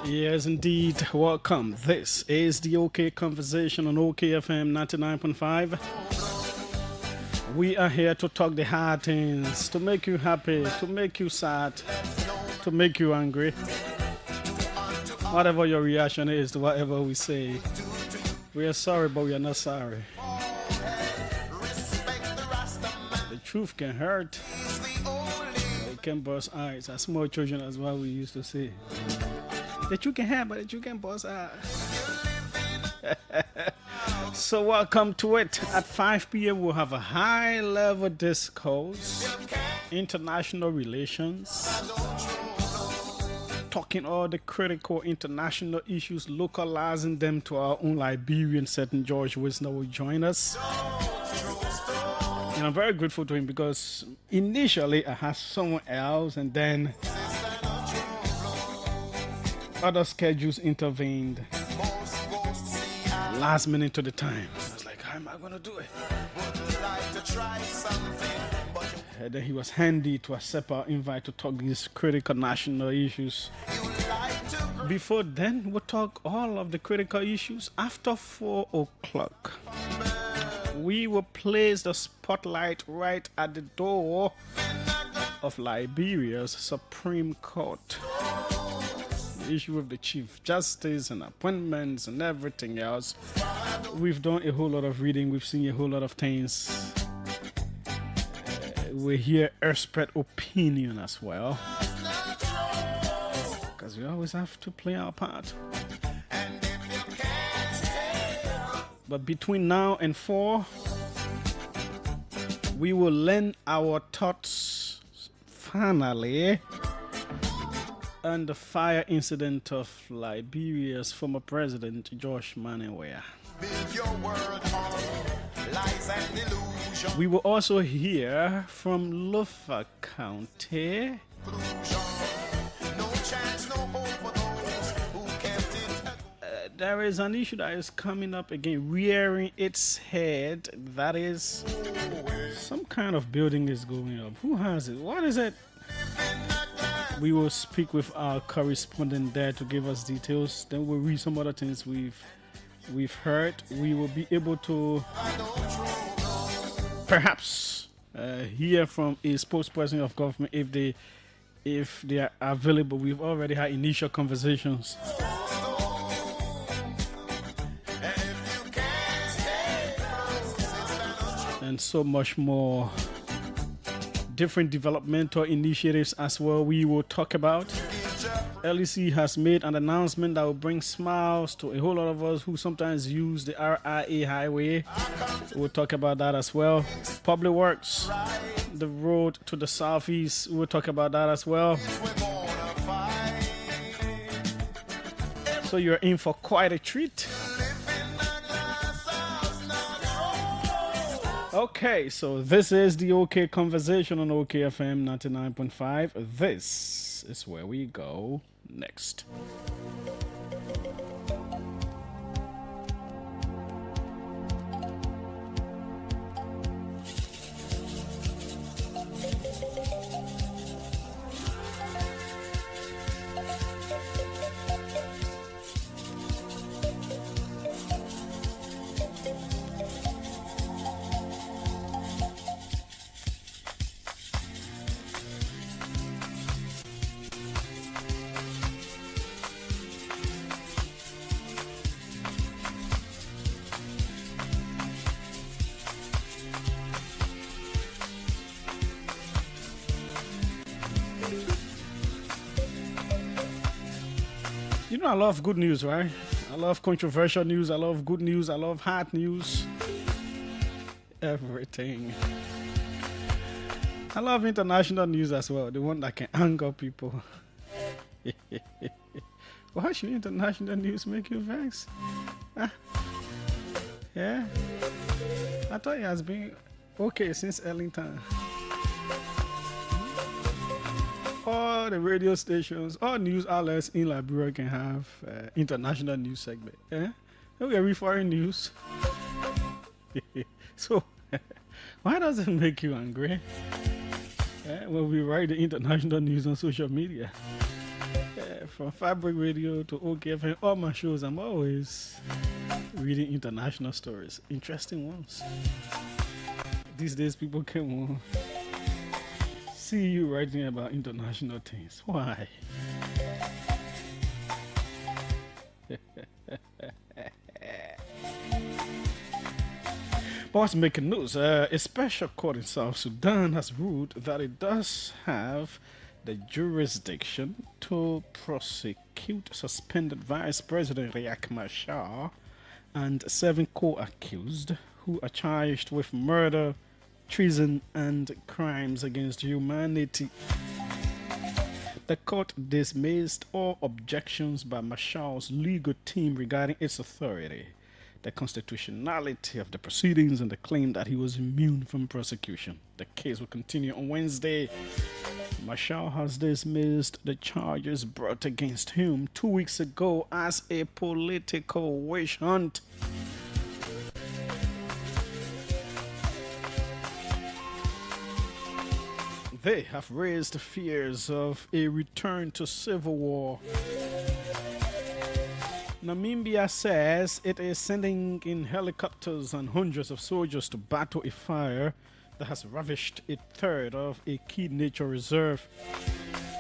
Yes, indeed. Welcome. This is the OK Conversation on OKFM 99.5. We are here to talk the hard things, to make you happy, to make you sad, to make you angry. Whatever your reaction is to whatever we say, we are sorry, but we are not sorry. The truth can hurt. It can burst eyes. As small children, as well, we used to say. That you can have, but that you can boss out. So welcome to it. At 5 p.m. we'll have a high-level discourse, international relations, talking all the critical international issues, localizing them to our own Liberian setting. George Wisner will join us. And I'm very grateful to him because initially I had someone else and then other schedules intervened last minute to the time. I was like, how am I going to do it? And then he was handy to accept our invite to talk these critical national issues. Before then, we'll talk all of the critical issues. After 4 o'clock, we will place the spotlight right at the door of Liberia's Supreme Court. Issue of the Chief Justice and appointments and everything else. We've done a whole lot of reading. We've seen a whole lot of things. We hear expert opinion as well, because we always have to play our part. But between now and 4, we will lend our thoughts finally on the fire incident of Liberia's former president, George Weah. We will also hear from Lofa County. There is an issue that is coming up again, rearing its head. That is, some kind of building is going up. Who has it? What is it? We will speak with our correspondent there to give us details. Then we'll read some other things we've heard. We will be able to perhaps hear from a spokesperson of government if they are available. We've already had initial conversations. And so much more. Different developmental initiatives as well we will talk about. LEC has made an announcement that will bring smiles to a whole lot of us who sometimes use the RIA highway. We'll talk about that as well. Public Works, the road to the southeast, we'll talk about that as well. So you're in for quite a treat. Okay, so this is the OK Conversation on OKFM 99.5. This is where we go next. You know I love good news, right? I love controversial news. I love good news. I love hard news. Everything. I love international news as well. The one that can anger people. Why should international news make you vex? Yeah? I thought it has been okay since Ellington. All the radio stations, all news outlets in Liberia can have international news segment. We are referring news. So, why does it make you angry when we write the international news on social media? from Fabric Radio to OKFM, all my shows, I'm always reading international stories, interesting ones. These days, people can see you writing about international things. Why? Boss making news. A special court in South Sudan has ruled that it does have the jurisdiction to prosecute suspended Vice President Riek Machar and 7 co-accused who are charged with murder, treason, and crimes against humanity. The court dismissed all objections by Machar's legal team regarding its authority, the constitutionality of the proceedings, and the claim that he was immune from prosecution. The case will continue on Wednesday. Machar has dismissed the charges brought against him 2 weeks ago as a political witch hunt. They have raised fears of a return to civil war. Namibia says it is sending in helicopters and hundreds of soldiers to battle a fire that has ravished a third of a key nature reserve.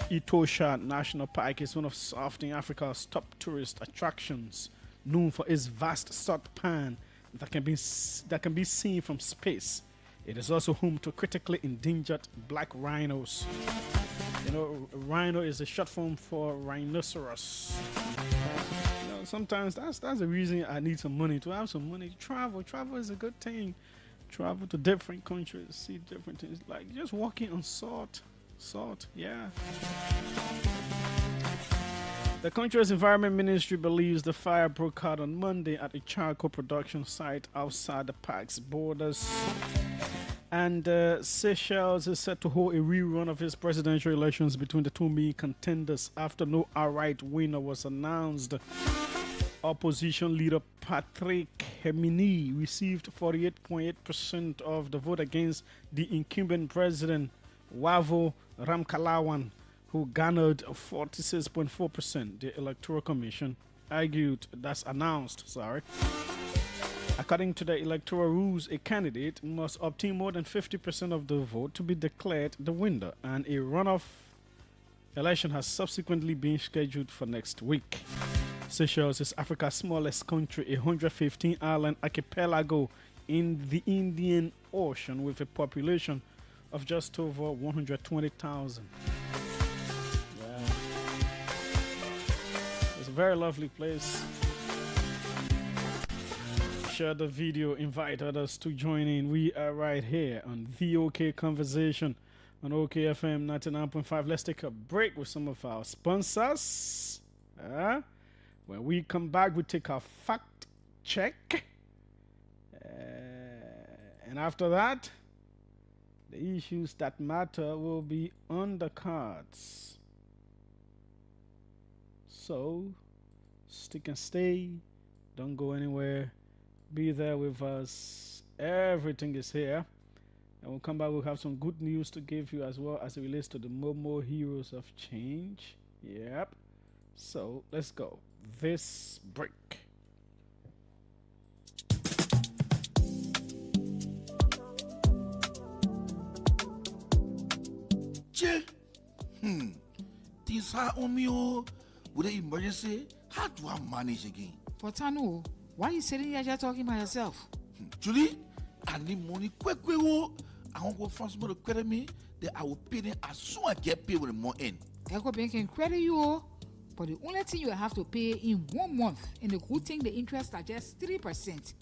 Etosha National Park is one of Southern Africa's top tourist attractions, known for its vast salt pan that can be seen from space. It is also home to critically endangered black rhinos. You know, rhino is a short form for rhinoceros. You know, sometimes that's the reason I need some money, to have some money to travel. Travel is a good thing. Travel to different countries, see different things, like just walking on salt, yeah. The country's environment ministry believes the fire broke out on Monday at a charcoal production site outside the park's borders. And Seychelles is set to hold a rerun of its presidential elections between the two main contenders after no outright winner was announced. Opposition leader Patrick Hemini received 48.8% of the vote against the incumbent president Wavo Ramkalawan, who garnered 46.4%. The Electoral Commission announced. According to the electoral rules, a candidate must obtain more than 50% of the vote to be declared the winner, and a runoff election has subsequently been scheduled for next week. Seychelles is Africa's smallest country, a 115-island archipelago in the Indian Ocean with a population of just over 120,000. Yeah. It's a very lovely place. Share the video, invite others to join in. We are right here on the OK Conversation on OKFM 99.5. Let's take a break with some of our sponsors. When we come back, we take our fact check. And after that, the issues that matter will be on the cards. So, stick and stay. Don't go anywhere. Be there with us. Everything is here. And we'll come back. We'll have some good news to give you as well as it relates to the Momo Heroes of Change. Yep. So let's go. This break. Things are on me. With the emergency, how do I manage again? Potano, why are you sitting here just talking by yourself? Julie, I need money quick. I want to go find somebody to credit me. Then I will pay them as soon as I get paid with the more in. Echo Bank can credit you, but the only thing you have to pay in 1 month, and the good thing, the interest are just 3%.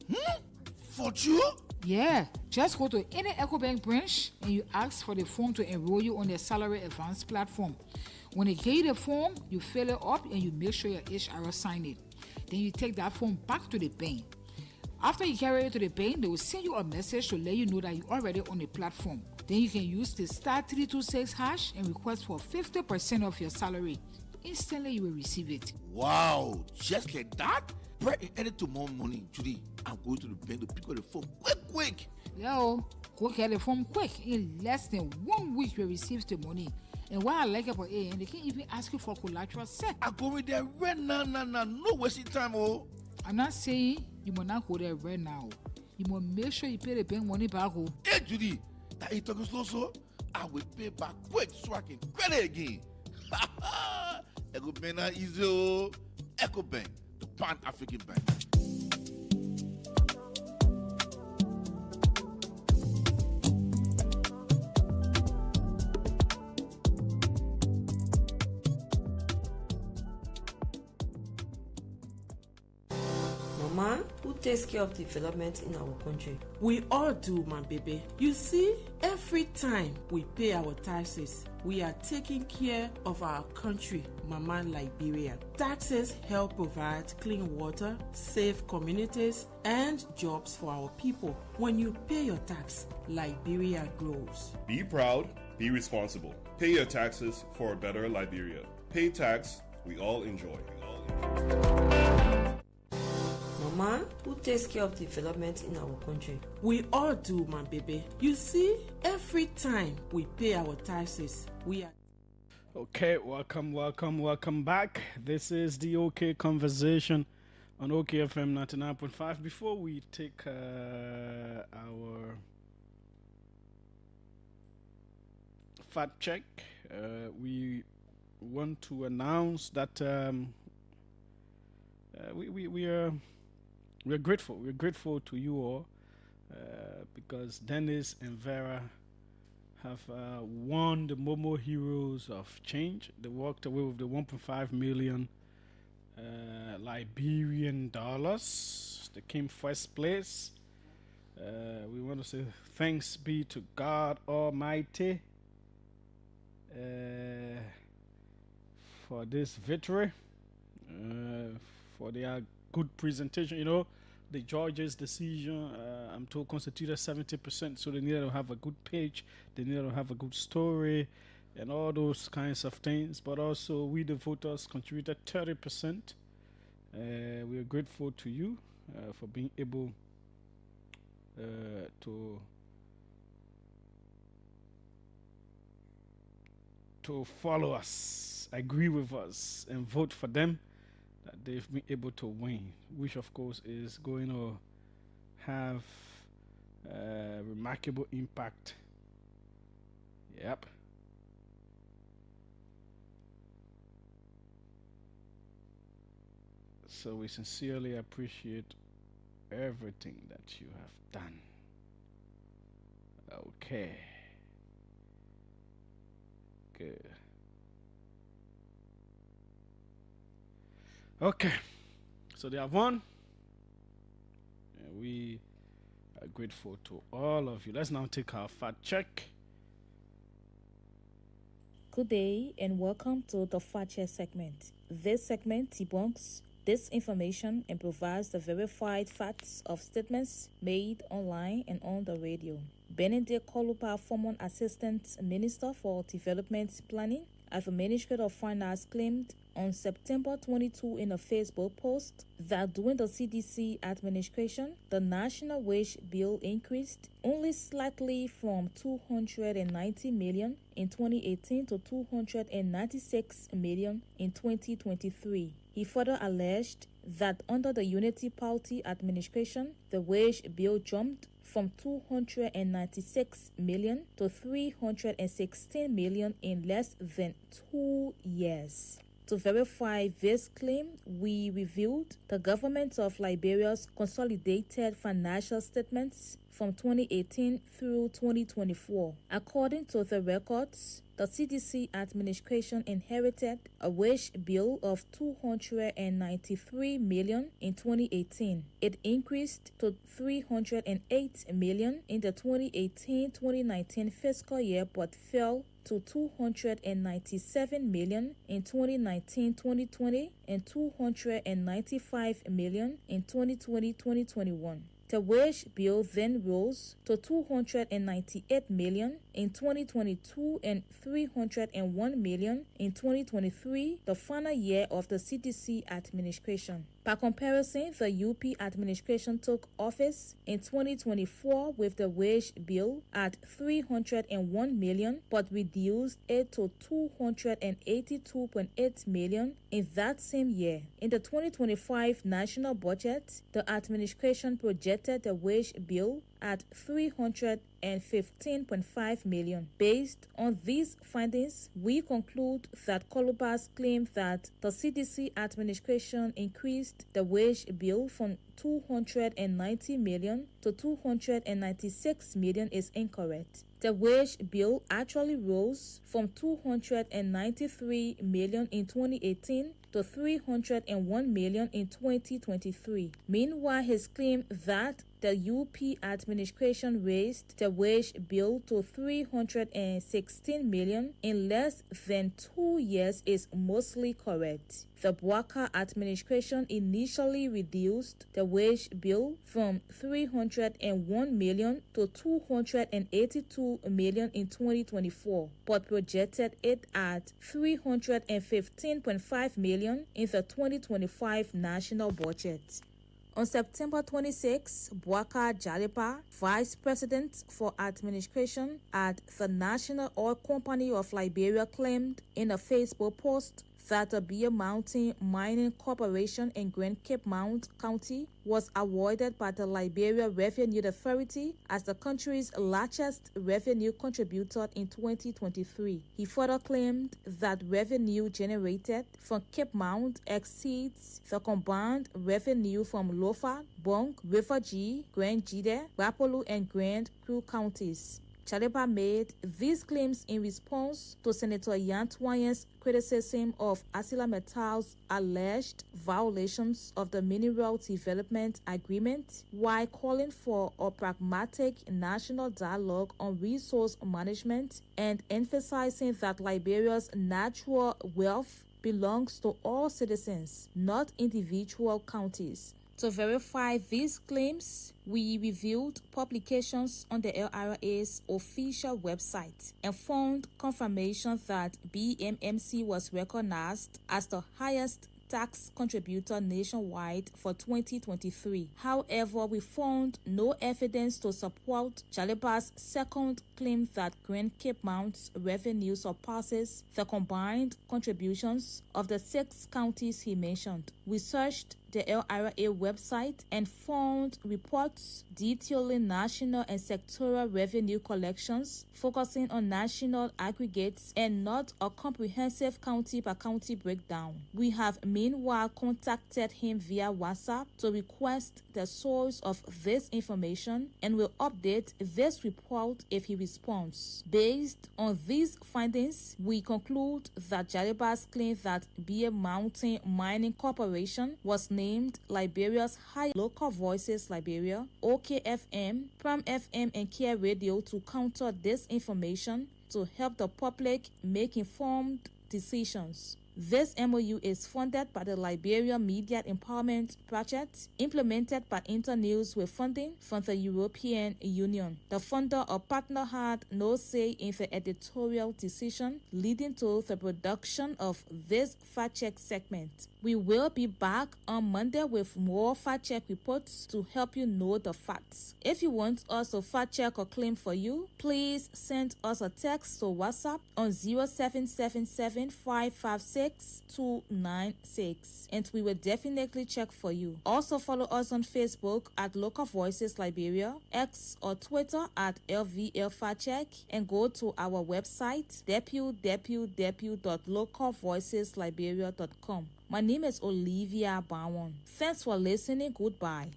For you? Yeah, just go to any Echo Bank branch and you ask for the form to enroll you on their salary advance platform. When they give you the form, you fill it up and you make sure your HR signed it. Then you take that form back to the bank. After you carry it to the bank, they will send you a message to let you know that you're already on the platform. Then you can use the *326# and request for 50% of your salary. Instantly, you will receive it. Wow, just like that? Pray added to more money, Judy. I'm going to the bank to pick up the phone quick. Yo, go get the form quick. In less than 1 week, you will receive the money. And what I like about A, and they can't even ask you for collateral set. I go with there right now, no wasting time, oh. I'm not saying you must not go there right now. You must make sure you pay the bank money back. Hey, Judy, that you talking slow, so I will pay back quick so I can credit again. Echo Bank na easy, oh. Echo Bank, the Pan-African Bank. Mama, who takes care of development in our country? We all do, my baby. You see, every time we pay our taxes, we are taking care of our country, Mama Liberia. Taxes help provide clean water, safe communities, and jobs for our people. When you pay your tax, Liberia grows. Be proud, be responsible. Pay your taxes for a better Liberia. Pay tax, we all enjoy. Mama, who takes care of development in our country? We all do, my baby. You see, every time we pay our taxes, we are... Okay, welcome back. This is the OK Conversation on OKFM 99.5. Before we take our fact check, we want to announce that we're grateful. We're grateful to you all because Dennis and Vera have won the Momo Heroes of Change. They walked away with the 1.5 million Liberian dollars. They came first place. We want to say thanks be to God Almighty for this victory, for their good presentation. You know, the judges' decision, I'm told, constituted 70%, so they needed to have a good page, they needed to have a good story, and all those kinds of things. But also, we, the voters, contributed 30%. We are grateful to you for being able to follow us, agree with us, and vote for them, that they've been able to win, which of course is going to have a remarkable impact. Yep. So we sincerely appreciate everything that you have done. Okay. Good. Okay, so they have won, and we are grateful to all of you. Let's now take our fact check. Good day and welcome to the Fact Check segment. This segment debunks disinformation and provides the verified facts of statements made online and on the radio. Benedict Kolupa, former Assistant Minister for Development Planning at the Ministry of Finance, claimed on September 22 in a Facebook post that during the CDC administration, the national wage bill increased only slightly from 290 million in 2018 to 296 million in 2023. He further alleged that under the Unity Party administration, the wage bill jumped from 296 million to 316 million in less than 2 years. To verify this claim, we reviewed the government of Liberia's consolidated financial statements from 2018 through 2024. According to the records, the CDC administration inherited a wage bill of 293 million in 2018. It increased to 308 million in the 2018-2019 fiscal year but fell to 297 million in 2019-2020 and 295 million in 2020-2021. The wage bill then rose to $298 million in 2022 and $301 million in 2023, the final year of the CDC administration. By comparison, the UP administration took office in 2024 with the wage bill at $301 million, but reduced it to $282.8 million in that same year. In the 2025 national budget, the administration projected the wage bill at $315.5 million. Based on these findings, we conclude that Koluba's claim that the CDC administration increased the wage bill from $290 million to $296 million is incorrect. The wage bill actually rose from $293 million in 2018 to $301 million in 2023. Meanwhile, his claim that the UP administration raised the wage bill to $316 million in less than 2 years is mostly correct. The Weah administration initially reduced the wage bill from $301 million to $282 million in 2024, but projected it at $315.5 million in the 2025 national budget. On September 26, Bwaka Jalipa, Vice President for Administration at the National Oil Company of Liberia, claimed in a Facebook post that the Beer Mountain Mining Corporation in Grand Cape Mount County was awarded by the Liberia Revenue Authority as the country's largest revenue contributor in 2023. He further claimed that revenue generated from Cape Mount exceeds the combined revenue from Lofa, Bong, River G, Grand Jide, Rapolu, and Grand Cru counties. Chalipa made these claims in response to Senator Yan Twanyan's criticism of Asila Metal's alleged violations of the Mineral Development Agreement, while calling for a pragmatic national dialogue on resource management and emphasizing that Liberia's natural wealth belongs to all citizens, not individual counties. To verify these claims, we reviewed publications on the LRA's official website and found confirmation that BMMC was recognized as the highest tax contributor nationwide for 2023. However, we found no evidence to support Chalipa's second claim that Grand Cape Mount's revenue surpasses the combined contributions of the 6 counties he mentioned. We searched the LRA website and found reports detailing national and sectoral revenue collections, focusing on national aggregates and not a comprehensive county-by-county breakdown. We have meanwhile contacted him via WhatsApp to request the source of this information and will update this report if he responds. Based on these findings, we conclude that Jaliba's claim that Beer Mountain Mining Corporation was named Liberia's high local voices Liberia, OKFM, Pram FM, and Care Radio to counter this information to help the public make informed decisions. This MOU is funded by the Liberia Media Empowerment Project, implemented by Internews with funding from the European Union. The funder or partner had no say in the editorial decision, leading to the production of this fact-check segment. We will be back on Monday with more fact-check reports to help you know the facts. If you want us to fact-check or claim for you, please send us a text to WhatsApp on 0777 556 296 and we will definitely check for you. Also follow us on Facebook at Local Voices Liberia, X or Twitter at LVL Fact Check, and go to our website www.localvoicesliberia.com. My name is Olivia Bowen. Thanks for listening. Goodbye.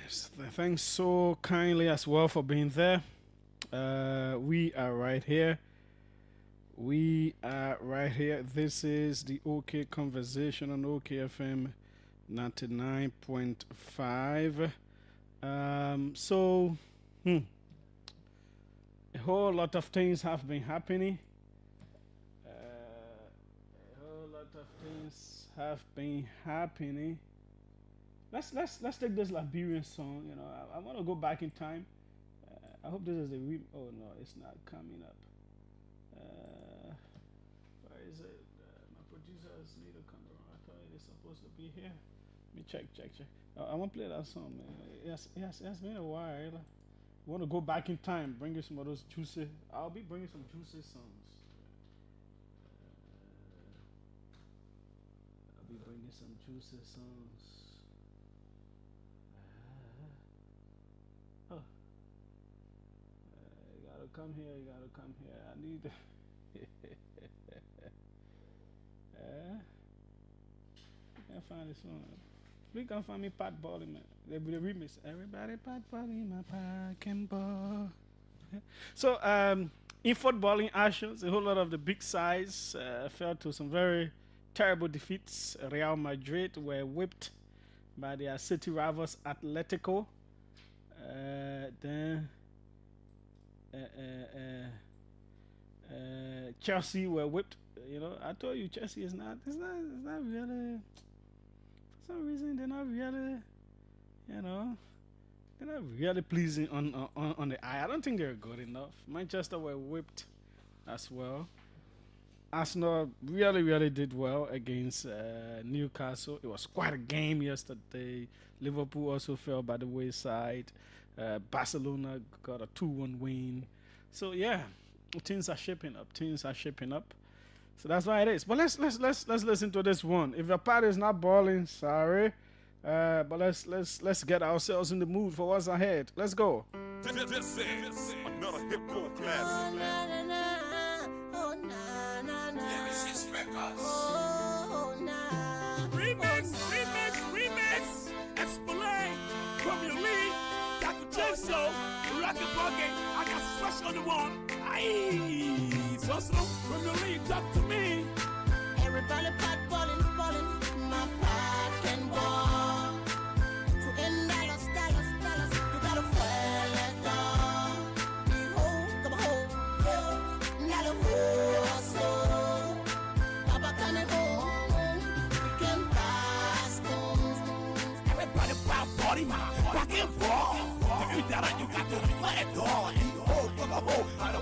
Yes, thanks so kindly as well for being there. We are right here. This is the OK Conversation on OKFM 99.5. A whole lot of things have been happening. let's take this Liberian song. You know, I want to go back in time. I hope this is the oh no, it's not coming up. Where is it? My producers need to come around. I thought it is supposed to be here. Let me check. I want to play that song, man. Yes, it's been a while. I want to go back in time, bring you some of those juicy. I'll be bringing some juicy songs. I'll be bringing some juicy songs. You gotta come here. I need. Can't find this one. We can find me pot balling, man. The remix. Everybody pot balling, my pot can ball. So, in footballing actions, a whole lot of the big sides fell to some very terrible defeats. Real Madrid were whipped by their city rivals Atletico. Then Chelsea were whipped. You know, I told you Chelsea is not really. For some reason, they're not really, you know, they're not really pleasing on the eye. I don't think they're good enough. Manchester were whipped as well. Arsenal really did well against Newcastle. It was quite a game yesterday. Liverpool also fell by the wayside. Barcelona got a 2-1 win. So yeah, things are shaping up. So that's why it is. But let's listen to this one. If your party is not balling, sorry. But let's get ourselves in the mood for what's ahead. Let's go. This is another hip hop classic. Remix. Explain. Premier League. Dr. Jason. Rocket Bucket. I got fresh on the one. Aye. Hustle. Premier League. Talk to me. Everybody pot balling. My pot can ball. To end dollars. You gotta fuel it all. Behold, come on. Not a hustle. Papa coming home. We can buy stones. Everybody pot balling. My pot can ball. You got to fuel it all.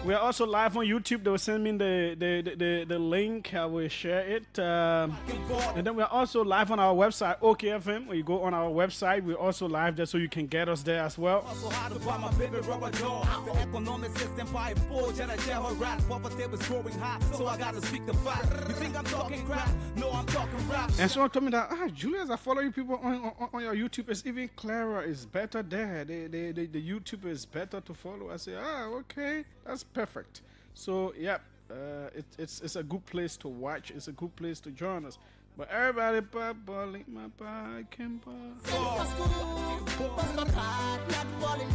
We are also live on YouTube. They will send me the link. I will share it. And then we are also live on our website, OKFM. When you go on our website, we're also live there, so you can get us there as well. Also how to buy my baby rubber dog. The economic system by forge and a jail rat. Poverty was growing high, so I gotta speak the fact. You think I'm talking crap? No, I'm talking rap. And someone told me that, Julius, I follow you people on your YouTube. It's even clearer. It's better there. The YouTube is better to follow. I say, okay, that's perfect. So yeah, it's a good place to watch. It's a good place to join us. But everybody, balling, my back can ball. Cause my pot not balling.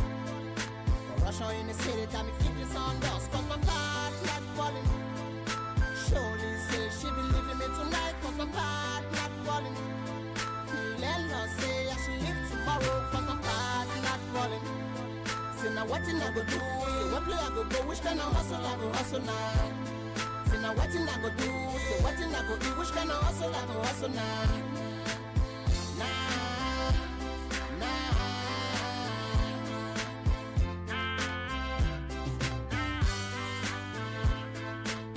Russia in the city, time me keep this on dust. Cause my pot not balling. Surely say she be leaving me tonight. Cause my pot not balling. Let her say I should leave tomorrow. Cause my pot not balling. Say now what I go do? Say what play I go go? Which kind of hustle I go hustle now? Say now what I go do? Say what I go do? Which kind of hustle I go hustle now?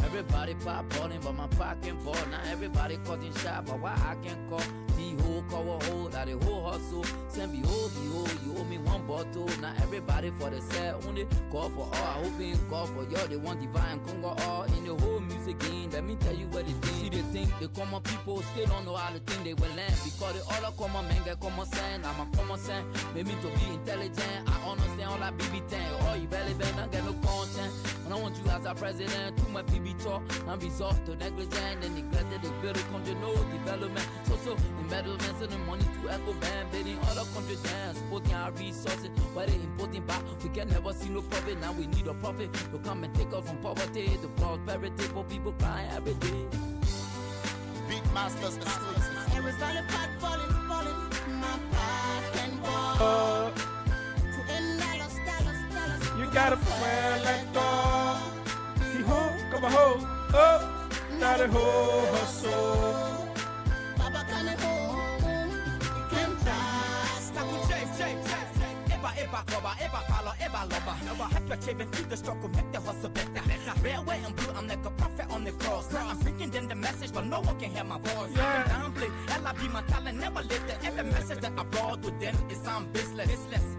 Everybody pop balling, but my pocket ball. Now everybody causing shot, but why I can't call? D-hole, call a hole, that the whole hustle. Send behold, you owe me one bottle. Now everybody for the set, only call for all. I hope in call for y'all, they want divine Congo all. In the whole music game, let me tell you what it is. See they think, the common people still don't know how to think they will land. Because the other common men get common sense. I'm a common sense, made me to be intelligent. I understand all that BB10, all irrelevant, I get no content. And I want you as a president, too much BB talk, and resort to negligent and neglected the building country, no development. So, embezzlement, and the money to echo band, bidding other country dance, supporting our resources, why they importing back, we can never see no profit, now we need a profit, to come and take us from poverty, to prosperity, for people crying every day. Big masters, everybody pot falling, my pot can ball. To end dollars, you gotta play like dog. Come on, ho, not a ho, hustle. Papa coming home, we can try. eba cover, eba follow, eba lover. Have to achieve through the struggle, make the hustle better. Railway and blue, I'm like a prophet on the cross. I'm preaching in the message, but no one can hear my voice. I can downplay, Ella be my talent, never lived it. Every message that I brought to them is I'm business.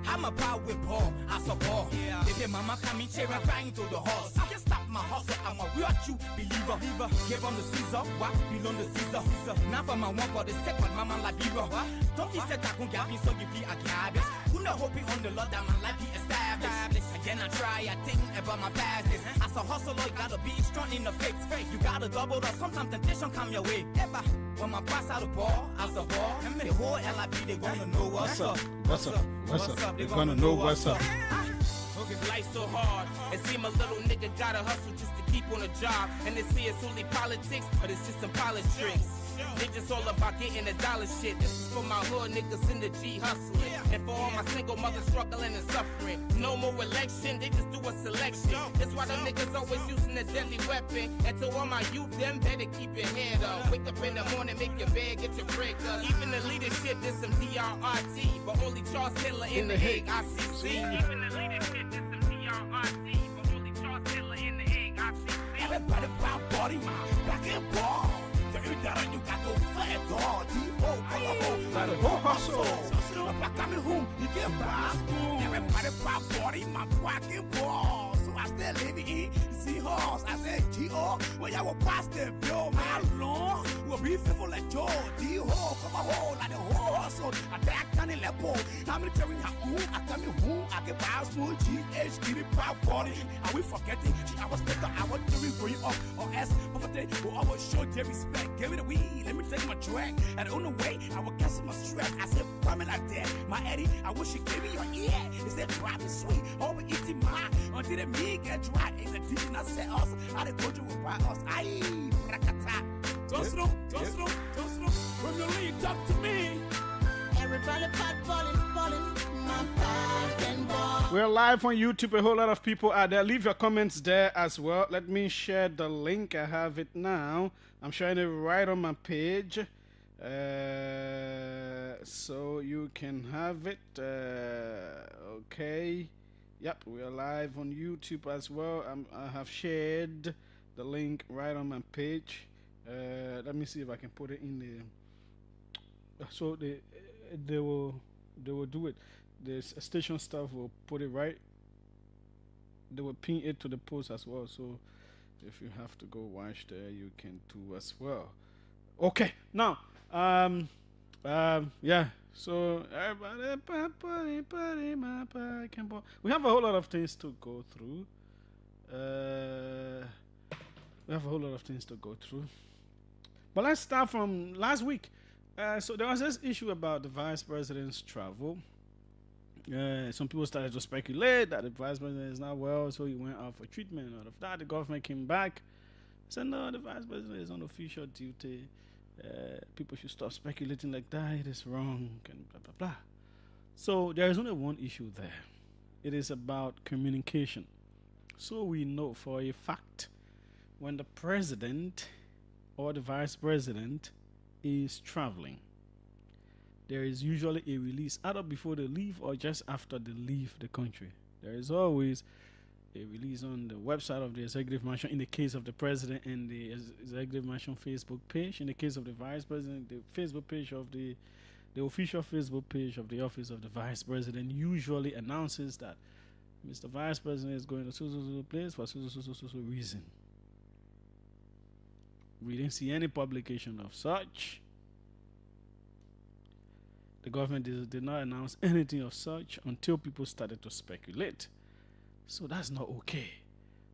I'm a power with Paul, I support. If your mama coming, cheering, crying to the horse. I can stop my hustle, I'm a real true believer. Give on the Caesar, what belong to Caesar. Now for my one for the second, mama like Libra. Don't he said I can get me so give me a garbage. Who not hoping on the Lord that my life be established. Again I try, I think about my past. As a hustler, you gotta be strong in the faith. You gotta double up, sometimes temptation come your way. Ever when my pass out the ball, as a ball, and the whole LIB they gonna know what's up. What's up? They gonna know what's up. Cause life's so hard. It seem a little nigga gotta hustle just to keep on a job. And they say it's only politics, but it's just some polish tricks. They just all about getting the dollar shit. This is for my hood niggas in the G hustling. And for all my single mothers struggling and suffering. No more election, they just do a selection. That's why them niggas always using a deadly weapon. And to all my youth, them better keep your head up. Wake up in the morning, make your bed, get your break up. Even the leadership did some DRRT. But only Charles Taylor in the Hague, ICC. Even the leadership did some DRRT. But only Charles Taylor in the Hague, ICC. Everybody proud body, back and ball. You got to fight all the whole hustle. I'm coming home, you get back. Everybody proud body, my pocket ball. So I still living in Seahawks. I said, G.O., when y'all will pass the bill, how long will be faithful like Joe? D.O., come on, hold like the whole hustle. I think I can't let go. I'm telling you, I come home, I get by small G.H. Give me proud body. Are we forgetting? I was better, I was doing growing up. Or S, but they will always show their respect. Give me the weed, let me take my track. And on the way, I will cancel my stress. I said, coming like that. My Eddie, I wish you gave me your ear. Is that drop is sweet? Over eating my until the meat get dry. In the teaching, I said us. I didn't go to by us. Aye, rakata. Just know, from your league, talk to me. Everybody pot balling, my pot and ball. We're live on YouTube. A whole lot of people are there. Leave your comments there as well. Let me share the link. I have it now. I'm sharing it right on my page. So you can have it. Okay. Yep, we are live on YouTube as well. I have shared the link right on my page. Let me see if I can put it in there. So they will do it. The station staff will put it right. They will pin it to the post as well. So if you have to go watch there, you can do as well. Okay, now yeah. So everybody, we have a whole lot of things to go through. But let's start from last week. So there was this issue about the vice president's travel. Some people started to speculate that the vice president is not well, so he went out for treatment. Out of that, the government came back, said no, the vice president is on official duty. People should stop speculating like that. It is wrong and blah blah blah. So there is only one issue there. It is about communication. So we know for a fact when the president or the vice president is traveling, there is usually a release either before they leave or just after they leave the country. There is always a release on the website of the executive mansion in the case of the president and the executive mansion Facebook page. In the case of the vice president, the Facebook page of the official Facebook page of the office of the vice president usually announces that Mr. Vice President is going to so place for so reason. We didn't see any publication of such. The government did not announce anything of such until people started to speculate. So that's not okay.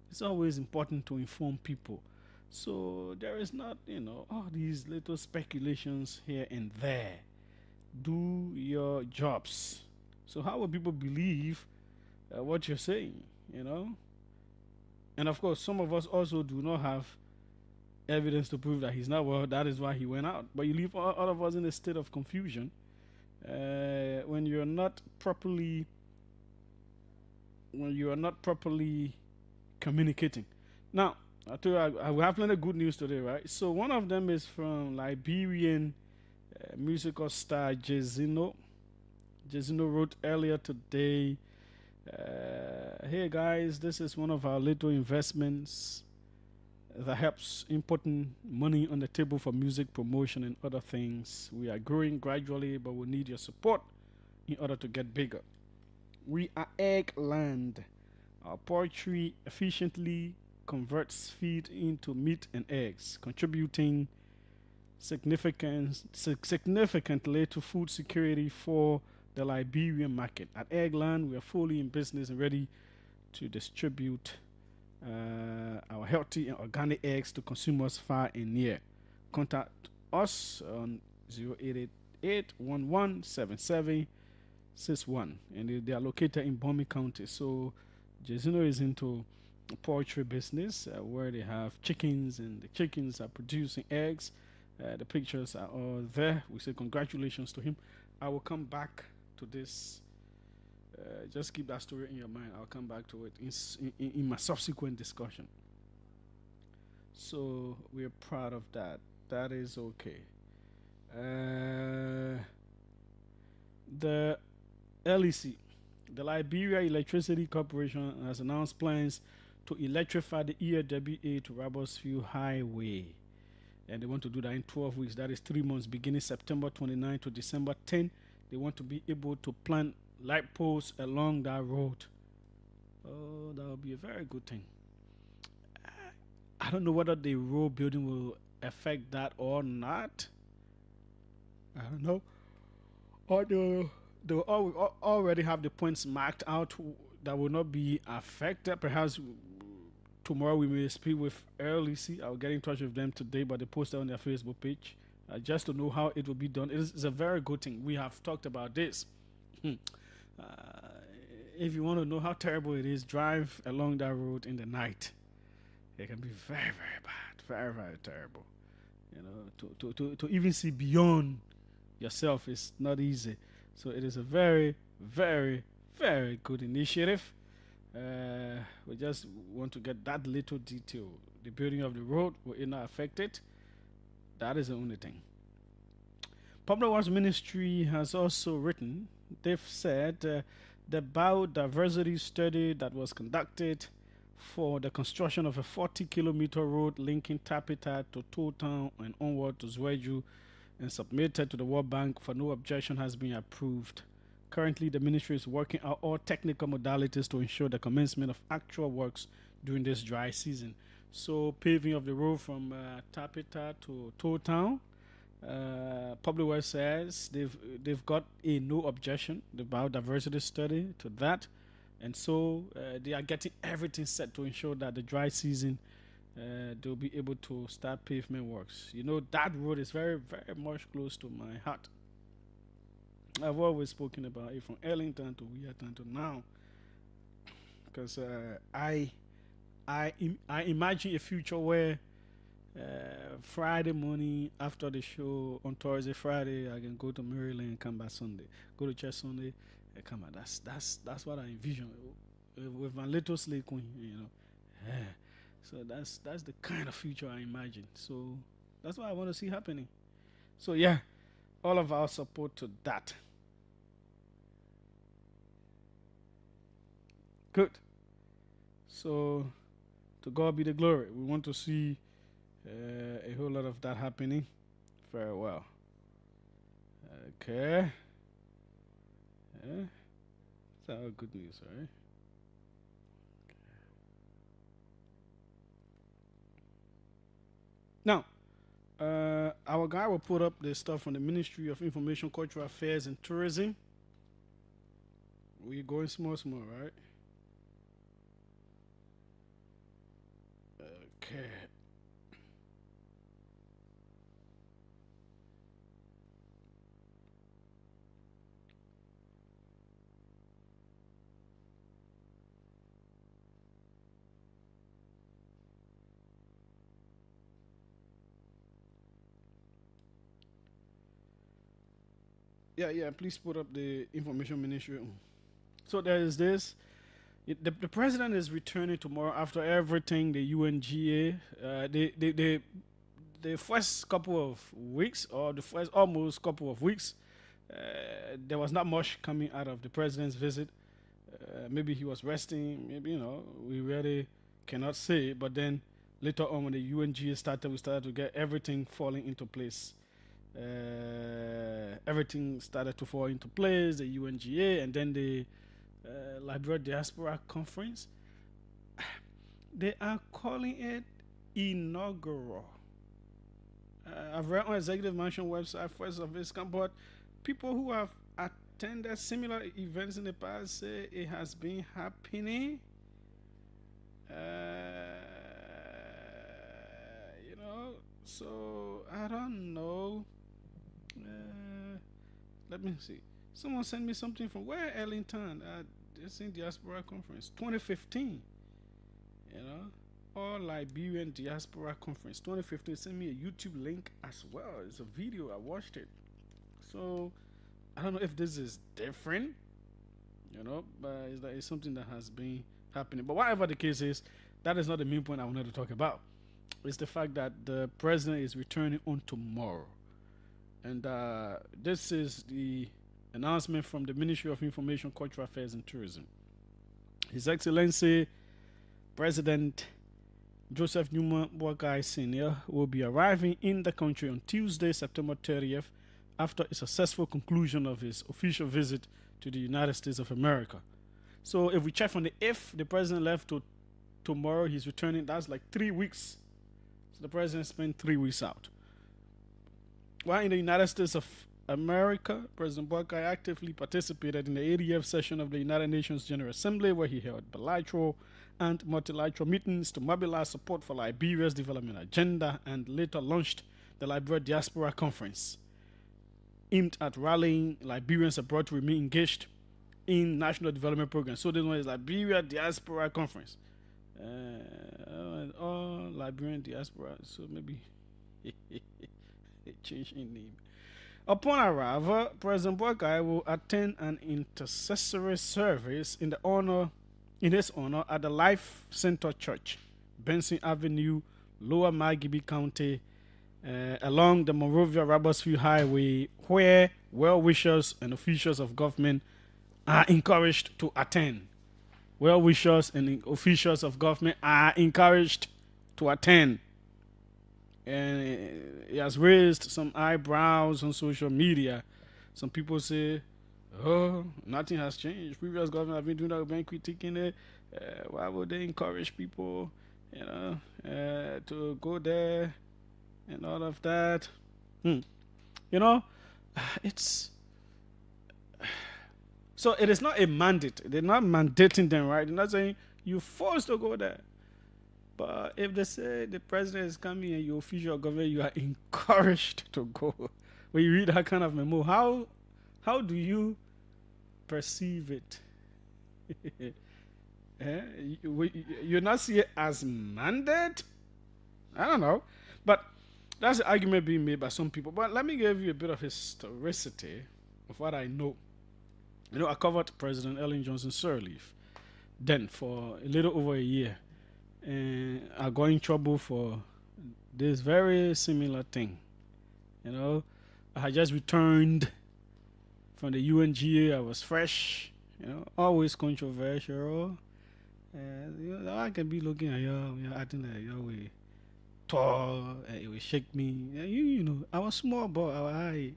It's always important to inform people. So there is not, all these little speculations here and there. Do your jobs. So how will people believe what you're saying, And of course, some of us also do not have evidence to prove that he's not well. That is why he went out. But you leave all of us in a state of confusion when you're not properly communicating. Now, I tell you, I have plenty of good news today, right? So one of them is from Liberian musical star Jezino. Jezino wrote earlier today Hey guys, this is one of our little investments that helps in putting money on the table for music promotion and other things. We are growing gradually, but we need your support in order to get bigger. We are egg land. Our poultry efficiently converts feed into meat and eggs, contributing significantly to food security for the Liberian market. At Eggland, we are fully in business and ready to distribute our healthy and organic eggs to consumers far and near. Contact us on 088-117761, and they are located in Bomi County. So Jesino is into poultry business where they have chickens, and the chickens are producing eggs. The pictures are all there. We say congratulations to him. I will come back to this. Just keep that story in your mind. I'll come back to it in my subsequent discussion. So we're proud of that. That is okay. The LEC, the Liberia Electricity Corporation, has announced plans to electrify the ERWA to Robertsville Highway. And they want to do that in 12 weeks. That is 3 months, beginning September 29 to December 10. They want to be able to plant light posts along that road. Oh, that will be a very good thing. I don't know whether the road building will affect that or not. I don't know. Or they already have the points marked out that will not be affected. Perhaps tomorrow we may speak with LEC. I'll get in touch with them today, but they posted on their Facebook page just to know how it will be done. It's a very good thing. We have talked about this. If you want to know how terrible it is, drive along that road in the night. It can be very, very bad, very, very terrible. You know, to even see beyond yourself is not easy. So it is a very, very, very good initiative. We just want to get that little detail. The building of the road will not affect it. That is the only thing. Public Works Ministry has also written, they've said the biodiversity study that was conducted for the construction of a 40-kilometer road linking Tapita to Town and onward to Zweju and submitted to the World Bank for no objection has been approved. Currently, the ministry is working out all technical modalities to ensure the commencement of actual works during this dry season. So, paving of the road from Tapita to Town. Public Works says they've got a no objection, the biodiversity study to that, and so they are getting everything set to ensure that the dry season they'll be able to start pavement works. You know, that road is very, very much close to my heart. I've always spoken about it from Ellington to Weah to now, because I imagine a future where Friday morning after the show on Thursday, Friday, I can go to Maryland and come back Sunday. Go to church Sunday and come back. That's what I envision with my little slave queen, you know. So that's the kind of future I imagine. So that's what I want to see happening. So yeah, all of our support to that. Good. So to God be the glory. We want to see a whole lot of that happening. Very well. Okay. Yeah. That's all good news, right? Now, our guy will put up the stuff from the Ministry of Information, Cultural Affairs, and Tourism. We're going small, right? Okay. Yeah, please put up the Information Ministry. So there is this. The president is returning tomorrow after everything, the UNGA. The first couple of weeks, or the first almost couple of weeks, there was not much coming out of the president's visit. Maybe he was resting. Maybe, we really cannot say. But then later on, when the UNGA started, we started to get everything falling into place. Everything started to fall into place. The UNGA and then the Liberia Diaspora Conference. They are calling it inaugural. I've read on Executive Mansion website first of its kind, but people who have attended similar events in the past say it has been happening. So I don't know. Let me see. Someone sent me something from where Ellington. It's in Diaspora Conference 2015. All Liberian Diaspora Conference 2015. Sent me a YouTube link as well. It's a video. I watched it. So I don't know if this is different, but it's something that has been happening. But whatever the case is, that is not the main point I wanted to talk about. It's the fact that the president is returning on tomorrow. And this is the announcement from the Ministry of Information, Cultural Affairs and Tourism. His Excellency President Joseph Newman Boakai Sr. will be arriving in the country on Tuesday, September 30th, after a successful conclusion of his official visit to the United States of America. So if we check from the 8th, the president left to tomorrow, he's returning. That's like 3 weeks. So the president spent 3 weeks out. While in the United States of America, President Boakai actively participated in the 80th session of the United Nations General Assembly, where he held bilateral and multilateral meetings to mobilize support for Liberia's development agenda, and later launched the Liberia Diaspora Conference, aimed at rallying Liberians abroad to remain engaged in national development programs. So this one is Liberia Diaspora Conference. All Liberian diaspora. So maybe it changed in name. Upon arrival, President Boakai will attend an intercessory service in his honor at the Life Center Church, Benson Avenue, Lower Margibi County, along the Monrovia-Robertsville Highway, where well-wishers and officials of government are encouraged to attend. Well-wishers and officials of government are encouraged to attend. And it has raised some eyebrows on social media. Some people say, oh, nothing has changed. Previous government have been doing that, been critiquing it. Why would they encourage people, to go there and all of that? It's... So it is not a mandate. They're not mandating them, right? They're not saying you're forced to go there. But if they say the president is coming and you're official government, you are encouraged to go. When you read that kind of memo, how do you perceive it? You not see it as mandate? I don't know. But that's the argument being made by some people. But let me give you a bit of historicity of what I know. I covered President Ellen Johnson Sirleaf then for a little over a year. And I got in trouble for this very similar thing. I had just returned from the UNGA. I was fresh, always controversial. I can be looking at you, acting like you way tall, and it will shake me. I was small, but I was high.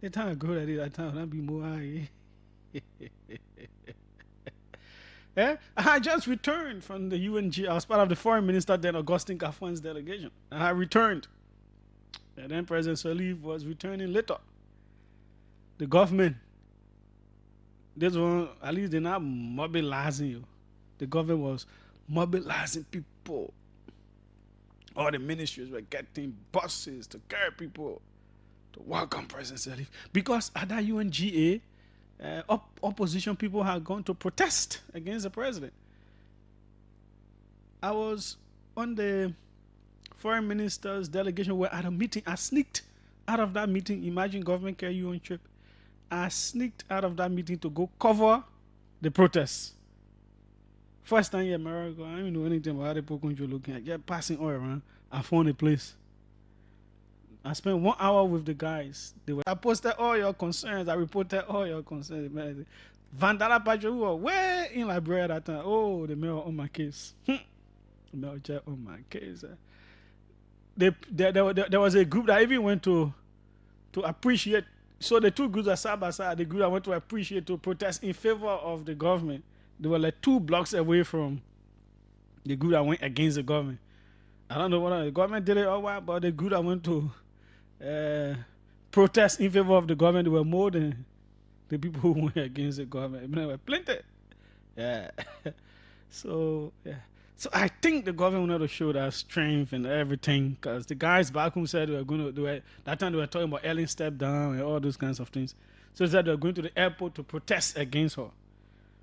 The time I grew that time, I'd be more high. I just returned from the UNG. I was part of the foreign minister then, Augustine Kafuan's delegation. I returned. And then President Sirleaf was returning later. The government, this one, at least they're not mobilizing you. The government was mobilizing people. All the ministries were getting buses to carry people to welcome President Sirleaf. Because at that UNGA, opposition people had gone to protest against the president. I was on the foreign minister's delegation. We're at a meeting. I sneaked out of that meeting. Imagine government carry you on trip. I sneaked out of that meeting to go cover the protests. First time in America, I don't know anything about the people looking at. Just passing all around. I found a place. I spent 1 hour with the guys. I posted all your concerns. I reported all your concerns. Vandala Pacho were way in Liberia that time. Oh, the mayor on my case. The mayor on my case. There was a group that even went to appreciate. So the two groups are side by side. The group that went to appreciate, to protest in favor of the government. They were like 2 blocks away from the group that went against the government. I don't know whether the government did it or what, but the group that went to protest in favor of the government, they were more than the people who went against the government. There were plenty. Yeah. So I think the government wanted to show that strength and everything, because the guys back home said they were going to do it. That time they were talking about Ellen step down and all those kinds of things. So they said they were going to the airport to protest against her.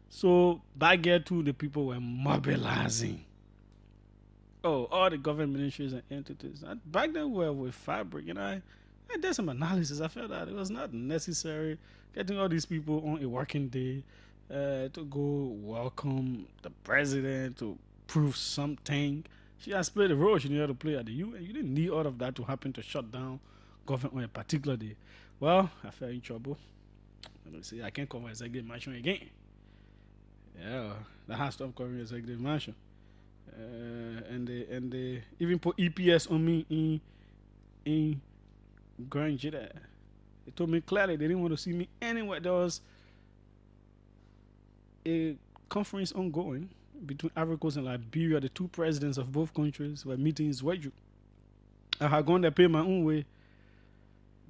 So back here too, the people were mobilizing. Oh, all the government ministries and entities. Back then we were with Fabric, you know. I did some analysis. I felt that it was not necessary getting all these people on a working day to go welcome the president, to prove something. She has played the role she needed to play at the UN. You didn't need all of that to happen to shut down government on a particular day. Well, I fell in trouble. Let me see, I can't cover executive mansion again. Yeah, that has to stop covering executive mansion. And they even put EPS on me in Grand Jeddah. They told me clearly they didn't want to see me anywhere. There was a conference ongoing between Ivory Coast and Liberia. The 2 presidents of both countries were meeting in Weah. I had gone there, pay my own way.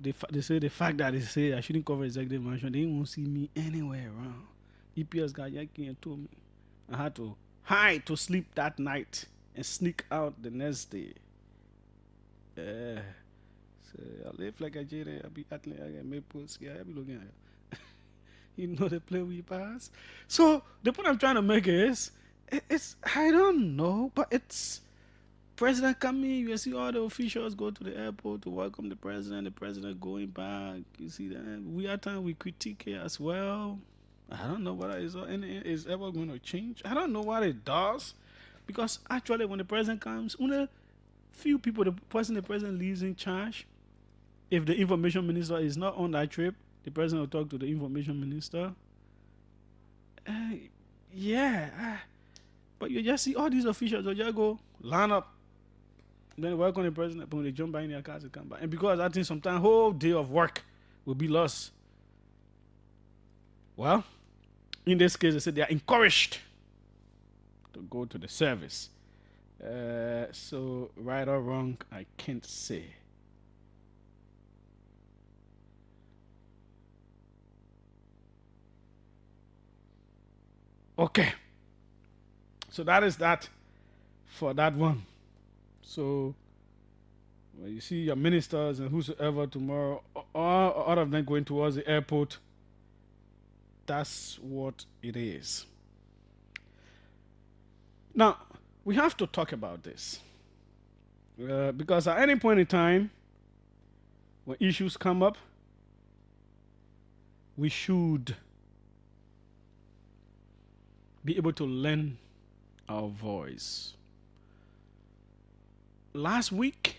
They say the fact that they say I shouldn't cover executive mansion, they didn't want to see me anywhere around. EPS got yankee and told me I had to hide to sleep that night and sneak out the next day. So I live like a jade. I be acting like I make posts. Yeah, I be looking at it. You know the play we pass. So the point I'm trying to make is, it's I don't know, but it's president coming. You see all the officials go to the airport to welcome the president. The president going back. You see that we are time we critique it as well. I don't know whether it's ever going to change. I don't know what it does, because actually when the president comes, only few people, the president leaves in charge. If the information minister is not on that trip, the president will talk to the information minister. But you just see all these officials, they just go line up, then welcome the president, but when they jump back in their cars, they come back. And because I think sometimes whole day of work will be lost. Well, in this case, they said they are encouraged to go to the service. So right or wrong, I can't say. Okay. So that is that for that one. So when you see your ministers and whosoever tomorrow, all of them going towards the airport, that's what it is. Now, we have to talk about this. Because at any point in time, when issues come up, we should be able to lend our voice. Last week,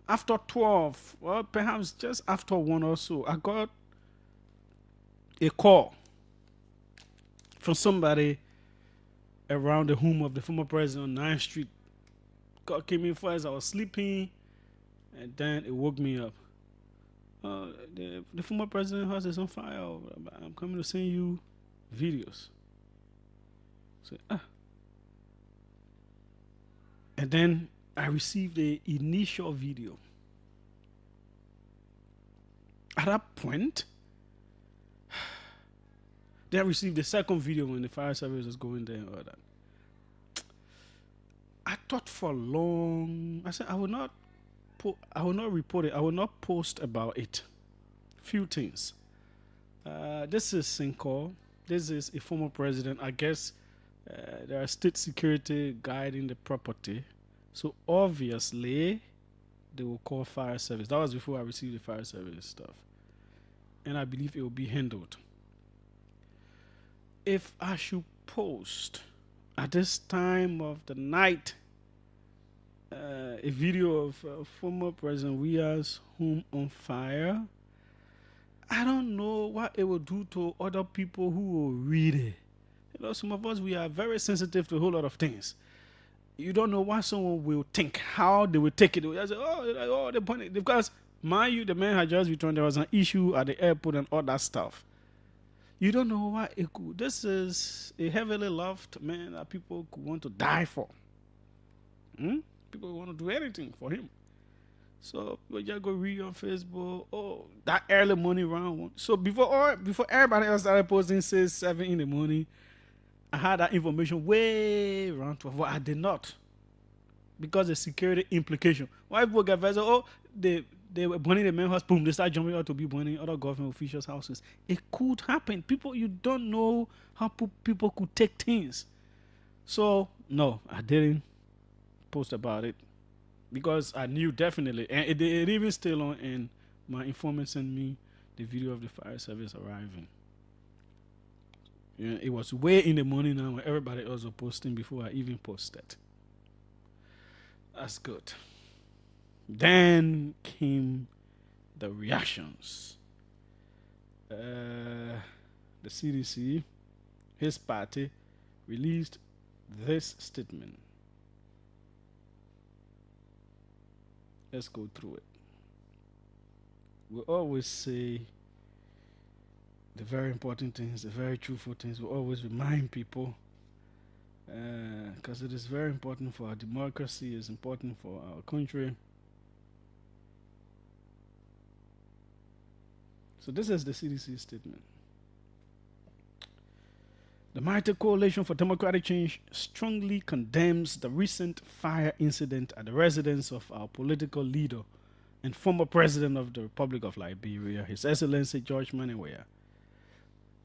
after 12, well, perhaps just after 1 or so, I got a call from somebody around the home of the former president on 9th Street. God came in first, I was sleeping, and then it woke me up. The former president's house is on fire. I'm coming to send you videos. So, and then I received the initial video. At that point, then I received the second video when the fire service was going there and all that. I thought for long, I said I will not report it. I will not post about it. Few things. This is Sinko. This is a former president. I guess there are state security guiding the property. So obviously, they will call fire service. That was before I received the fire service stuff. And I believe it will be handled. If I should post at this time of the night a video of former President Weah's home on fire, I don't know what it will do to other people who will read it. Some of us, we are very sensitive to a whole lot of things. You don't know what someone will think, how they will take it. They will say, they're pointing. Because, mind you, the man had just returned. There was an issue at the airport and all that stuff. You don't know what it could. This is a heavily loved man that people could want to die for. People want to do anything for him. So we just go read on Facebook. Oh, that early morning round. So before everybody else started posting 6, 7 in the morning, I had that information way around 12. Well, I did not, because the security implication. Why people get vessel? Oh, they were burning the main house. Boom, they start jumping out to be burning other government officials' houses. It could happen. People, you don't know how people could take things. So no, I didn't post about it, because I knew definitely, and it even still on, and my informant sent me the video of the fire service arriving. It was way in the morning now when everybody else was posting before I even posted. That's good. Then came the reactions. The CDC, his party, released this statement. Let's go through it. We always say the very important things, the very truthful things. We always remind people, because it is very important for our democracy, it's important for our country. So this is the CDC statement. The Mighty Coalition for Democratic Change strongly condemns the recent fire incident at the residence of our political leader and former president of the Republic of Liberia, His Excellency George Weah.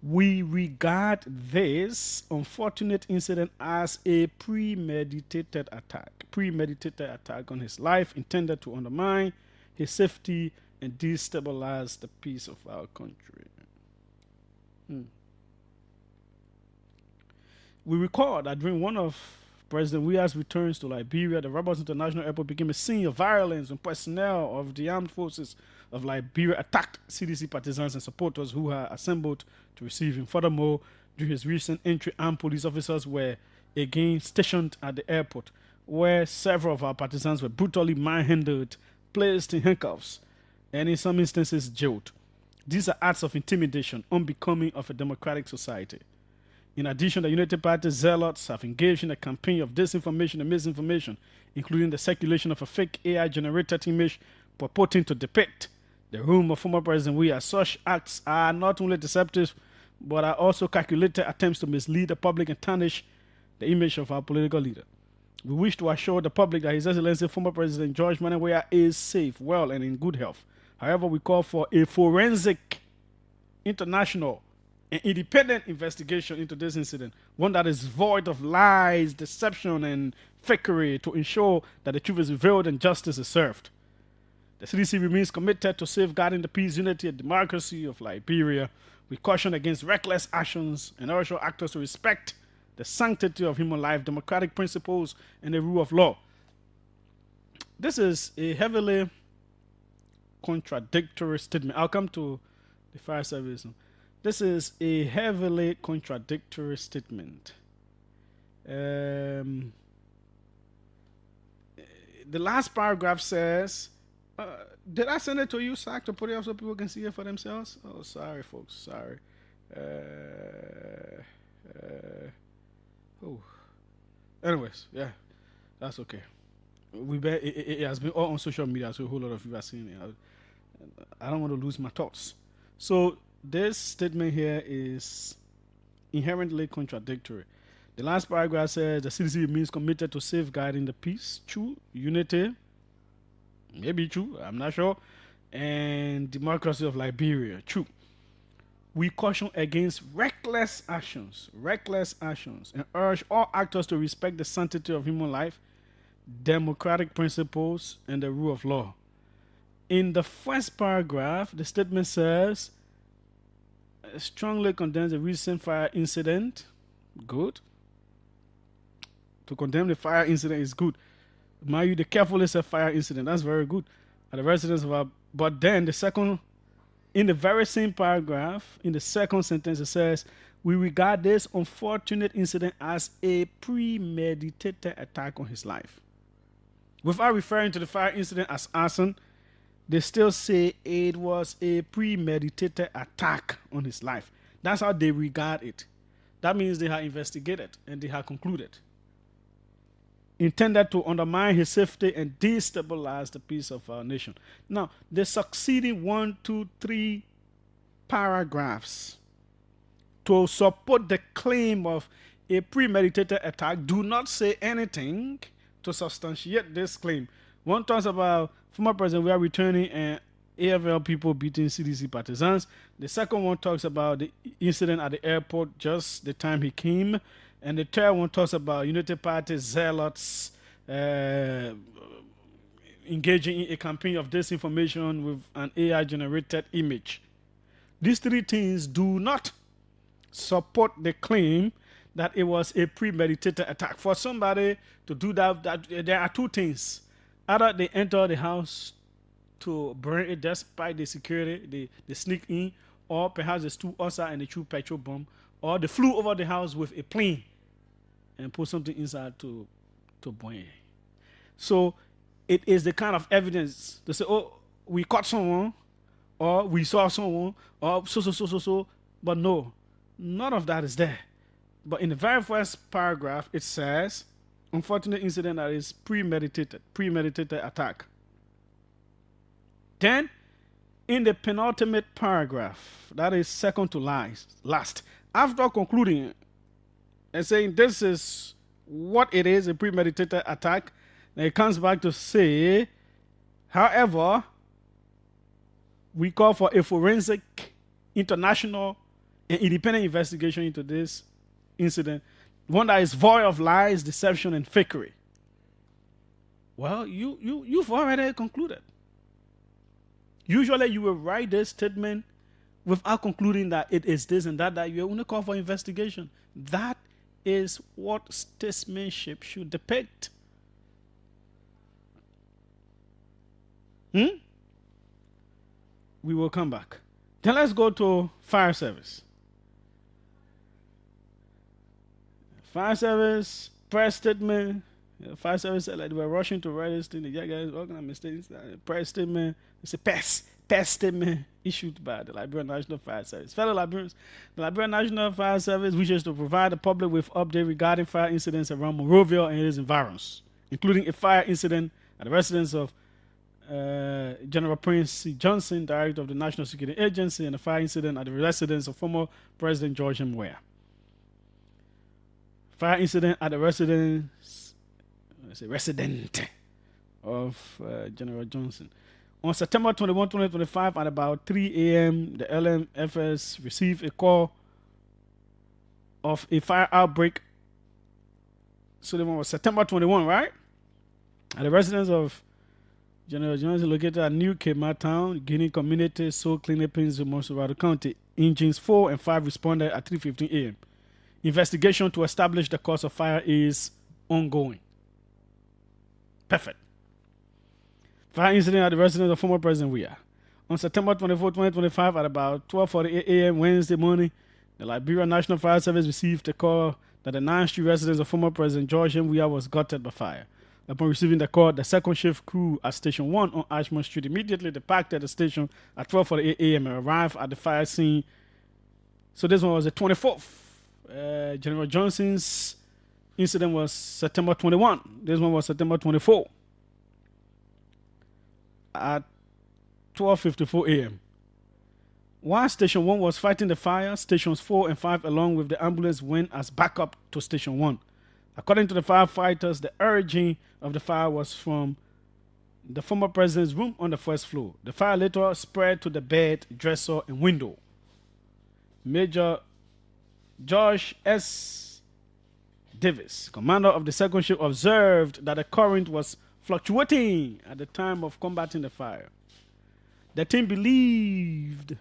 We regard this unfortunate incident as a premeditated attack on his life, intended to undermine his safety and destabilize the peace of our country. We recall that during one of President Weah's returns to Liberia, the Roberts International Airport became a scene of violence when personnel of the armed forces of Liberia attacked CDC partisans and supporters who had assembled to receive him. Furthermore, during his recent entry, armed police officers were again stationed at the airport, where several of our partisans were brutally manhandled, placed in handcuffs, and in some instances jailed. These are acts of intimidation unbecoming of a democratic society. In addition, the United Party zealots have engaged in a campaign of disinformation and misinformation, including the circulation of a fake AI-generated image purporting to depict the room of former President Weah. Such acts are not only deceptive, but are also calculated attempts to mislead the public and tarnish the image of our political leader. We wish to assure the public that His Excellency former President George Weah is safe, well, and in good health. However, we call for a forensic, international, an independent investigation into this incident, one that is void of lies, deception, and fakery, to ensure that the truth is revealed and justice is served. The CDC remains committed to safeguarding the peace, unity, and democracy of Liberia. We caution against reckless actions and urge all actors to respect the sanctity of human life, democratic principles, and the rule of law. This is a heavily contradictory statement. I'll come to the fire service. This is a heavily contradictory statement. The last paragraph says, did I send it to you, Sack, to put it up so people can see it for themselves? Oh, sorry, folks. Sorry. Anyways, yeah, that's okay. It has been all on social media, so a whole lot of you are seeing it. I don't want to lose my thoughts. So this statement here is inherently contradictory. The last paragraph says the CDC remains committed to safeguarding the peace, true, unity, maybe true, I'm not sure, and democracy of Liberia, true. We caution against reckless actions, and urge all actors to respect the sanctity of human life, democratic principles, and the rule of law. In the first paragraph, the statement says, strongly condemns the recent fire incident. Good. To condemn the fire incident is good. Mind you, the careful is a fire incident. That's very good. At the residence of our, but then the second In the very same paragraph, in the second sentence, it says, we regard this unfortunate incident as a premeditated attack on his life. Without referring to the fire incident as arson, they still say it was a premeditated attack on his life. That's how they regard it. That means they have investigated and they have concluded. Intended to undermine his safety and destabilize the peace of our nation. Now, the succeeding 1, 2, 3 paragraphs to support the claim of a premeditated attack do not say anything to substantiate this claim. One talks about former President Weah returning and AFL people beating CDC partisans. The second one talks about the incident at the airport just the time he came. And the third one talks about United Party zealots engaging in a campaign of disinformation with an AI-generated image. These three things do not support the claim that it was a premeditated attack. For somebody to do that, there are two things. Either they enter the house to burn it despite the security, they sneak in, or perhaps they stood outside and they threw petrol bomb, or they flew over the house with a plane and put something inside to burn it. So it is the kind of evidence to say, oh, we caught someone, or we saw someone, or so. But no, none of that is there. But in the very first paragraph, it says, unfortunate incident that is premeditated attack. Then, in the penultimate paragraph, that is second to last, after concluding and saying this is what it is, a premeditated attack, then it comes back to say, however, we call for a forensic, international, and independent investigation into this incident, one that is void of lies, deception, and fakery. Well, you've already concluded. Usually you will write this statement without concluding that it is this and that you only call for investigation. That is what statesmanship should depict. We will come back. Then let's go to fire service. Fire service, press statement. Fire service said like they were rushing to write this thing. The guys organized mistakes. Press statement. It's a pass statement issued by the Liberian National Fire Service. Fellow Liberians, the Liberian National Fire Service wishes to provide the public with updates regarding fire incidents around Monrovia and its environs, including a fire incident at the residence of General Prince C. Johnson, Director of the National Security Agency, and a fire incident at the residence of former President George M. Weah. Fire incident at the resident of General Johnson. On September 21, 2025, at about 3 a.m., the LMFS received a call of a fire outbreak. So the one was September 21, right? At the residence of General Johnson, located at New Kema Town, Guinea Community, Soul Clinic, Monserrado County. Engines 4 and 5 responded at 3:15 a.m. Investigation to establish the cause of fire is ongoing. Perfect. Fire incident at the residence of former President Weah. On September 24, 2025, at about 12:48 a.m. Wednesday morning, the Liberia National Fire Service received a call that the 9th Street residence of former President George M. Weah was gutted by fire. Upon receiving the call, the second shift crew at Station 1 on Ashmont Street immediately departed the station at 12:48 a.m. and arrived at the fire scene. So this one was the 24th. General Johnson's incident was September 21. This one was September 24. At 12:54 a.m. While Station 1 was fighting the fire, Stations 4 and 5 along with the ambulance went as backup to Station 1. According to the firefighters, the origin of the fire was from the former president's room on the first floor. The fire later spread to the bed, dresser, and window. Major Josh S. Davis, commander of the second shift, observed that the current was fluctuating at the time of combating the fire. The team believed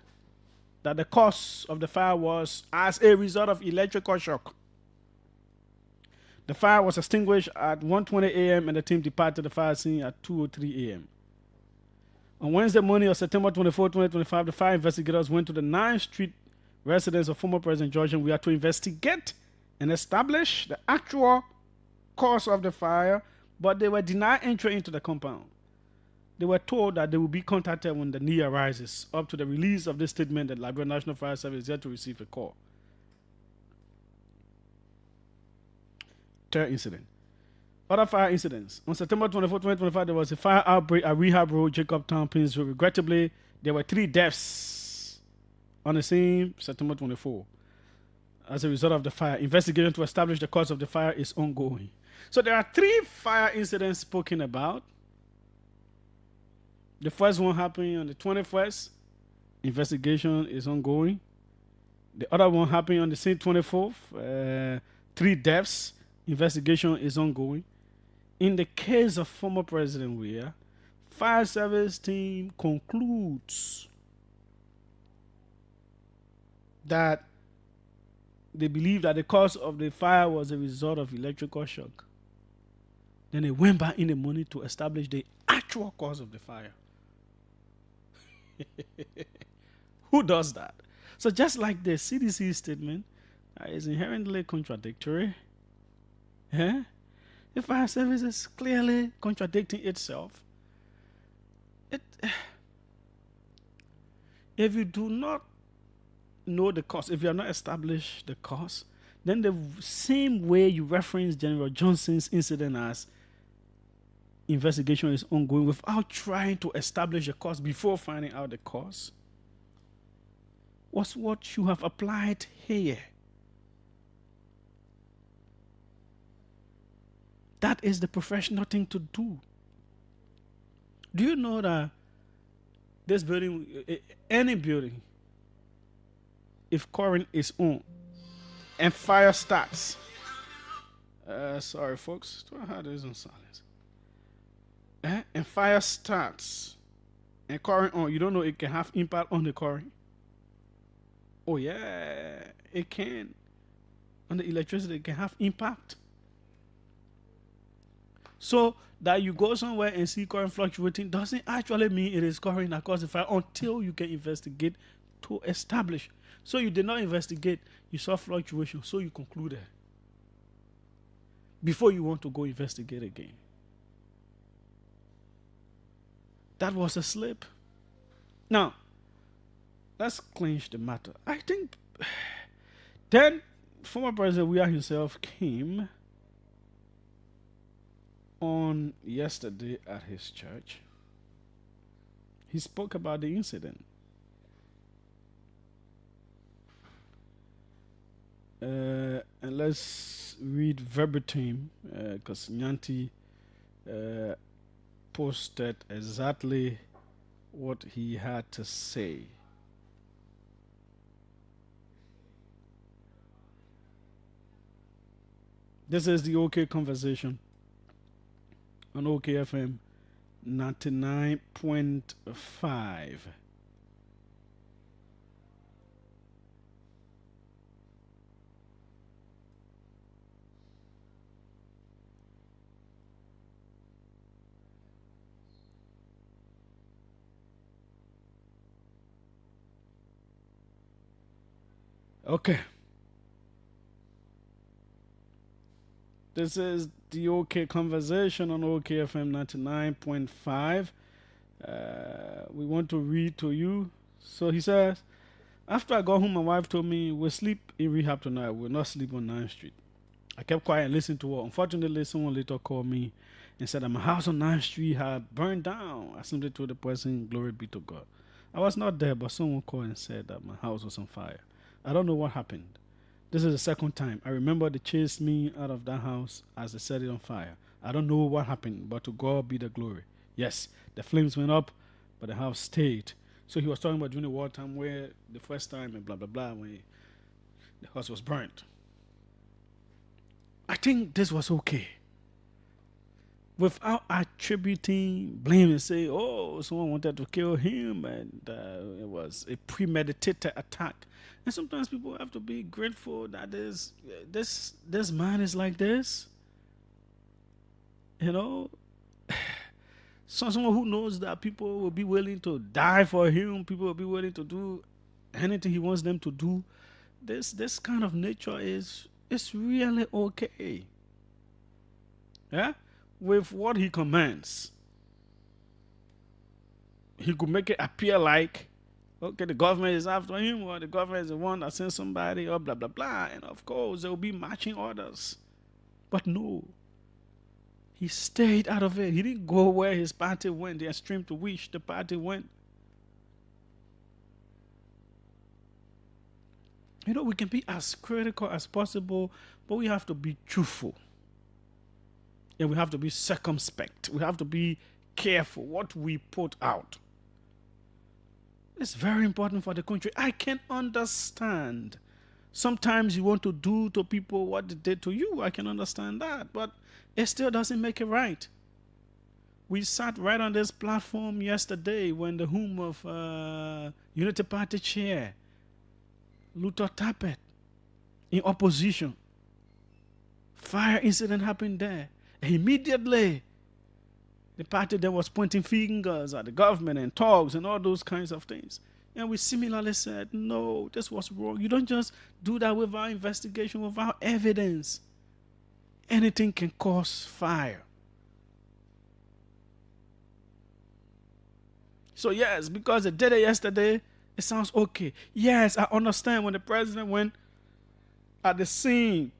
that the cause of the fire was as a result of electrical shock. The fire was extinguished at 1:20 a.m. and the team departed the fire scene at 2:03 a.m. On Wednesday morning of September 24, 2025, the fire investigators went to the 9th Street residence of former President George Weah to investigate and establish the actual cause of the fire, but they were denied entry into the compound. They were told that they will be contacted when the need arises. Up to the release of this statement, the Liberia National Fire Service is yet to receive a call. Third incident. Other fire incidents. On September 24, 2025, there was a fire outbreak at Rehab Road, Jacobtown, Painesville. Regrettably, there were 3 deaths on the same September 24 as a result of the fire. Investigation to establish the cause of the fire is ongoing. So there are 3 fire incidents spoken about. The first one happened on the 21st. Investigation is ongoing. The other one happened on the same 24th. 3 deaths. Investigation is ongoing. In the case of former President Weah, fire service team concludes that they believe that the cause of the fire was a result of electrical shock. Then they went back in the morning to establish the actual cause of the fire. Who does that? So just like the CDC statement is inherently contradictory, the fire service is clearly contradicting itself. If you do not know the cause, if you have not established the cause, then the same way you reference General Johnson's incident as investigation is ongoing without trying to establish the cause before finding out the cause, was what you have applied here. That is the professional thing to do. Do you know that this building, any building, if current is on and fire starts, sorry folks, do I have this on silence? And fire starts and current on, you don't know it can have impact on the current? Oh yeah, it can. On the electricity, it can have impact. So that you go somewhere and see current fluctuating doesn't actually mean it is current that caused the fire until you can investigate to establish. So you did not investigate, you saw fluctuation, so you concluded before you want to go investigate again. That was a slip. Now, let's clinch the matter. I think then former President Weah himself came on yesterday at his church. He spoke about the incident. And let's read verbatim because Nyanti posted exactly what he had to say. This is the OK Conversation on OKFM 99.5. Okay. This is the OK Conversation on OKFM 99.5. We want to read to you. So he says, after I got home, my wife told me we'll sleep in rehab tonight. We'll not sleep on 9th Street. I kept quiet and listened to her. Unfortunately, someone later called me and said that my house on 9th Street had burned down. I simply told the person, glory be to God. I was not there, but someone called and said that my house was on fire. I don't know what happened. This is the second time. I remember they chased me out of that house as they set it on fire. I don't know what happened, but to God be the glory. Yes, the flames went up, but the house stayed. So he was talking about during the wartime where the first time and blah, blah, blah, when the house was burnt. I think this was okay. Without attributing blame and say, oh, someone wanted to kill him and it was a premeditated attack. And sometimes people have to be grateful that this man is like this. You know? someone who knows that people will be willing to die for him, people will be willing to do anything he wants them to do. This kind of nature is really okay. Yeah? With what he commands. He could make it appear like, okay, the government is after him, or the government is the one that sends somebody, or blah, blah, blah. And of course, there will be marching orders. But no. He stayed out of it. He didn't go where his party went, the extreme to which the party went. You know, we can be as critical as possible, but we have to be truthful. And we have to be circumspect. We have to be careful what we put out. It's very important for the country. I can understand. Sometimes you want to do to people what they did to you. I can understand that. But it still doesn't make it right. We sat right on this platform yesterday when the home of Unity Party chair, Luther Tappet, in opposition. Fire incident happened there. And immediately, the party that was pointing fingers at the government and talks and all those kinds of things. And we similarly said, no, this was wrong. You don't just do that without investigation, without evidence. Anything can cause fire. So yes, because they did it yesterday, it sounds okay. Yes, I understand when the president went at the scene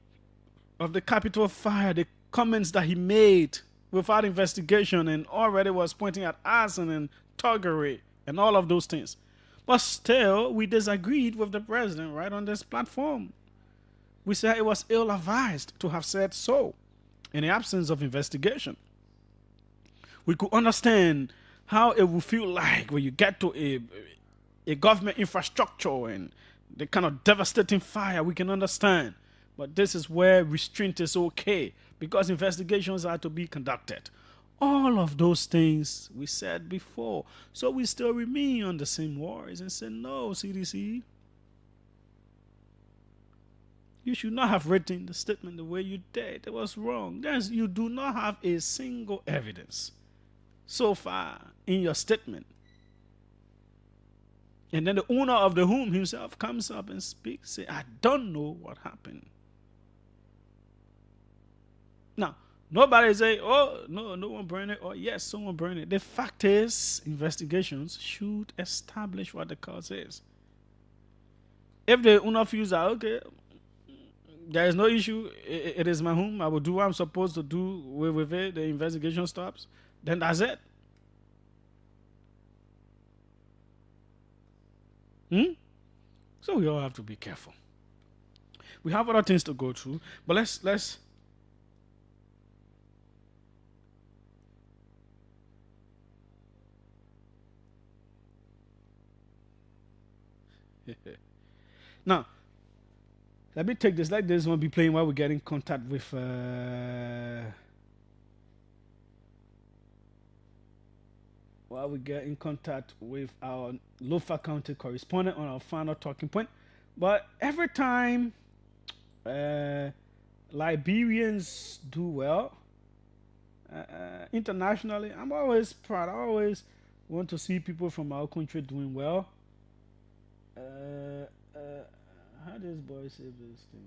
of the Capitol fire, the comments that he made without investigation and already was pointing at arson and thuggery and all of those things. But still, we disagreed with the president right on this platform. We said it was ill-advised to have said so in the absence of investigation. We could understand how it would feel like when you get to a government infrastructure and the kind of devastating fire. We can understand. But this is where restraint is okay because investigations are to be conducted. All of those things we said before. So we still remain on the same words and say, no, CDC, you should not have written the statement the way you did. It was wrong. You do not have a single evidence so far in your statement. And then the owner of the home himself comes up and speaks, say, I don't know what happened. Now, nobody say, oh, no one burned it, or yes, someone burned it. The fact is, investigations should establish what the cause is. If the owner feels that, okay, there is no issue, it is my home, I will do what I'm supposed to do with it, the investigation stops, then that's it. So we all have to be careful. We have other things to go through, but let's now, let me take this. Like this one be playing while we get in contact with our Lofa County correspondent on our final talking point. But every time Liberians do well internationally, I'm always proud. I always want to see people from our country doing well. How does boy say this thing?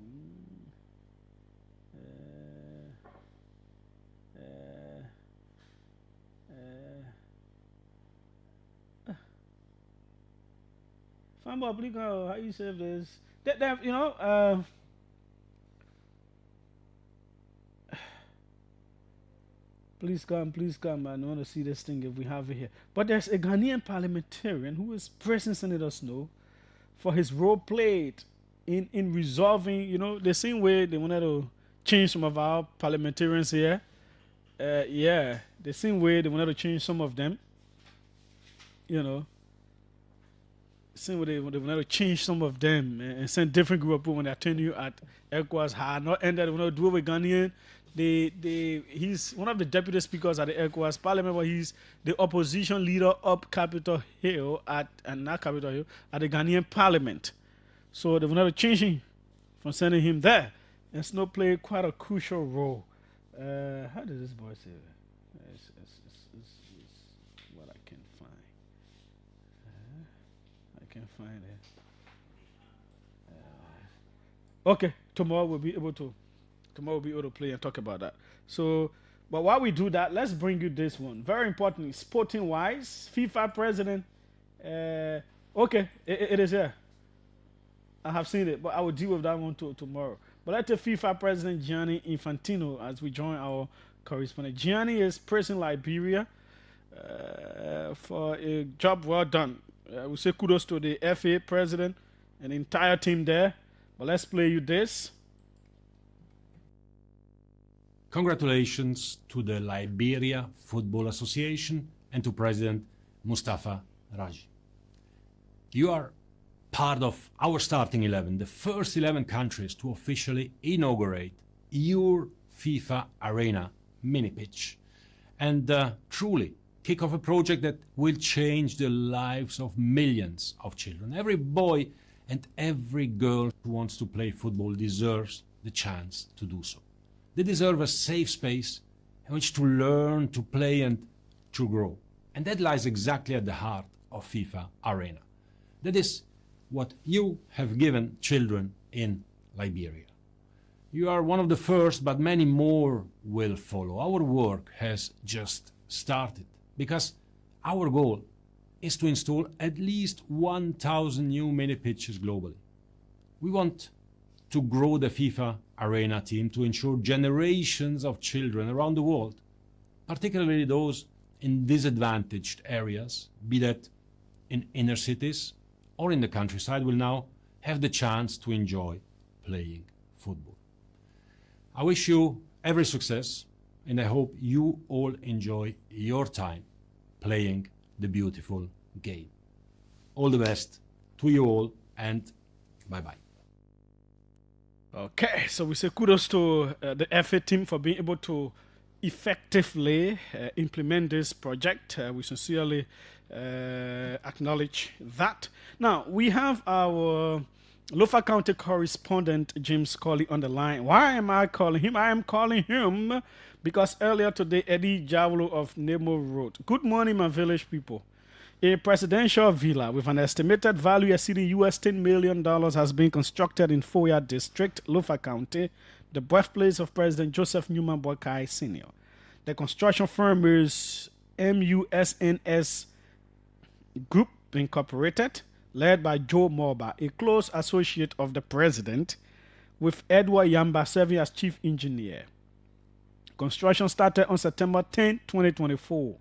How you save this? You know, please come, man. I want to see this thing if we have it here. But there's a Ghanaian parliamentarian who is pressing Senator Snow for his role played in resolving, you know, the same way they wanted to change some of our parliamentarians here. The same way they wanted to change some of them. You know, same way they wanted to change some of them and send different group of people when they're telling you at ECOWAS had not ended. They want to do it with Ghanaian. He's one of the deputy speakers at the ECOWAS Parliament, but he's the opposition leader up Capitol Hill at the Ghanaian Parliament. So they were not changing from sending him there. And Snow played quite a crucial role. How does this boy say that? what I can find. I can find it. Okay, tomorrow we'll be able to play and talk about that. So, but while we do that, let's bring you this one. Very importantly, sporting wise, FIFA president. Okay, it is here. I have seen it, but I will deal with that one tomorrow. But let's take FIFA president Gianni Infantino as we join our correspondent. Gianni is praising Liberia for a job well done. We say kudos to the FA president and the entire team there. But let's play you this. Congratulations to the Liberia Football Association and to President Mustafa Raji. You are part of our starting 11, the first 11 countries to officially inaugurate your FIFA Arena mini pitch and truly kick off a project that will change the lives of millions of children. Every boy and every girl who wants to play football deserves the chance to do so. They deserve a safe space in which to learn, to play and to grow. And that lies exactly at the heart of FIFA Arena. That is what you have given children in Liberia. You are one of the first, but many more will follow. Our work has just started because our goal is to install at least 1,000 new mini pitches globally. We want to grow the FIFA Arena team to ensure generations of children around the world, particularly those in disadvantaged areas, be that in inner cities or in the countryside, will now have the chance to enjoy playing football. I wish you every success, and I hope you all enjoy your time playing the beautiful game. All the best to you all, and bye-bye. Okay, so we say kudos to the FA team for being able to effectively implement this project. We sincerely acknowledge that. Now, we have our Lofa County correspondent, James Colley, on the line. Why am I calling him? I am calling him because earlier today, Eddie Javolo of Nemo wrote, "Good morning, my village people. A presidential villa with an estimated value exceeding US $10 million has been constructed in Weah District, Lofa County, the birthplace of President Joseph Newman Boakai Sr. The construction firm is MUSNS Group Incorporated, led by Joe Morba, a close associate of the president, with Edward Yamba serving as chief engineer. Construction started on September 10, 2024.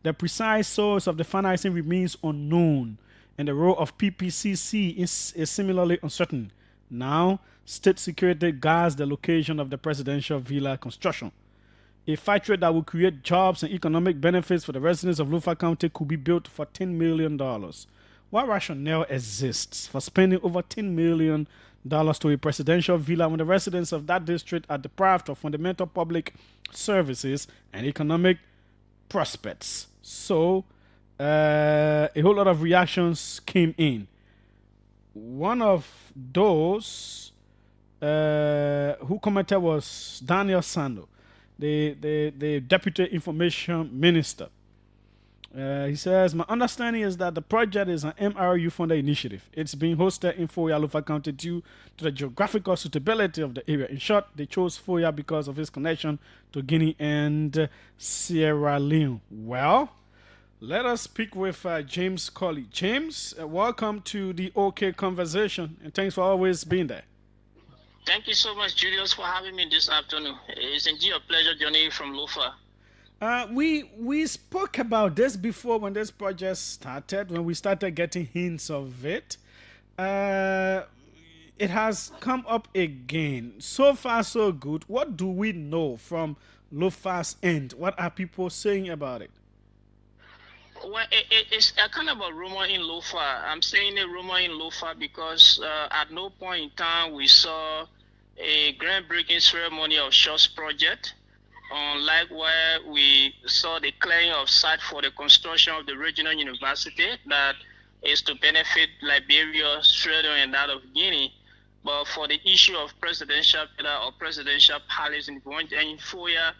The precise source of the financing remains unknown, and the role of PPCC is similarly uncertain. Now, state security guards the location of the presidential villa construction. A factory that will create jobs and economic benefits for the residents of Lofa County could be built for $10 million. What rationale exists for spending over $10 million to a presidential villa when the residents of that district are deprived of fundamental public services and economic prospects? So, a whole lot of reactions came in. One of those who commented was Daniel Sando, the Deputy Information Minister. He says, "My understanding is that the project is an MRU-funded initiative. It's being hosted in Weah, Lofa County due to the geographical suitability of the area. In short, they chose Weah because of its connection to Guinea and Sierra Leone." Well, let us speak with James Colley. James, welcome to the OK Conversation, and thanks for always being there. Thank you so much, Julius, for having me this afternoon. It's indeed a pleasure journeying from Lofa. We spoke about this before when this project started, when we started getting hints of it. It has come up again. So far, so good. What do we know from Lofa's end? What are people saying about it? Well, it's a kind of a rumor in Lofa. I'm saying a rumor in Lofa because at no point in time we saw a groundbreaking ceremony of Shaw's project. Unlike where we saw the clearing of site for the construction of the regional university that is to benefit Liberia, Sierra Leone, and that of Guinea. But for the issue of presidential pillar or presidential palace in Weah,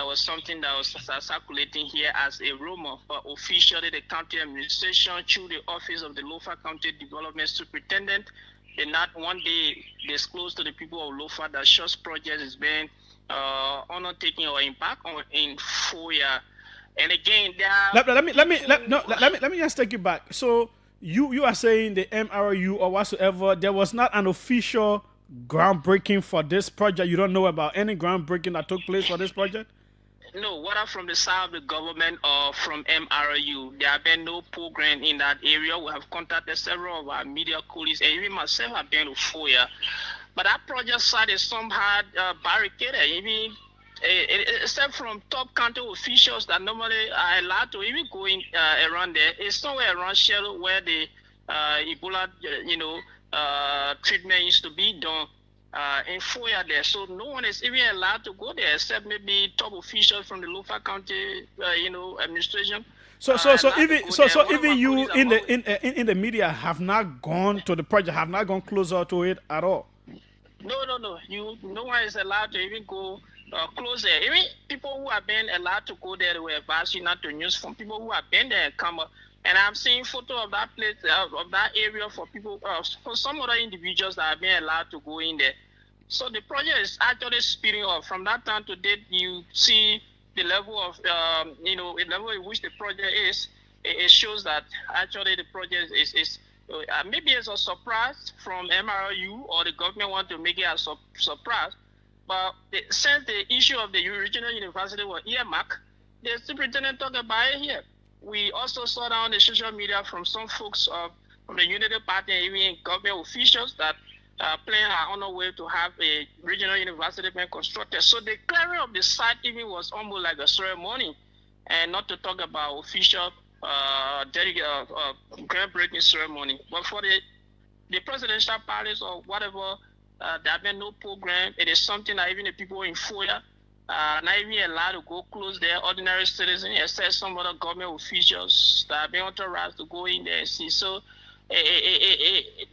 was something that was circulating here as a rumor, but officially the county administration, through the office of the Lofa County Development Superintendent, did not one day disclose to the people of Lofa that such project is being undertaken or embarked on in Weah. And again, let me just take you back. So you are saying the MRU or whatsoever, there was not an official groundbreaking for this project. You don't know about any groundbreaking that took place for this project? No, whether from the side of the government or from MRU, there have been no program in that area. We have contacted several of our media colleagues, and even myself have been to Weah. But that project site is somehow barricaded, even except from top county officials that normally are allowed to even go in around there. It's somewhere around Shell where the Ebola, treatment used to be done. In Weah there, so no one is even allowed to go there except maybe top officials from the Lofa County, administration. So even you in the media have not gone to the project, have not gone closer to it at all. No. No one is allowed to even go close there. Even people who have been allowed to go there, they were advised not to use from people who have been there and come up. And I'm seeing photo of that place, of that area for people, for some other individuals that have been allowed to go in there. So the project is actually speeding up. From that time to date, you see the level of, the level in which the project is. It shows that actually the project is maybe it's a surprise from MRU or the government want to make it a surprise. But since the issue of the regional university was earmarked, the superintendent talked about it here. We also saw down the social media from some folks from the Unity Party and even government officials that plans are on the way to have a regional university being constructed. So the clearing of the site even was almost like a ceremony, and not to talk about official groundbreaking ceremony. But for the presidential palace or whatever, there have been no program. It is something that even the people in Weah not even allowed to go close there, ordinary citizens, except some other government officials that have been authorized to go in there and see. So there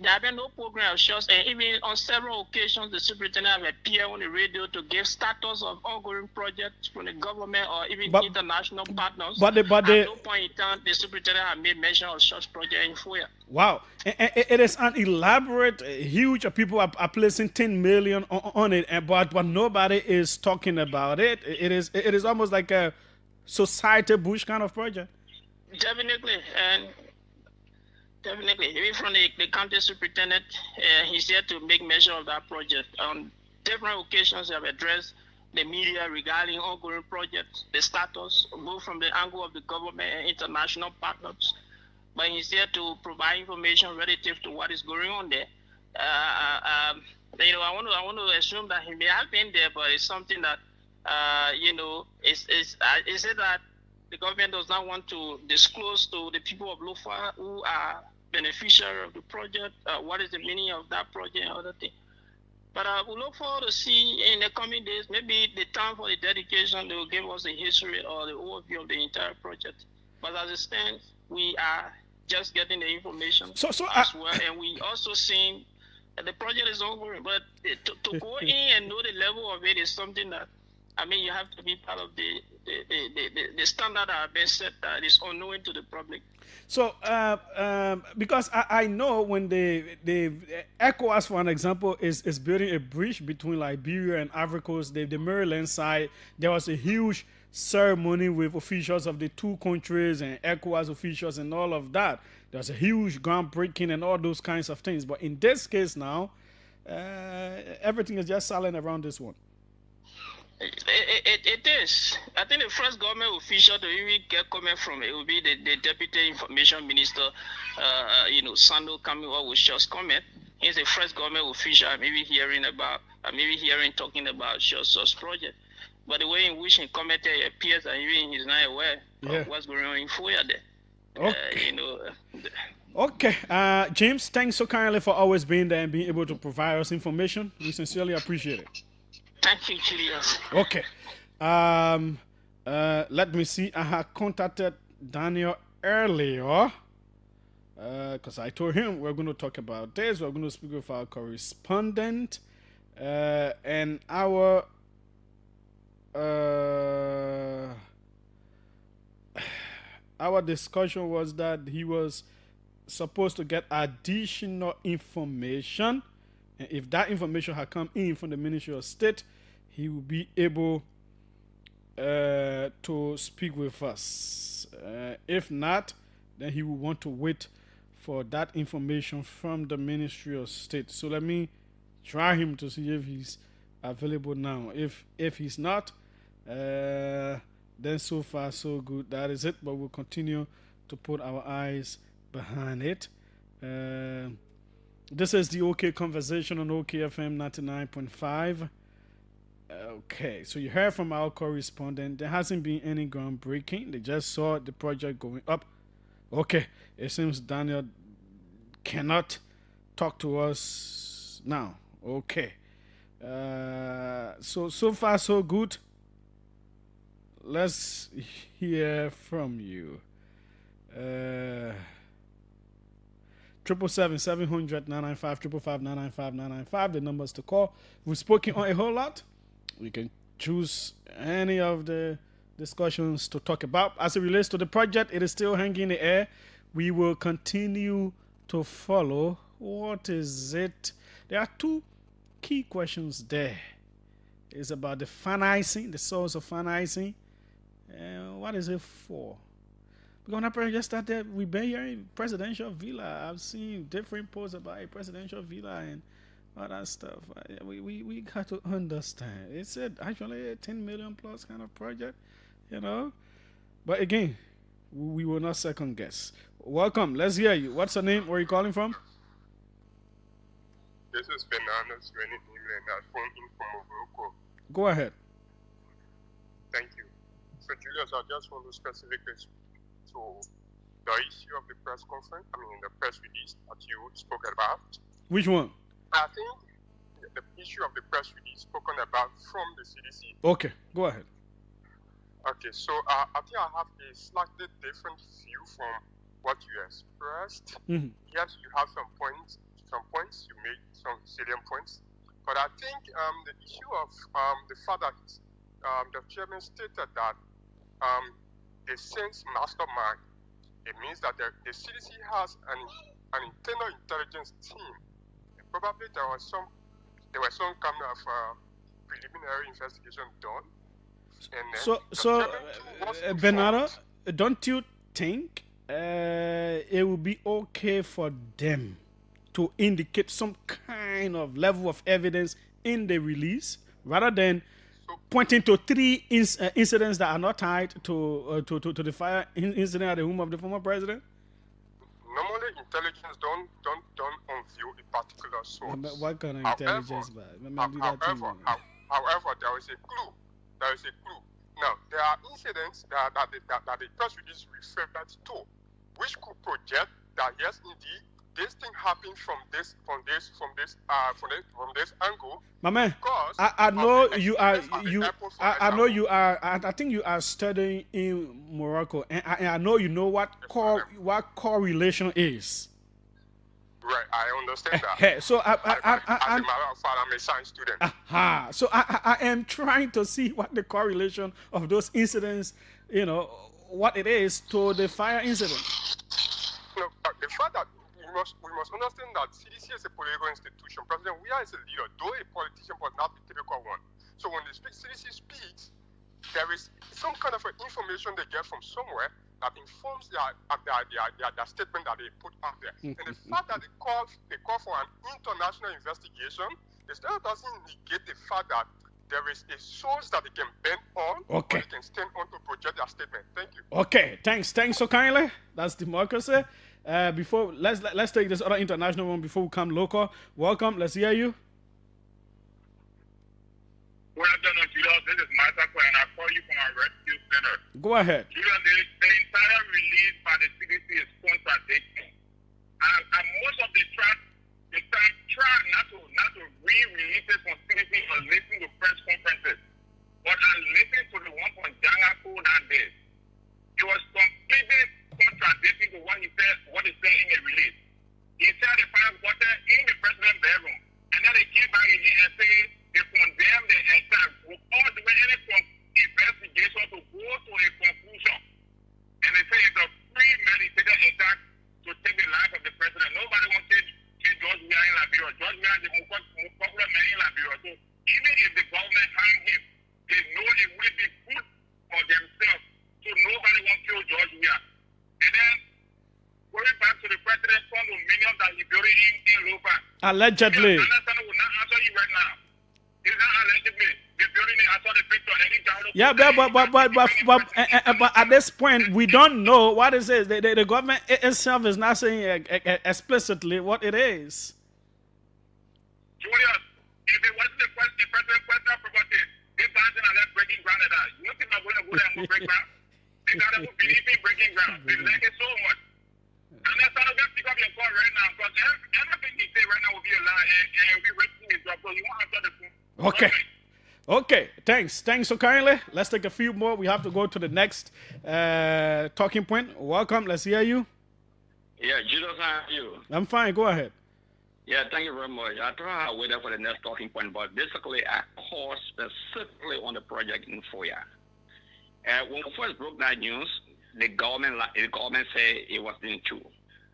have been no program of shots, and even on several occasions, the superintendent have appeared on the radio to give status of ongoing projects from the government or even international partners. At no point in time, the superintendent have made mention of such project in Weah. Wow, it is an elaborate, huge. People are placing 10 million on it, but nobody is talking about it. It is almost like a society bush kind of project. Definitely, and. Definitely. Even from the county superintendent, he's here to make measure of that project. On different occasions, they have addressed the media regarding ongoing projects, the status, both from the angle of the government and international partners. But he's here to provide information relative to what is going on there. I want to assume that he may have been there, but it's something that, is it that the government does not want to disclose to the people of Lofa who are beneficiary of the project, what is the meaning of that project and other things. But we look forward to see in the coming days, maybe the time for the dedication, they will give us the history or the overview of the entire project. But as it stands, we are just getting the information as well. And we also seeing that the project is ongoing. But to go in and know the level of it is something that, you have to be part of the standard that have been set that is unknown to the public. So, because I know when the ECOWAS, for an example, is building a bridge between Liberia and Ivory Coast, the Maryland side, there was a huge ceremony with officials of the two countries and ECOWAS officials and all of that. There was a huge groundbreaking and all those kinds of things. But in this case now, everything is just silent around this one. It is. I think the first government official to even get comment from it will be the Deputy Information Minister, Sando coming up with just comment. He's the first government official talking about just project. But the way in which he commented, it appears that even he's not aware of what's going on in Weah there. Okay. Okay. James, thanks so kindly for always being there and being able to provide us information. We sincerely appreciate it. Thank you, Julius. Okay. Let me see. I had contacted Daniel earlier because I told him we're going to talk about this. We're going to speak with our correspondent and our our discussion was that he was supposed to get additional information, and if that information had come in from the Ministry of State, he will be able to speak with us. If not, then he will want to wait for that information from the Ministry of State. So let me try him to see if he's available now. If he's not, then so far so good. That is it. But we'll continue to put our eyes behind it. This is the OK Conversation on OKFM 99.5. Okay, so you heard from our correspondent. There hasn't been any groundbreaking. They just saw the project going up. Okay, it seems Daniel cannot talk to us now. Okay. So far so good. Let's hear from you. 777-700-995, the numbers to call. We've spoken on a whole lot. We can choose any of the discussions to talk about. As it relates to the project, it is still hanging in the air. We will continue to follow. What is it? There are two key questions there. It's about the financing, the source of financing. What is it for? Because when I just started, we've been hearing presidential villa. I've seen different posts about a presidential villa and all that stuff. We got to understand. It's actually a 10 million plus kind of project, you know. But again, we will not second guess. Welcome. Let's hear you. What's your name? Where are you calling from? This is Fernando Sweeney England. I phone in from Morocco. Go ahead. Thank you. So, Julius, I just want to specifically to the issue of the press conference, the press release that you spoke about. Which one? I think the issue of the press release spoken about from the CDC. Okay, go ahead. Okay, so I think I have a slightly different view from what you expressed. Mm-hmm. Yes, you have some points you made, some salient points. But I think the issue of the fact that the chairman stated that the sense mastermind, it means that the CDC has an internal intelligence team. And probably there was some kind of preliminary investigation done. And Bernardo, don't you think it would be okay for them to indicate some kind of level of evidence in the release rather than pointing to three incidents that are not tied to the fire incident at the home of the former president? Normally, intelligence don't unveil a particular source. What kind of intelligence? However, there is a clue. Now, there are incidents that the press release referred to, which could project that yes, indeed, this thing happened from this angle. My man, I know you are. I think you are studying in Morocco, and I know you know what correlation is. Right, I understand that. So as a matter of fact, I'm a science student. So I am trying to see what the correlation of those incidents, what it is to the fire incident. No, the fact that we must understand that CDC is a political institution. President Weah is a leader, though a politician, but not the typical one. So when the CDC speaks, there is some kind of information they get from somewhere that informs their statement that they put out there. And the fact that they call for an international investigation, it still doesn't negate the fact that there is a source that they can bend on, or they can stand on to project their statement. Thank you. Okay, thanks so kindly. That's democracy. Before let's take this other international one before we come local. Welcome. Let's hear you. Well done, Julius. This is Martha, and I call you from our rescue center. Go ahead. Julius, the entire release by the CDC is contradicting, and most of the try not to re-release it from CDC or listen to press conferences. But I listened to the one from Jangaku that day. It was completely contradicting to what he said, what he said in the release. He said the fire water in the president's bedroom, and then they came back again and said they condemned the entire group all the way, and to a conclusion. And they say it's a premeditated attack to take the life of the president. Nobody wants to kill George Weah in Liberia. George Weah is the most popular man in Liberia. So even if the government hang him, they know it will be good for themselves. So nobody wants to kill George Weah. And then going back to the president's condominium that he built in Lofa. Allegedly. I will not answer you right now. It's not allegedly. The building, I saw the picture. Yeah, but at this point, we don't know what it is. The government itself is not saying explicitly what it is. Julius, if it wasn't the president's personal property, this person are left breaking ground at that. You think I'm going to go there and go break ground? They got to believe in breaking ground. They like it so much. And that's how they're pick up your call right now, because everything he say right now will be a lie, and we wasting his job. So you want to answer the phone. Okay, thanks so kindly. Let's take a few more. We have to go to the next talking point. Welcome, let's hear you. Yeah, Julius, how are you? I'm fine, go ahead. Yeah, thank you very much. I try to wait for the next talking point, but basically I called specifically on the project in Weah. When we first broke that news, the government said it was not true.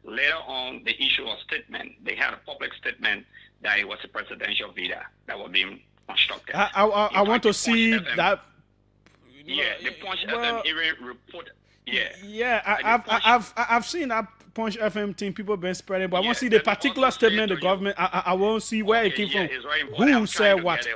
Later on, the issue of statement, they had a public statement that it was a presidential villa that was being constructed. I want to see FM, that. Yeah, the Punch FM even report. Yeah, I've seen that Punch FM thing people been spreading, but I want to see the particular statement the government. I won't see where it came from. It's very Who said what?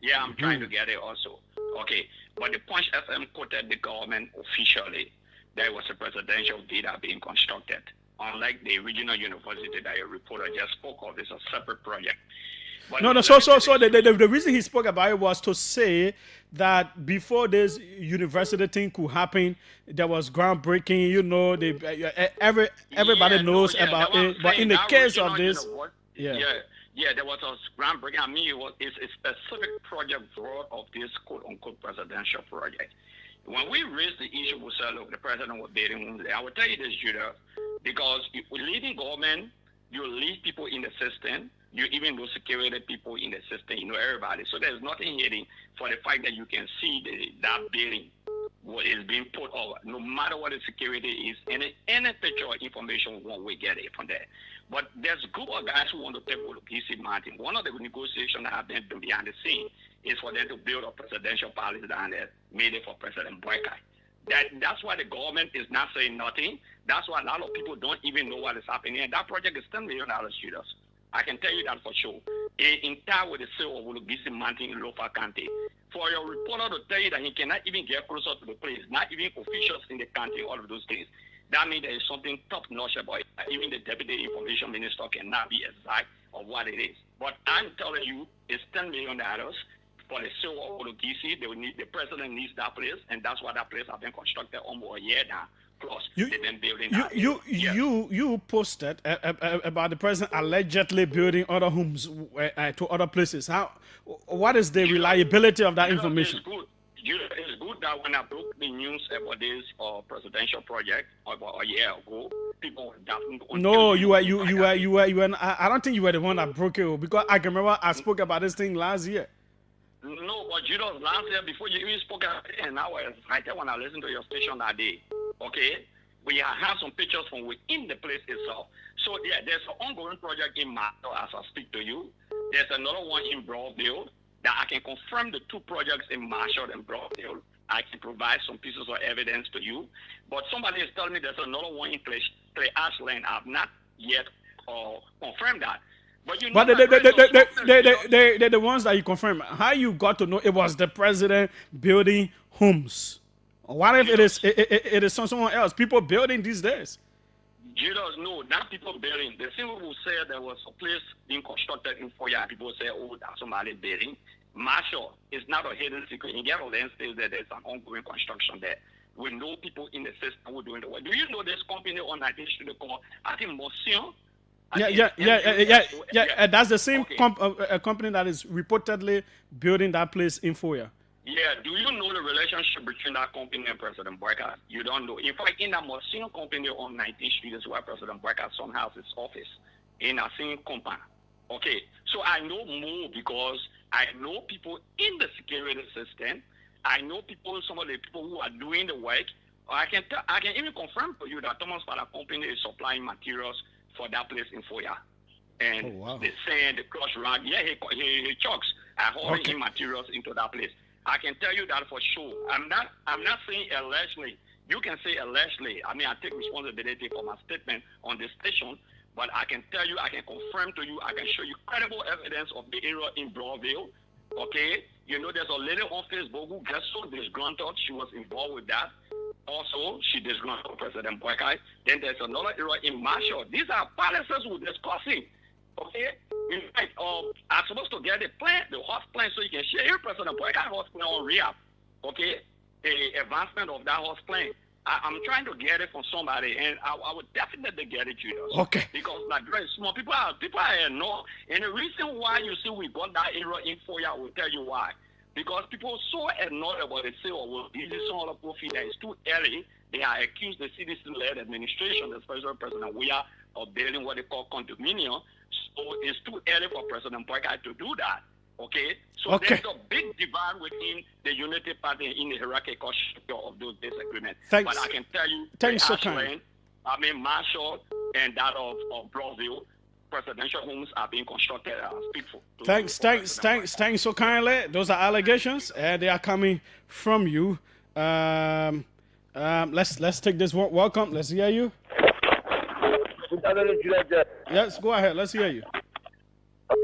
Yeah, I'm trying to get it also. Okay, but the Punch FM quoted the government officially that it was a presidential villa being constructed. Unlike the regional university that a reporter just spoke of, it's a separate project. But the reason he spoke about it was to say that before this university thing could happen, there was groundbreaking. You know, everybody knows about it. But in the case of this, there was a groundbreaking. I mean, it's a specific project brought of this quote unquote presidential project. When we raised the issue, we said, look, the president was building. I will tell you this, Judah, because we live in government, you leave people in the system. You even know security people in the system, you know everybody. So there's nothing hidden for the fact that you can see that building what is being put over. No matter what the security is, any picture or information, we get it from there. But there's a group of guys who want to take DC Martin. One of the negotiations that have been done behind the scene is for them to build a presidential palace down there, made it for President Weah. That's why the government is not saying nothing. That's why a lot of people don't even know what is happening. And that project is $10 million, Julius. I can tell you that for sure. In time with the sale of Ulugisi Mountain in Lofa County, for your reporter to tell you that he cannot even get closer to the place, not even officials in the county, all of those things, that means there is something top-notch about it. Even the deputy information minister cannot be exact of what it is. But I'm telling you, it's $10 million for the sale of Ulugisi. The president needs that place, and that's why that place has been constructed almost a year now. Plus, they've been building you posted about the president allegedly building other homes to other places. What is the reliability of that information? It's good that when I broke the news about this presidential project about a year ago, people were doubting. No, you were. I don't think you were the one that broke it, because I can remember I spoke about this thing last year. No, but you know, last year before you even spoke, and I was right there when I listened to your station that day. Okay, we have some pictures from within the place itself. So yeah, there's an ongoing project in Marshall as I speak to you. There's another one in Broadville that I can confirm the two projects in Marshall and Broadville. I can provide some pieces of evidence to you. But somebody is telling me there's another one in Clay Ashland. I've not yet confirmed that. But you know, the ones that you confirm, how you got to know it was the president building homes? What if it is someone else? People building these days. You don't know, not people building. The same people say there was a place being constructed in Weah. People say, oh, that's somebody building. Marshall is not a hidden secret. In Garland says that there's an ongoing construction there. We know people in the system who are doing the work. Do you know this company on 19th Street called, I think, Motion? Yeah. That's the same company that is reportedly building that place in Weah. Yeah, do you know the relationship between that company and President Weah? You don't know. In fact, in that Mosin company on 19th Street is where President Weah son has his office, in a same company. Okay, so I know more because I know people in the security system. I know people, some of the people who are doing the work. I can even confirm to you that Thomas Father Company is supplying materials for that place in Foya. And the sand, the crush rag, he chucks are hauling in materials into that place. I can tell you that for sure. I'm not saying allegedly. You can say allegedly. I mean, I take responsibility for my statement on the station, but I can tell you, I can confirm to you, I can show you credible evidence of the error in Broadville. Okay? You know, there's a lady on Facebook who gets so disgruntled, she was involved with that. Also, she disgruntled President Boykai. Then there's another error in Marshall. These are policies we're discussing. Okay? In fact, I'm supposed to get the horse plan, so you can share your President Boykai horse plan on rehab. Okay? The advancement of that horse plan. I'm trying to get it from somebody, and I would definitely get it to you. Okay. Because like very small people are no, and the reason why you see we got that error in for you, I will tell you why. Because people are so annoyed about it, say, well, this is all the profit that is too early. They are accused the citizen-led administration, especially President Weah, of building what they call condominium. So it's too early for President Boykai to do that. Okay? So there's a big divide within the Unity Party in the hierarchical structure of those disagreements. Thanks. But I can tell you, Marshall and that of Broadville, presidential homes are being constructed as peaceful. Thanks so kindly. Those are allegations, and they are coming from you. Let's take this one. Welcome. Let's hear you. Yes, go ahead. Let's hear you.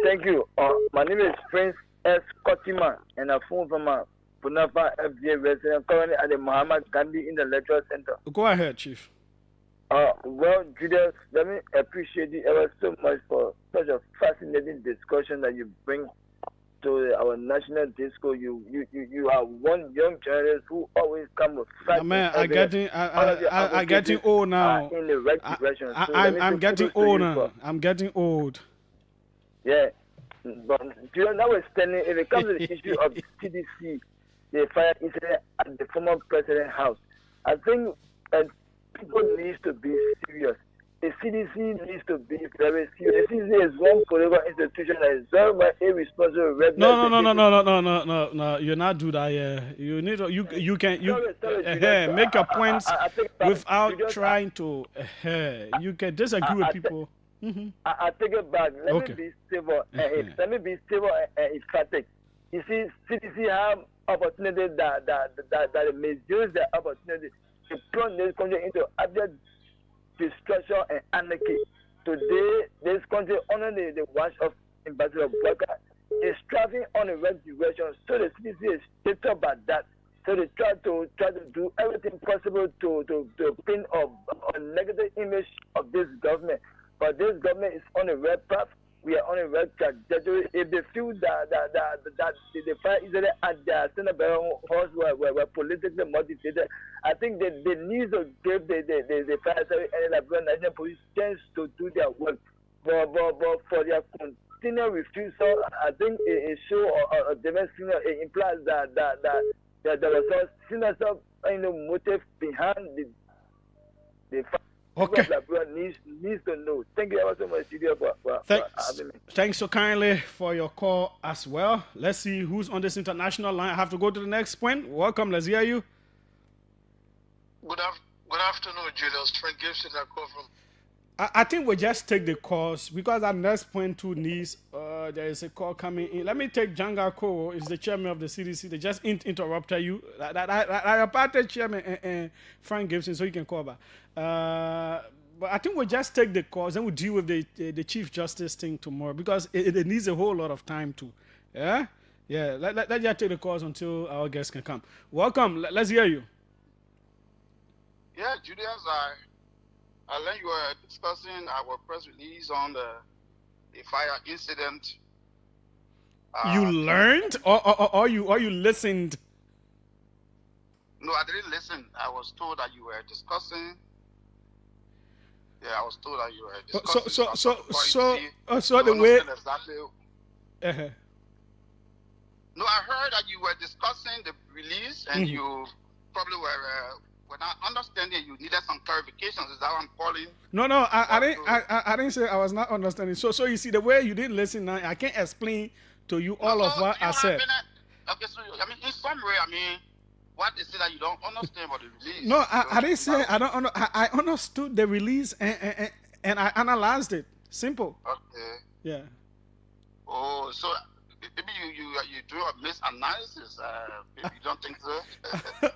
Thank you. My name is Prince S. Kotima, and I'm from Punafa FBA resident, currently at the Muhammad Gandhi Intellectual Center. Go ahead, Chief. Well, Julius, let me appreciate you ever so much for such a fascinating discussion that you bring to our national disco. You are one young journalist who always come with facts. Man, I'm getting old now. In the right direction. I'm getting old now. I'm getting old. Yeah, but notwithstanding, if it comes to the issue of the CDC, the fire incident at the former president's house, I think people need to be serious. The CDC needs to be very serious. The CDC is one political institution that is very much irresponsible. No. You not do that. Yeah, you need to. You can make your points without trying to. You can disagree with people. Mm-hmm. I take it back. Let me be stable. Let me be stable and emphatic. You see, CDC have opportunity that misuse the opportunity to plunge this country into abject destruction and anarchy. Today, this country, under the watch of Ambassador Boykai, is striving on the right direction. So the CDC is shaped up by that. So they try to do everything possible to paint a negative image of this government. But this government is on the right path. We are on the right trajectory. If they feel that the fire is at their Senator horse were politically motivated, I think they need to give the fire service and the national police chance to do their work. But for their continued refusal, I think it shows a different signal. It implies that there was some sinister motive behind the fire. Okay. Needs to know. Thank you ever so much, Julius, for having me. Thanks so kindly for your call as well. Let's see who's on this international line. I have to go to the next point. Welcome. Let's hear you. Good afternoon, Julius. Frank Gibson, I call from. I think we just take the calls because our next point two needs. There is a call coming in. Let me take Janga Ko, is the chairman of the CDC. They just interrupted you. I apparted chairman and Frank Gibson, so you can call back. But I think we'll just take the calls and we'll deal with the Chief Justice thing tomorrow because it needs a whole lot of time too. Yeah? Yeah, let's just take the calls until our guests can come. Welcome. Let's hear you. Yeah, Julius, I learned you were discussing our press release on the fire incident. You learned or you listened? No, I didn't listen. I was told that you were discussing. Yeah, I was told that you were discussing. So the way. Exactly. No, I heard that you were discussing the release and you probably were not understanding. You needed some clarifications. Is that what I'm calling? No, I didn't say I was not understanding. So you see the way you didn't listen now, I can't explain to you all of what I said. okay, so I mean, in summary, I mean, what they say that you don't understand about the release. No, I didn't say I don't. I understood the release and I analyzed it. Simple. Okay. Yeah. Oh, so maybe you do a misanalysis. Maybe you don't think so.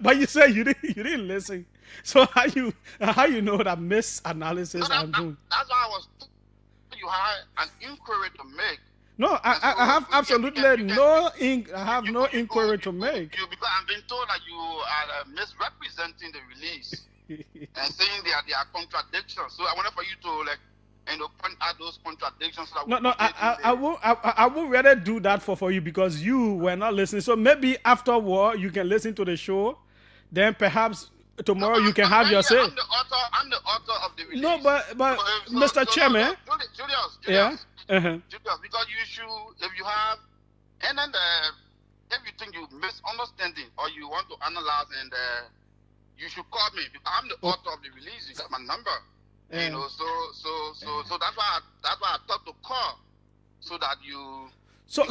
But you said you didn't listen. So how you know that misanalysis I'm doing? That's why I was. You had an inquiry to make. No, I have absolutely no inquiry to make. Because I've been told that you are misrepresenting the release and saying there are contradictions. So I wanted for you to point out those contradictions. So I would rather do that for you because you were not listening. So maybe afterward you can listen to the show. Then perhaps tomorrow you can have your say. I'm the author of the release. No, but Mr. Chairman. Julius. Yeah. Julius, because you should, if you have, and then if you think you misunderstanding or you want to analyze, and you should call me because I'm the author of the release. You got my number. You know, so that's why I thought to call so that you. So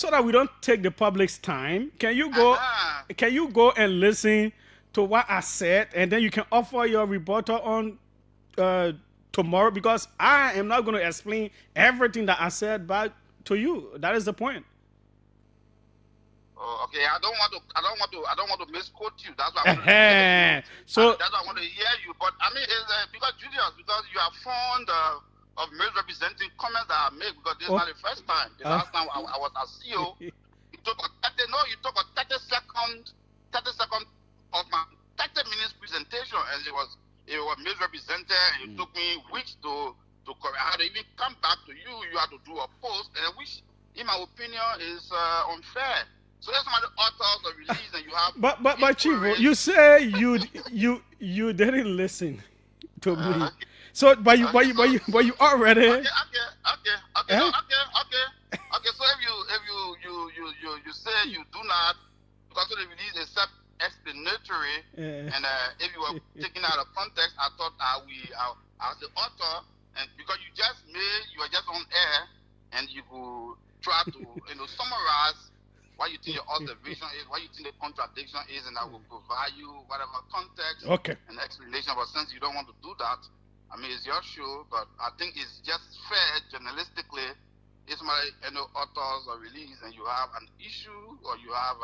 that we don't take the public's time, can you go and listen to what I said, and then you can offer your rebuttal on tomorrow, because I am not going to explain everything that I said back to you. That is the point. Oh, okay. I don't want to misquote you. That's why that's why I want to hear you. But I mean, it's because Julius, because you are fond of misrepresenting comments that I make, because this is not the first time. The last time I was at CEO, you took a 30 second of my 30 minutes presentation, and it was misrepresented, and it took me weeks to correct. I had to even come back to you. You had to do a post, and which, in my opinion, is unfair. So that's why the authors of release, and you have. But Chief, you say you didn't listen to me. So, but you already. Okay. So if you say you do not, because of the release is self-explanatory, and if you were taken out of context, I thought as the author, and because you were just on air, and you could try to summarize what you think your observation is, what you think the contradiction is, and I will provide you whatever context and explanation. But since you don't want to do that, I mean, it's your show, but I think it's just fair, journalistically, if somebody, authors are released and you have an issue or you have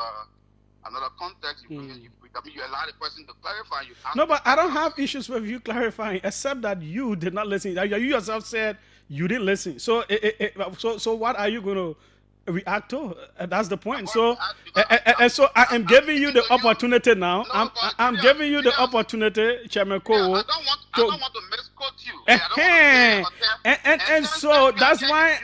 another context, you allow the person to clarify. No, but I don't have issues with you clarifying, except that you did not listen. You yourself said you didn't listen. So what are you going to react to? That's the point. So I am giving you the opportunity now. I'm giving you the opportunity, Chairman Kowo. I don't want to misquote you. And so that's why.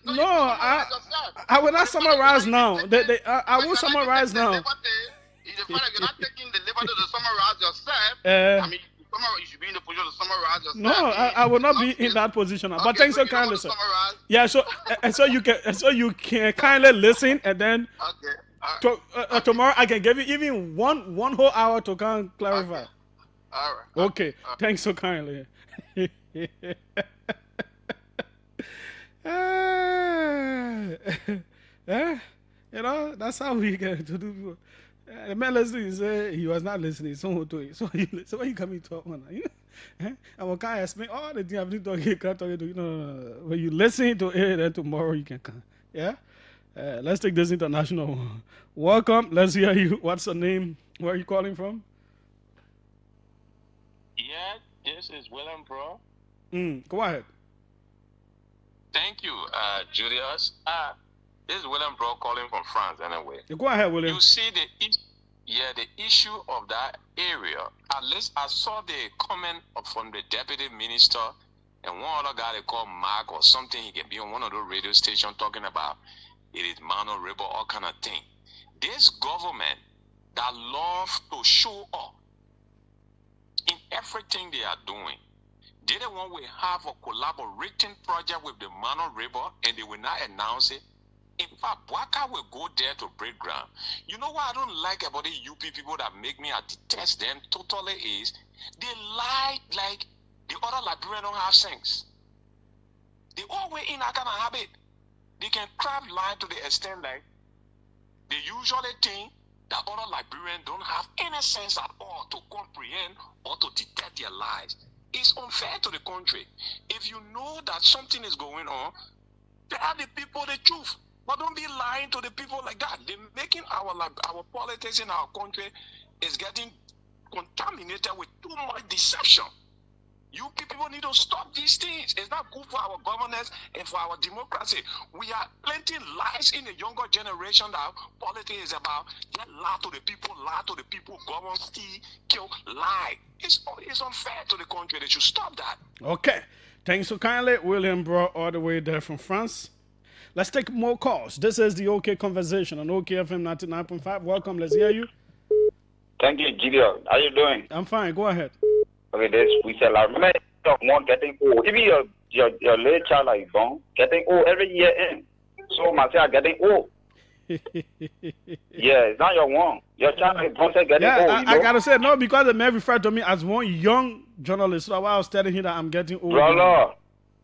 No, I will not summarize now. I will summarize now. If you're not taking the liberty to summarize yourself, I mean, you should be in the position to summarize yourself. No, I will not be in that position now. But thanks so kindly, sir. Yeah, so you can kindly listen, and then tomorrow I can give you even one whole hour to come clarify. Okay. All right. Okay. Thanks so kindly. That's how we get to do. The man listening say he was not listening. So when you come to talk on, and what kind of explain all the things I've been talking to. No. When you listen to it, then tomorrow you can come. Yeah. Let's take this international one. Welcome. Let's hear you. What's your name? Where are you calling from? Yeah, this is William, bro. Go ahead. Thank you, Julius. This is William, bro, calling from France. Anyway, go ahead, William. You see the issue of that area. At least I saw the comment from the deputy minister and one other guy they call Mark or something. He can be on one of those radio stations talking about it is Mano River, all kind of thing. This government that love to show up in everything they are doing. They the one will have a collaborating project with the Mano River and they will not announce it. In fact, Waka will go there to break ground. You know what I don't like about the UP people that make me, I detest them totally is, they lie like the other Liberians don't have sense. They always in that kind of habit. They can craft lie to the extent like they usually think that other Liberians don't have any sense at all to comprehend or to detect their lies. It's unfair to the country. If you know that something is going on, tell the people the truth. But don't be lying to the people like that. They're making our politics in our country is getting contaminated with too much deception. You people need to stop these things. It's not good for our governance and for our democracy. We are planting lies in the younger generation that politics is about. Just lie to the people, govern, steal, kill, lie. It's unfair to the country. They should stop that. Okay. Thanks so kindly. William brought all the way there from France. Let's take more calls. This is the OK Conversation on OKFM 99.5. Welcome. Let's hear you. Thank you, Julius. How you doing? I'm fine. Go ahead. Okay, this we said I remember one getting old. Even your late child is born, getting old every year in. So myself getting old. Yeah, it's not your one. Your child is born getting old. I gotta say no because the man referred to me as one young journalist. So I was telling him that I'm getting old. Brother,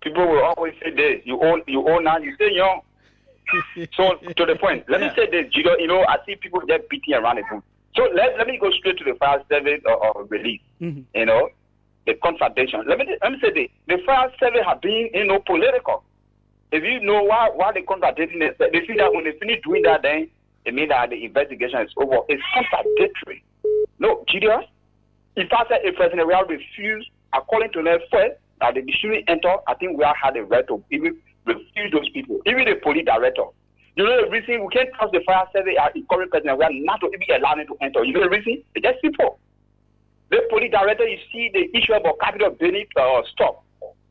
people will always say this. You old now, you stay young. So to the point, let me say this, Julius. You know, I see people just beating around the bush. So let me go straight to the fire service or release. You know, the contradiction. Let me say this. The fire service have been, political. If you know why they contradicting it, they see that when they finish doing that, then it means that the investigation is over. It's contradictory. No, Julius, if I say a President Weah refused, according to them first, that they shouldn't enter, I think Weah had the right to even refuse those people, even the police director. You know the reason we can't trust the fire service and encourage President Weah not to even allow them to enter. You know the reason? It's just simple. The police director, you see the issue about capital benefit stop.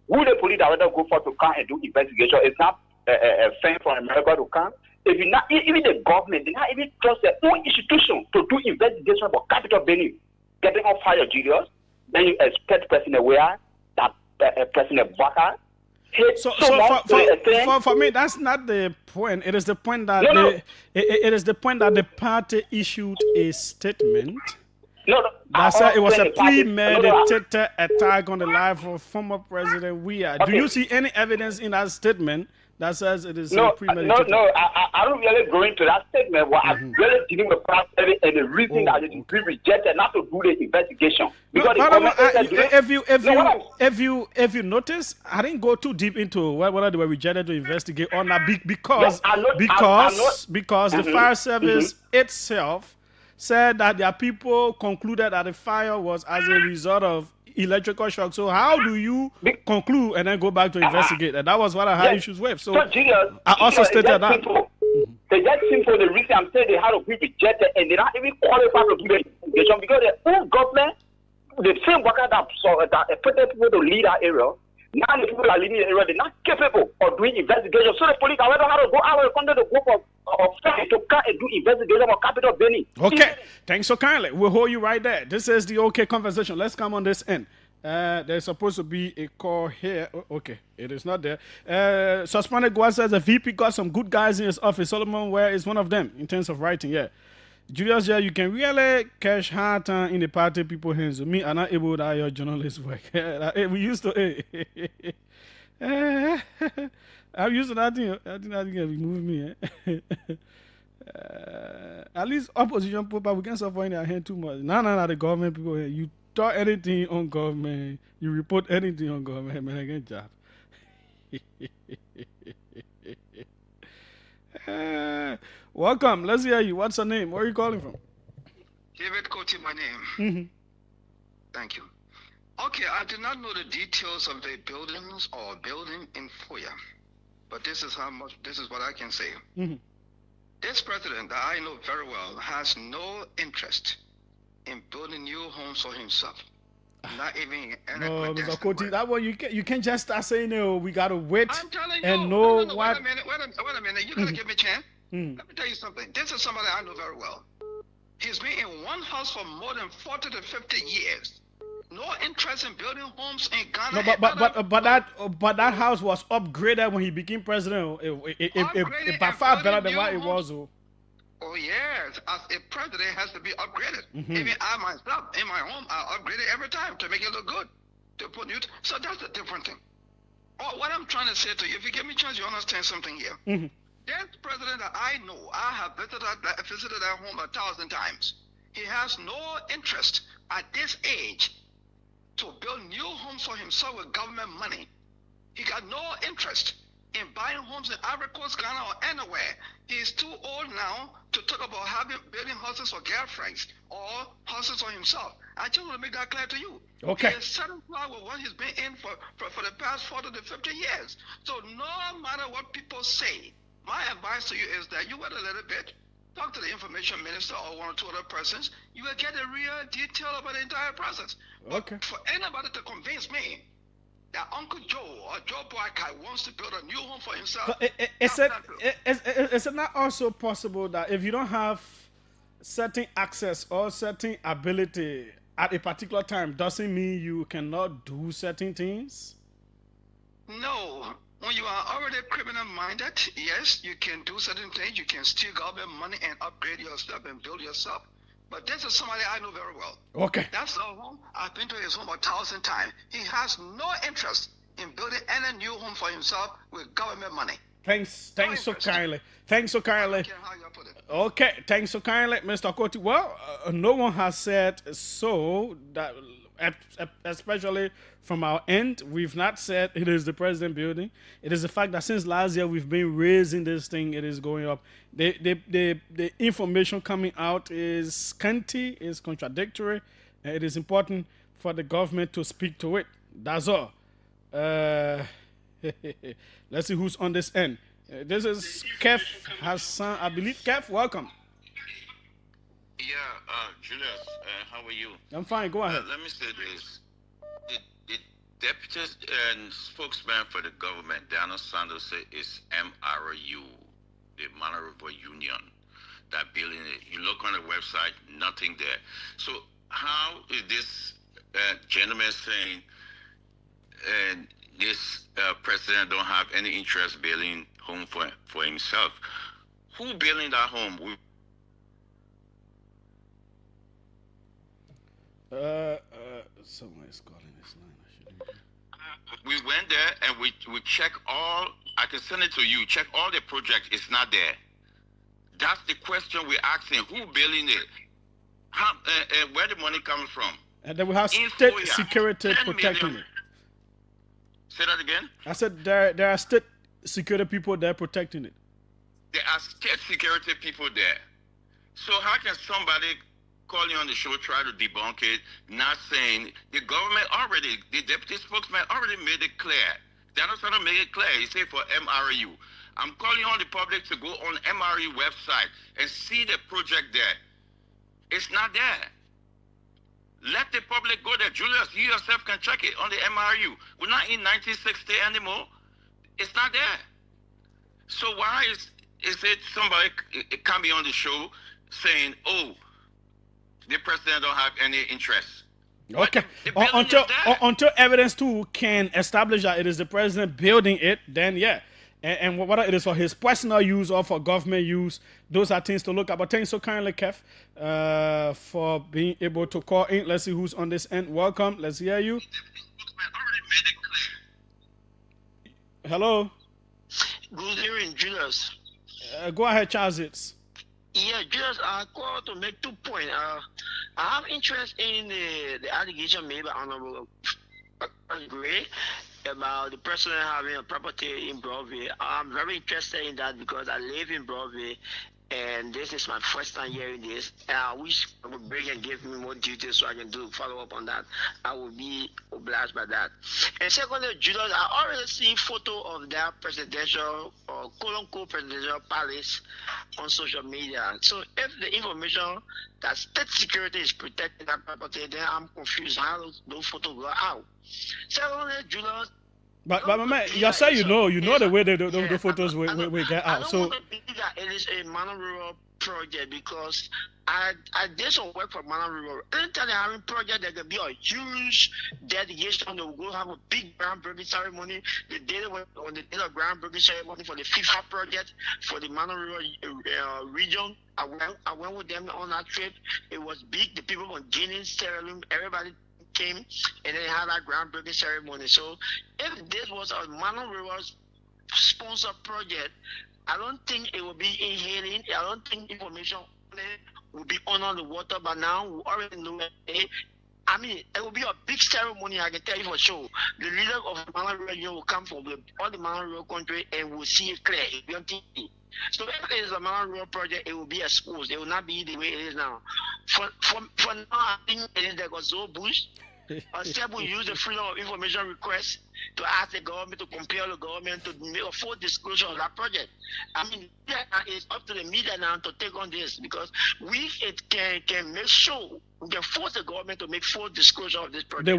Who the police director go for to come and do investigation? It's not a thing from America to come. If you not even the government, they not even trust their own institution to do investigation about capital benefit, getting on fire, Julius. Then you expect President Weah, that President Baka. So for me, that's not the point. It is the point that it is the point that the party issued a statement that said it was a premeditated attack on the life of former President Weah. Do you see any evidence in that statement that says it is premeditated? No, I don't really go into that statement. What I'm really dealing with and the reason that it is rejected not to do the investigation. Because if you notice, I didn't go too deep into whether they were rejected to investigate or not because the fire service itself said that their people concluded that the fire was as a result of electrical shock. So how do you conclude and then go back to investigate? And that was what I had issues with. So I also stated that. It's that simple. The reason I'm saying they had to be rejected and they're not even qualified to do the investigation because the own government, the same worker that put people to lead that area, now the people are leading the area, they're not capable of doing investigation. So the police, however, how to go out under the group of friends to come and do investigation of capital benefit. Okay, thanks so kindly. We'll hold you right there. This is the OK Conversation. Let's come on this end. There's supposed to be a call here. Okay, it is not there. Suspended Gua says the VP got some good guys in his office. Solomon Weah is one of them in terms of writing. Yeah, Julius, you can really cash hard time in the party people hands. Me, I'm not able to do your journalist work. We used to. I'm used to that thing. I think that thing remove me. At least opposition people, we can't suffer in their hand too much. No, the government people. You talk anything on government, you report anything on government, man, I get job. Welcome. Let's hear you. What's your name? Where are you calling from? David Koti, my name. Thank you. Okay, I did not know the details of the buildings or building in Weah, but this is what I can say. This president that I know very well has no interest in building new homes for himself. Not even no, Mr. Koti, that one you can't just start saying we gotta wait and know what. Wait a minute. You gotta give me a chance. Let me tell you something. This is somebody I know very well. He's been in one house for more than 40 to 50 years. No interest in building homes in Ghana. No, but that house was upgraded when he became president. It by far better than what it was. Oh yes, as a president has to be upgraded. Even I myself, in my home, I upgrade it every time to make it look good. To put new. So that's a different thing. What I'm trying to say to you, if you give me a chance, you understand something here. this president that I know, I have visited that home 1,000 times. He has no interest at this age to build new homes for himself with government money. He got no interest in buying homes in Ivory Coast, Ghana, or anywhere. He's too old now to talk about building houses for girlfriends or houses for himself. I just want to make that clear to you. Okay. He is satisfied with what he's been in for the past 40 to 50 years. So no matter what people say, my advice to you is that you wait a little bit, talk to the information minister or one or two other persons, you will get a real detail about the entire process. Okay. But for anybody to convince me that Uncle Joe or Joe Boycott wants to build a new home for himself, is it not also possible that if you don't have certain access or certain ability at a particular time, doesn't mean you cannot do certain things? No. When you are already criminal minded, yes, you can do certain things. You can steal government money and upgrade yourself and build yourself. But this is somebody I know very well. Okay. That's the home. I've been to his home 1,000 times. He has no interest in building any new home for himself with government money. Thanks so kindly. Thanks so kindly. Okay, thanks so kindly, Mr. Koti. Well, no one has said so, that especially from our end, we've not said it is the president building. It is the fact that since last year we've been raising this thing, it is going up. The information coming out is scanty, is contradictory, and it is important for the government to speak to it. That's all. Let's see who's on this end. This is Kev Hassan, I believe. Kev, welcome. Yeah, Julius, how are you? I'm fine, go ahead. Let me say this. The deputy and spokesman for the government, Daniel Sanders, said it's MRU, the Mana River Union, that building it. You look on the website, nothing there. So how is this gentleman saying this president don't have any interest building home for himself? Who building that home? Someone is calling this line. We went there and we check all. I can send it to you. Check all the projects. It's not there. That's the question we're asking. Who building it? How, where the money coming from? And then we have state security protecting it. Say that again? I said there are state security people there protecting it. There are state security people there. So how can somebody call you on the show, try to debunk it, not saying the government already, the deputy spokesman already made it clear. Daniel Sanders made it clear. He said for MRU. I'm calling on the public to go on MRU website and see the project there. It's not there. Let the public go there. Julius, you yourself can check it on the MRU. We're not in 1960 anymore. It's not there. So why is it somebody can be on the show saying, oh, the president don't have any interest? Okay. Until evidence too can establish that it is the president building it, then yeah. And whether it is for his personal use or for government use, those are things to look at. But thanks so kindly, Kev, for being able to call in. Let's see who's on this end. Welcome. Let's hear you. Hello. Good evening, Julius. Go ahead, Charles. Yeah, Julius, I called to make 2 points. I have interest in the allegation made by Honorable Gray about the president having a property in Broadway. I'm very interested in that because I live in Broadway and this is my first time hearing this. And I wish I would bring and give me more details so I can do follow up on that. I will be obliged by that. And secondly, Julius, I already seen photo of that presidential or quote-unquote presidential palace on social media. So if the information that state security is protecting that property, then I'm confused how those photos go out. Secondly, Julius, but man, you say you know the way the photos we get out. I don't want to believe that it is a Mana project because I did some work for Mana River. Anytime they're having project, there can be a huge dedication. They will go have a big groundbreaking ceremony. The day on the day of groundbreaking ceremony for the FIFA project for the Mana River region. I went with them on that trip. It was big. The people from Guinea, Sierra Leone, everybody came and then had that groundbreaking ceremony. So if this was a Mana River sponsored project, I don't think it will be inhaling. I don't think information will be on the water, but now we already know it. I mean, it will be a big ceremony, I can tell you for sure. The leader of the Malan region will come from all the Malan Road country and will see it clear. So if it is a Malan Road project, it will be exposed. It will not be the way it is now. For now, I think it is the Gozo Bush. Step will use the freedom of information request to ask the government to compel the government to make a full disclosure of that project. I mean, it's up to the media now to take on this because we can make sure we can force the government to make full disclosure of this project. They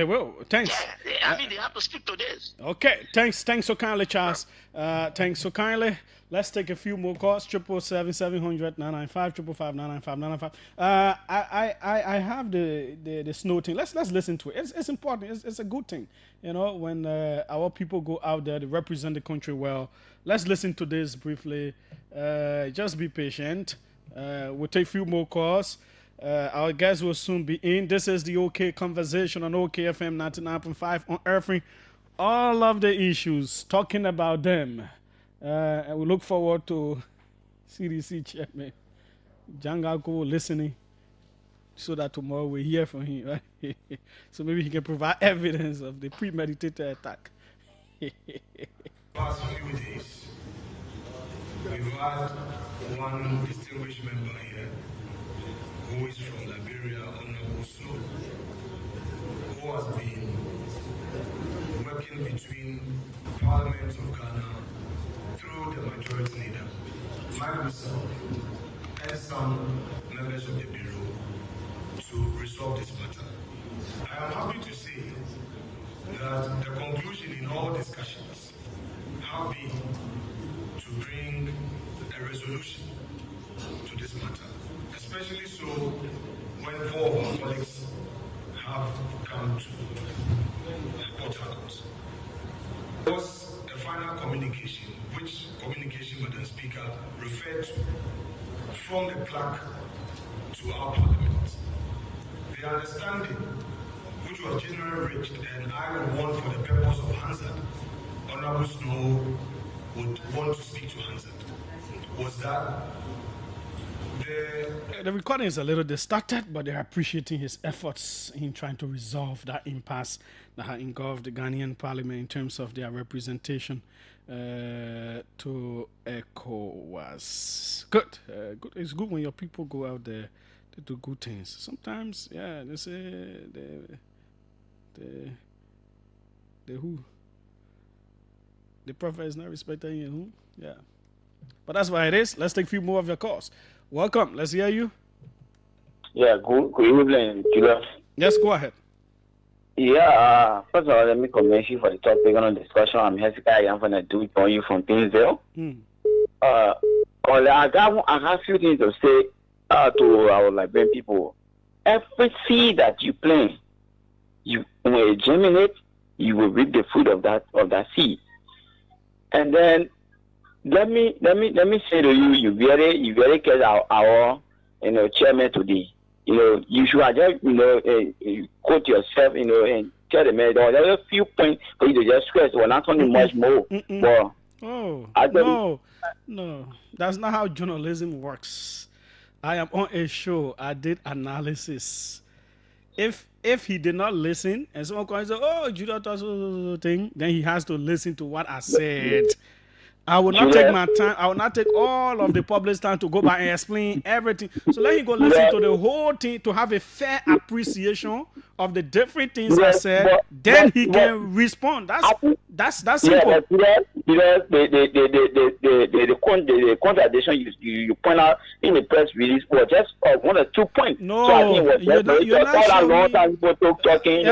will. Thanks. Yeah, I mean, they have to speak to this. Okay, thanks so kindly, Charles. Thanks so kindly. Let's take a few more calls. 777-700-995, 555-995. I have the snow thing. Let's listen to it. It's important. It's a good thing. You know, when our people go out there, they represent the country well. Let's listen to this briefly. Just be patient. We'll take a few more calls. Our guests will soon be in. This is the OK Conversation on OKFM 99.5 on Earthing. All of the issues, talking about them. And we look forward to CDC chairman Jangako listening so that tomorrow we hear from him, right? So maybe he can provide evidence of the premeditated attack. Past few days, we've had one distinguished member here who is from Liberia, Honorable Snow, who has been working between Parliament of Ghana through the majority leader, myself, and some members of the Bureau to resolve this matter. I am happy to say that the conclusion in all discussions have been to bring a resolution to this matter, especially so when 4 of our colleagues have come to Port Harcourt. There was a final communication, which communication Madam Speaker referred to from the clerk to our Parliament. The understanding, which was generally reached, and I would want for the purpose of Hansard, Honorable Snow would want to speak to Hansard, was that the recording is a little distorted, but they're appreciating his efforts in trying to resolve that impasse that had engulfed the Ghanaian Parliament in terms of their representation to ECOWAS. Good. It's good when your people go out there to do good things. Sometimes, yeah, they say the prophet is not respecting you. Yeah. But that's why it is. Let's take a few more of your calls. Welcome. Let's hear you. Yeah, good evening, Julius. Yes, go ahead. Yeah, first of all, let me commend you for the topic on the discussion. I'm Hezekiah. I'm going to do it for you from Pinsdale. I have a few things to say to our Liberian people. Every seed that you plant, when it germinates, you will reap the fruit of that seed. And then let me say to you, you very care our chairman today. You should just quote yourself, and tell the man there are a few points for you to just stress. We're not talking much more. But no, that's not how journalism works. I am on a show. I did analysis. If he did not listen, and someone comes and says, "Oh, Judah does thing," then he has to listen to what I said. I will not take my time. I will not take all of the public's time to go back and explain everything. So let him go listen to the whole thing to have a fair appreciation of the different things I said. Then he can respond. That's simple. The contradiction you point out in the press release was just 1 or 2 points. No, so I think it was you're not talking.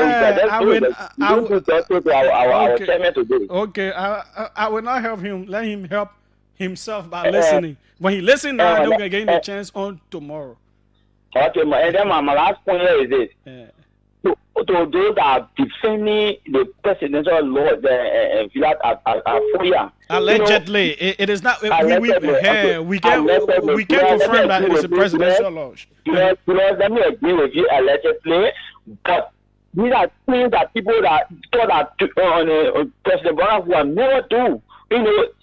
Okay, I will not help him. Let him help himself by listening. When he listens now, then we can get him a chance on tomorrow. Okay, and then my last point here is this. To those that are defending the presidential law, allegedly, it is not. We can confirm that it is a presidential law. Let me agree with you, allegedly, but these are things that people that thought that President Barack will never do.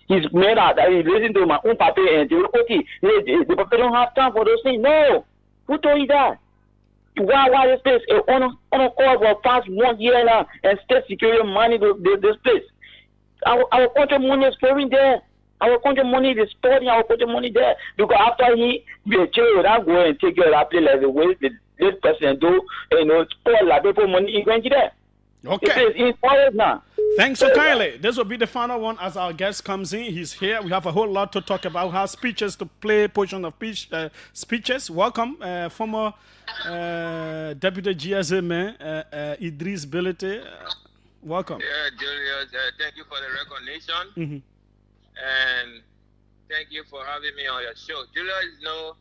he's mad that he's listening to my own papi and the papi don't have time for those things. No. Who told you that? Why this place on a call for past 1 year now and state security money this place? Our country money is pouring there. Our country money is storing our country money there. Because after he be a child without go and take care of that place like the way this president do, spoil like people money in going to there. Okay. It's forest now. Thanks so kindly. This will be the final one as our guest comes in. He's here. We have a whole lot to talk about. How speeches to play portion of speeches. Welcome, former Deputy GSA man, Idris Bility. Welcome. Yeah, Julius. Thank you for the recognition, and thank you for having me on your show. Julius,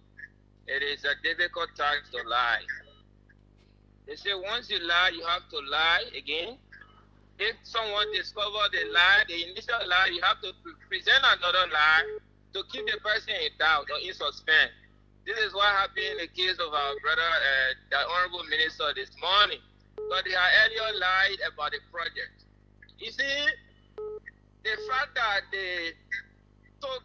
it is a difficult task to lie. They say once you lie, you have to lie again. If someone discovers the lie, the initial lie, you have to present another lie to keep the person in doubt or in suspense. This is what happened in the case of our brother, the Honorable Minister this morning. But they had earlier lied about the project. You see, the fact that they took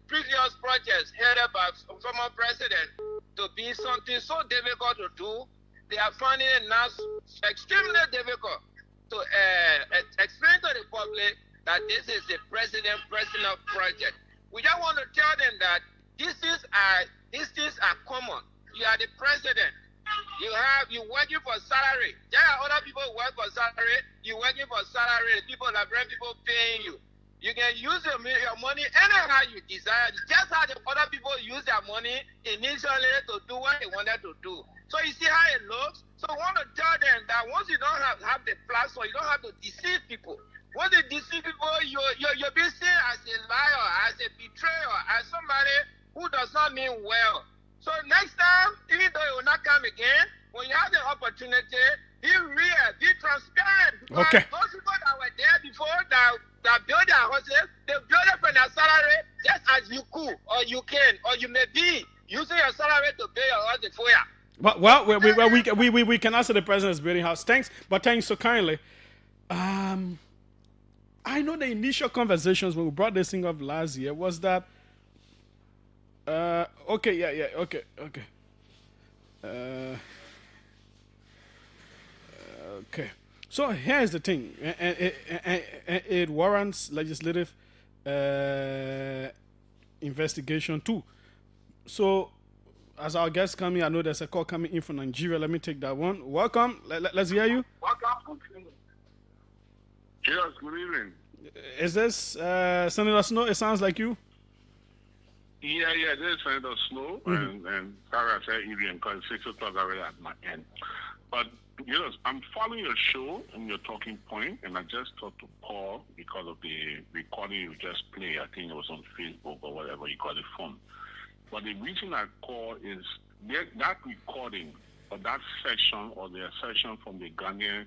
previous projects headed by former president to be something so difficult to do, they are finding it now extremely difficult to explain to the public that this is a president's personal project. We just want to tell them that these things are common. You are the president. You're working for salary. There are other people who work for salary. You're working for salary. People are brand people paying you. You can use your money anyhow you desire. Just how the other people use their money initially to do what they wanted to do. So you see how it looks? So I want to tell them that once you don't have the platform, you don't have to deceive people. Once you deceive people, you're being seen as a liar, as a betrayer, as somebody who does not mean well. So next time, even though it will not come again, when you have the opportunity, be real, be transparent. Because those people that were there before that build their houses, they build it from their salary just as you could, or you can, or you may be using your salary to pay your house for you. Well, we can answer the president's building house. Thanks, but thanks so kindly. I know the initial conversations when we brought this thing up last year was that. Okay. Okay. So here's the thing, it warrants legislative investigation too. So, as our guest coming, I know there's a call coming in from Nigeria. Let me take that one. Welcome. Let's hear you. Welcome. Yes, good evening. Is this Senator Snow? It sounds like you. Yeah, this is Senator Snow, and sorry I said evening because 6 o'clock already at my end. But yes, I'm following your show and your talking point, and I just thought to call because of the recording you just played. I think it was on Facebook or whatever you call it from. But the reason I call is that recording or that section or the section from the Ghanaian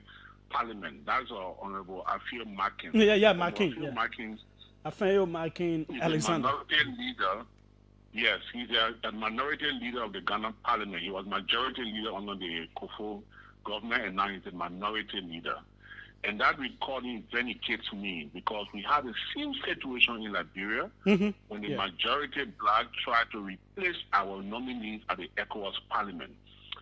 Parliament. That's our Honorable Afio Makin. Makin. Afio Makin Alexander. Minority leader. Yes, he's a minority leader of the Ghana Parliament. He was majority leader under the Kofo government, and now he's a minority leader. And that recording vindicates me because we had the same situation in Liberia when the majority black tried to replace our nominees at the ECOWAS Parliament.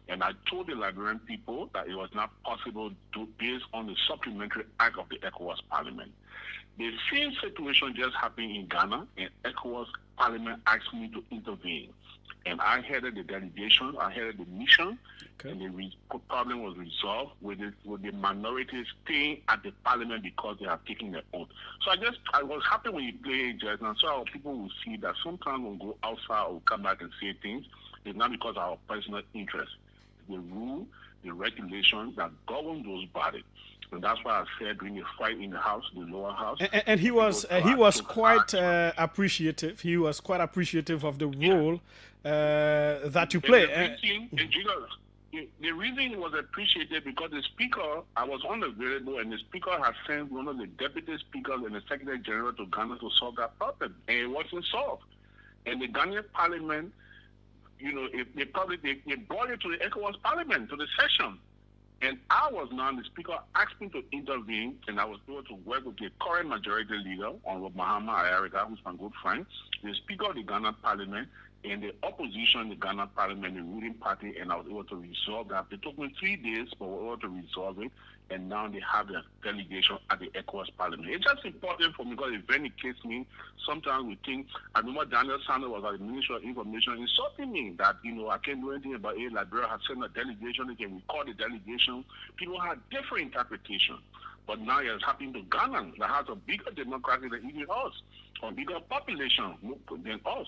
And I told the Liberian people that it was not possible to based on the supplementary act of the ECOWAS Parliament. The same situation just happened in Ghana, and ECOWAS Parliament asked me to intervene. And I headed the delegation, I headed the mission, and the problem was resolved with the minorities staying at the Parliament because they have taken their oath. So I was happy when you play just now, so our people will see that sometimes we'll go outside or we'll come back and say things. It's not because of our personal interest. The rule, the regulation that govern those bodies. And that's why I said during the fight in the House, the lower house. And he was quite appreciative. He was quite appreciative of the role that you play. The reason he was appreciated because the speaker, I was unavailable, and the speaker had sent one of the deputy speakers and the secretary general to Ghana to solve that problem, and it wasn't solved. And the Ghanaian Parliament, they brought it to the ECOWAS Parliament, to the session. And I was now, the speaker asked me to intervene, and I was able to work with the current majority leader, Honorable Mahama Ayariga, who's my good friend, the speaker of the Ghana Parliament, and the opposition in the Ghana Parliament, the ruling party, and I was able to resolve that. It took me 3 days, but we were able to resolve it, and now they have their delegation at the ECOWAS Parliament. It's just important for me because it vindicates me. Sometimes we think, I remember Daniel Sanders was at the Ministry of Information insulting me that, I can't do anything about it. Liberia has sent a delegation, they can record the delegation. People had different interpretations. But now it's happening to Ghana that has a bigger democracy than even us, a bigger population than us.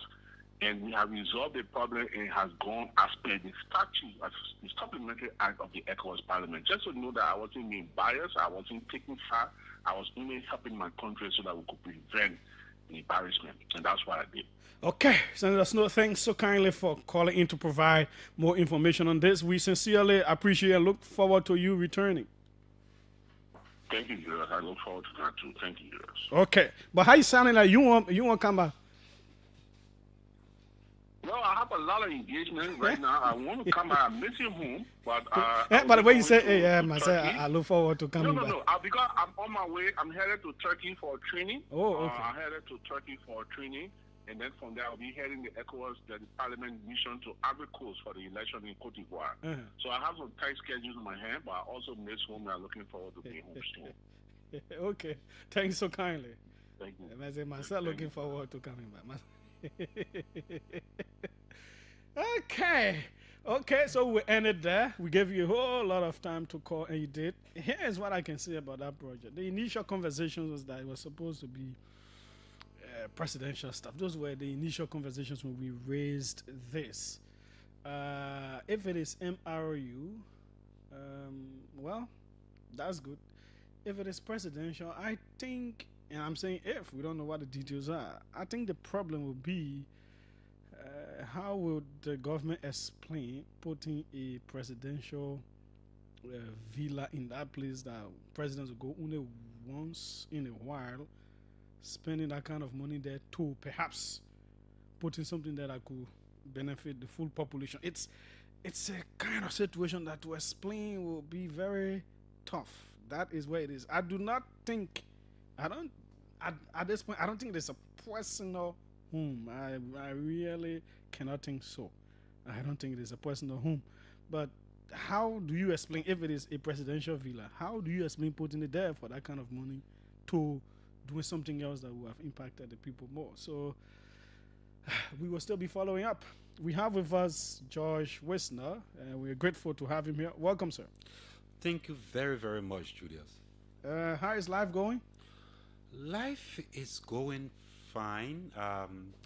And we have resolved the problem, and it has gone as per the statute, as the supplementary act of the ECOWAS Parliament. Just to know that I wasn't being biased, I wasn't taking far, I was only helping my country so that we could prevent the embarrassment. And that's what I did. Okay, Senator Snow, thanks so kindly for calling in to provide more information on this. We sincerely appreciate and look forward to you returning. Thank you, Julius. I look forward to that too. Thank you, Julius. Okay, but how you sounding like you want come back? Well, I have a lot of engagement right now. I want to come back. I'm missing home, but by the way, you say, I look forward to coming back. No. Because I'm on my way. I'm headed to Turkey for training. Oh, okay. I'm headed to Turkey for training, and then from there I'll be heading the ECOWAS, the Parliament mission to Ivory Coast for the election in Cote d'Ivoire. So I have some tight schedules in my hand, but I also miss home, and I'm looking forward to being home soon. Okay, thanks so kindly. Thank you. I say myself looking forward to coming back. Okay, so we ended there. We gave you a whole lot of time to call, and you did. Here's what I can say about that project. The initial conversations was that it was supposed to be presidential stuff. Those were the initial conversations when we raised this. If it is MRU, well, that's good. If it is presidential, I think, and I'm saying if, we don't know what the details are, I think the problem will be how will the government explain putting a presidential villa in that place that presidents will go only once in a while, spending that kind of money there to perhaps putting something that could benefit the full population. It's a kind of situation that to explain will be very tough. That is where it is. At this point, I don't think there's a personal home. I really cannot think so. I don't think it is a personal home. But how do you explain, if it is a presidential villa, how do you explain putting it there for that kind of money to doing something else that will have impacted the people more? So we will still be following up. We have with us George Wisner, and we're grateful to have him here. Welcome, sir. Thank you very, very much, Julius. How is life going? Life is going fine.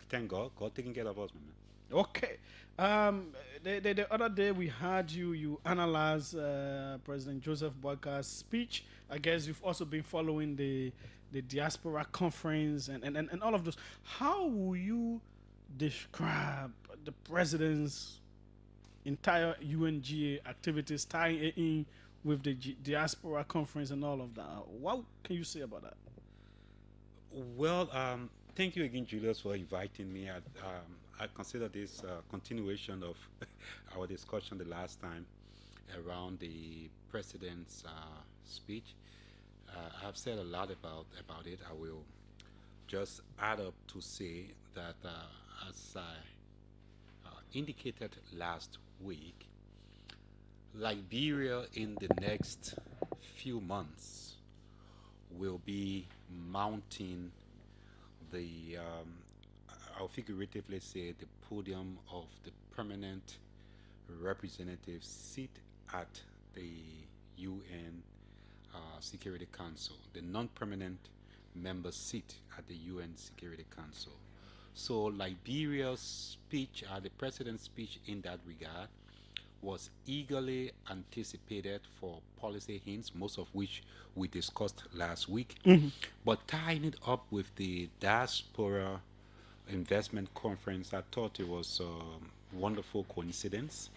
Thank God. God taking care of us, man. Okay. The other day we had you analyze President Joseph Boaka's speech. I guess you've also been following the diaspora conference and all of those. How will you describe the president's entire UNGA activities tying it in with the diaspora conference and all of that? What can you say about that? Well, thank you again, Julius, for inviting me. I consider this continuation of our discussion the last time around the president's speech. I've said a lot about it. I will just add up to say that as I indicated last week, Liberia in the next few months will be mounting the I'll figuratively say the podium of the permanent representative seat at the UN Security Council, the non-permanent member seat at the UN Security Council. So Liberia's speech, the president's speech in that regard, was eagerly anticipated for policy hints, most of which we discussed last week. But tying it up with the diaspora investment conference, I thought it was a wonderful coincidence.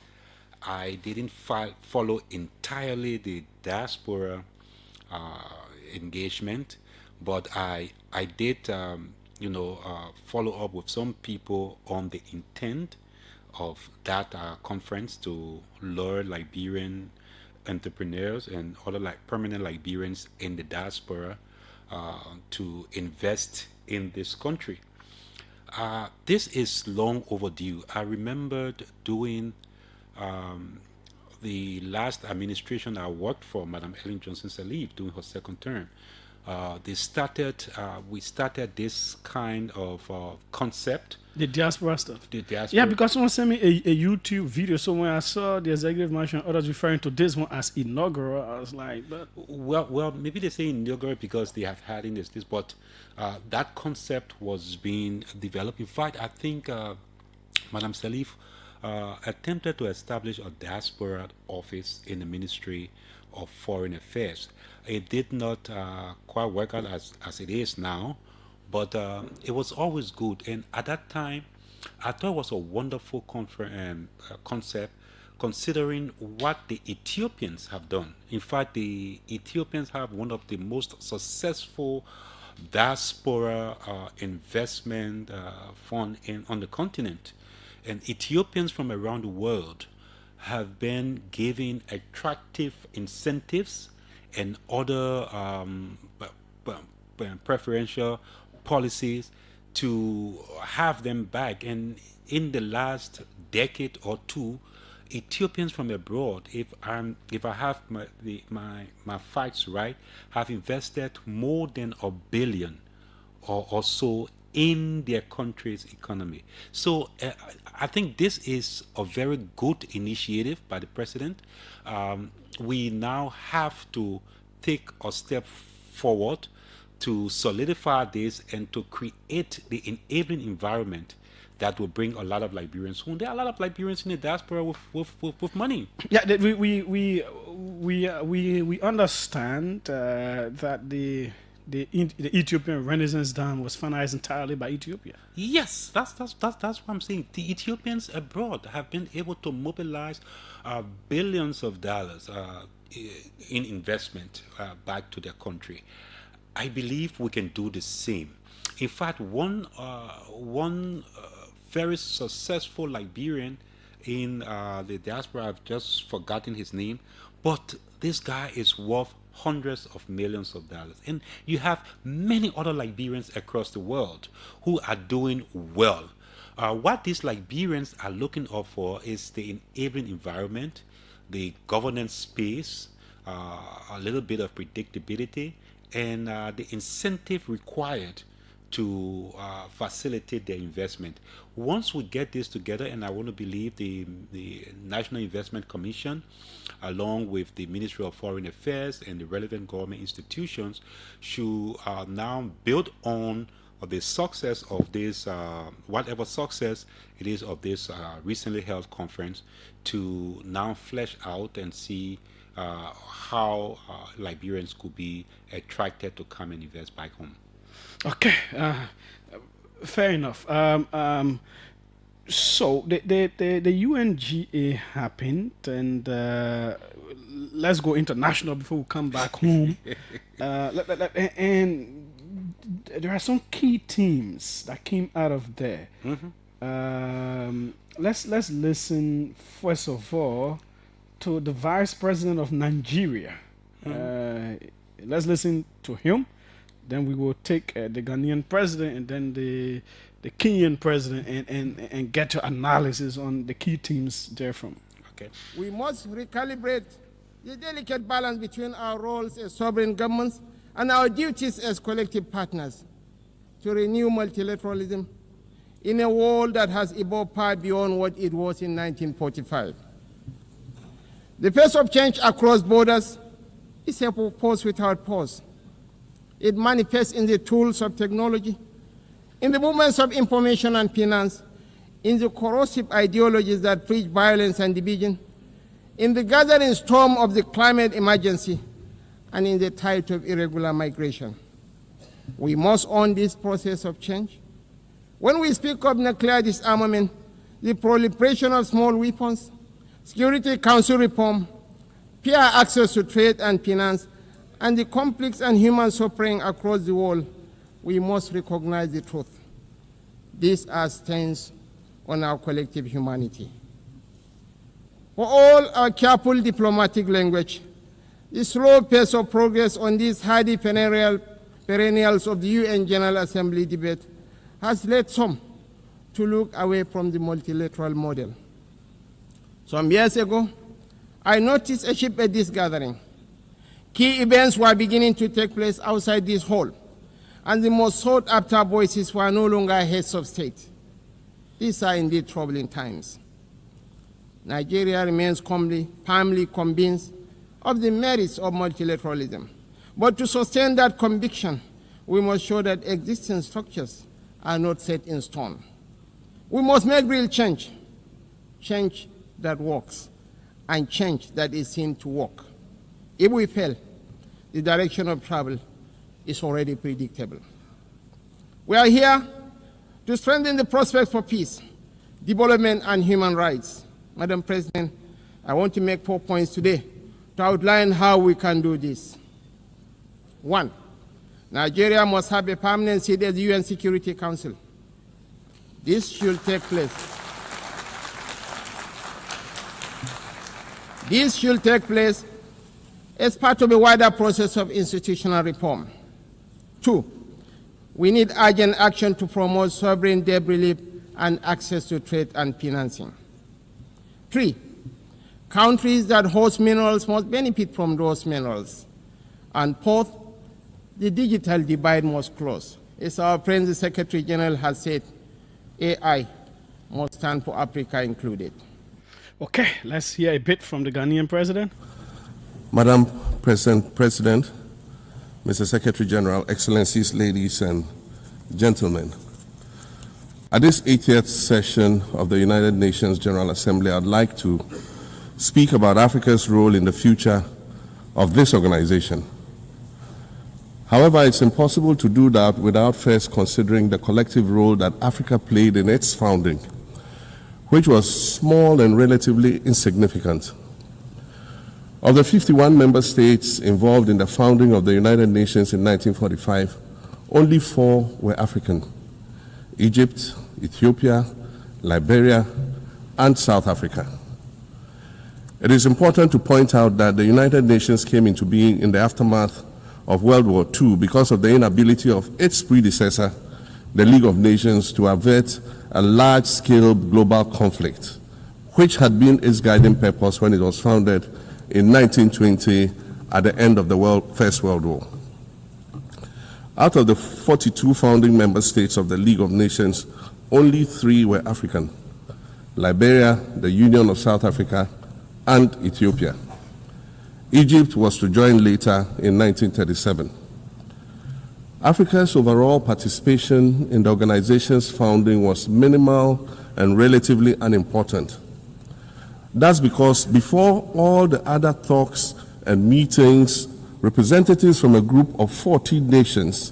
I didn't follow entirely the diaspora engagement, but I did follow up with some people on the intent of that conference to lure Liberian entrepreneurs and other like permanent Liberians in the diaspora to invest in this country. This is long overdue. I remembered doing the last administration I worked for, Madam Ellen Johnson Sirleaf, during her second term. We started this kind of concept. The diaspora stuff. The diaspora. Yeah, because someone sent me a YouTube video. So when I saw the executive mansion, others referring to this one as inaugural, I was like, but well, maybe they say inaugural because they have had in this, but that concept was being developed. In fact, I think Madam Sirleaf attempted to establish a diaspora office in the Ministry of Foreign Affairs. It did not quite work out as it is now, but it was always good. And at that time, I thought it was a wonderful concept, considering what the Ethiopians have done. In fact, the Ethiopians have one of the most successful diaspora investment fund on the continent. And Ethiopians from around the world have been giving attractive incentives and other preferential policies to have them back. And in the last decade or two, Ethiopians from abroad, if I have my facts right, have invested more than $1 billion or so in their country's economy. So I think this is a very good initiative by the president. We now have to take a step forward to solidify this and to create the enabling environment that will bring a lot of Liberians home. There are a lot of Liberians in the diaspora with money. Yeah, we understand that the Ethiopian Renaissance Dam was financed entirely by Ethiopia. Yes, that's what I'm saying. The Ethiopians abroad have been able to mobilize billions of dollars in investment back to their country. I believe we can do the same. In fact, one very successful Liberian in the diaspora, I've just forgotten his name, but this guy is worth hundreds of millions of dollars. And you have many other Liberians across the world who are doing well. What these Liberians are looking out for is the enabling environment, the governance space, a little bit of predictability, and the incentive required to facilitate their investment. Once we get this together, and I want to believe the National Investment Commission, along with the Ministry of Foreign Affairs and the relevant government institutions, should now build on the success of this, whatever success it is of this recently held conference, to now flesh out and see how Liberians could be attracted to come and invest back home. Okay, fair enough. So the UNGA happened, and let's go international before we come back home. And there are some key themes that came out of there. Mm-hmm. Let's listen first of all to the Vice President of Nigeria. Mm-hmm. Let's listen to him. Then we will take the Ghanaian president and then the Kenyan president and get your analysis on the key themes therefrom. Okay. We must recalibrate the delicate balance between our roles as sovereign governments and our duties as collective partners to renew multilateralism in a world that has evolved far beyond what it was in 1945. The pace of change across borders is a pause without pause. It manifests in the tools of technology, in the movements of information and finance, in the corrosive ideologies that preach violence and division, in the gathering storm of the climate emergency, and in the tide of irregular migration. We must own this process of change. When we speak of nuclear disarmament, the proliferation of small weapons, Security Council reform, fair access to trade and finance, and the conflicts and human suffering across the world, we must recognize the truth. These are stains on our collective humanity. For all our careful diplomatic language, the slow pace of progress on these hardy perennials of the UN General Assembly debate has led some to look away from the multilateral model. Some years ago, I noticed a shift at this gathering. Key events were beginning to take place outside this hall, and the most sought-after voices were no longer heads of state. These are indeed troubling times. Nigeria remains firmly convinced of the merits of multilateralism. But to sustain that conviction, we must show that existing structures are not set in stone. We must make real change, change that works, and change that is seen to work. If we fail, the direction of travel is already predictable. We are here to strengthen the prospects for peace, development, and human rights. Madam President, I want to make 4 points today to outline how we can do this. 1, Nigeria must have a permanent seat at the UN Security Council. This should take place. This should take place as part of a wider process of institutional reform. 2, we need urgent action to promote sovereign debt relief and access to trade and financing. 3, countries that host minerals must benefit from those minerals. And 4th, the digital divide must close. As our friend the Secretary General has said, AI must stand for Africa included. Okay, let's hear a bit from the Ghanaian president. Madam President, Mr. Secretary General, Excellencies, ladies and gentlemen. At this 80th session of the United Nations General Assembly, I'd like to speak about Africa's role in the future of this organization. However, it's impossible to do that without first considering the collective role that Africa played in its founding, which was small and relatively insignificant. Of the 51 member states involved in the founding of the United Nations in 1945, only 4 were African: Egypt, Ethiopia, Liberia, and South Africa. It is important to point out that the United Nations came into being in the aftermath of World War II because of the inability of its predecessor, the League of Nations, to avert a large-scale global conflict, which had been its guiding purpose when it was founded in 1920 at the end of the First World War. Out of the 42 founding member states of the League of Nations, only 3 were African: Liberia, the Union of South Africa, and Ethiopia. Egypt was to join later in 1937. Africa's overall participation in the organization's founding was minimal and relatively unimportant. That's because before all the other talks and meetings, representatives from a group of 40 nations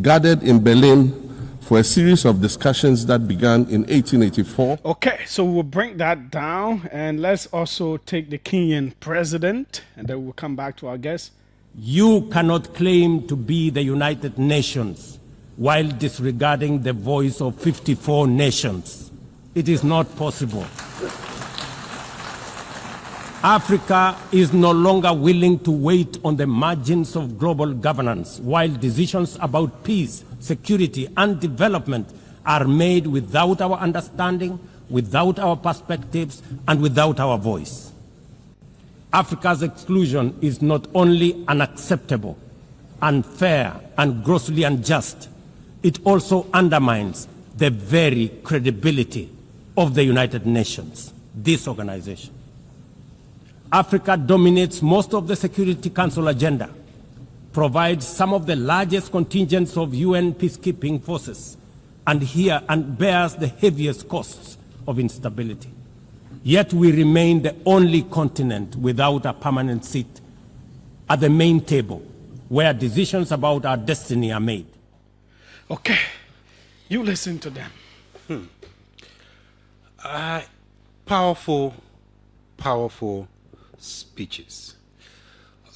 gathered in Berlin for a series of discussions that began in 1884. Okay, so we'll bring that down, and let's also take the Kenyan president, and then we'll come back to our guest. You cannot claim to be the United Nations while disregarding the voice of 54 nations. It is not possible. Africa is no longer willing to wait on the margins of global governance while decisions about peace, security, and development are made without our understanding, without our perspectives, and without our voice. Africa's exclusion is not only unacceptable, unfair, and grossly unjust, it also undermines the very credibility of the United Nations, this organization. Africa dominates most of the Security Council agenda, provides some of the largest contingents of UN peacekeeping forces, and bears the heaviest costs of instability. Yet we remain the only continent without a permanent seat at the main table where decisions about our destiny are made. Okay, you listen to them. Powerful speeches.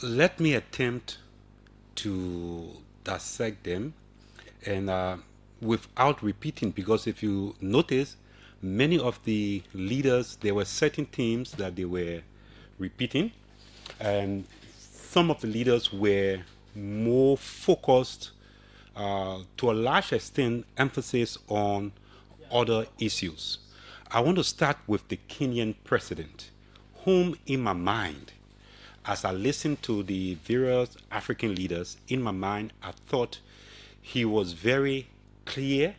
Let me attempt to dissect them and without repeating, because if you notice, many of the leaders, there were certain themes that they were repeating, and some of the leaders were more focused to a large extent, emphasis on other issues. I want to start with the Kenyan president, whom in my mind, as I listened to the various African leaders, in my mind, I thought he was very clear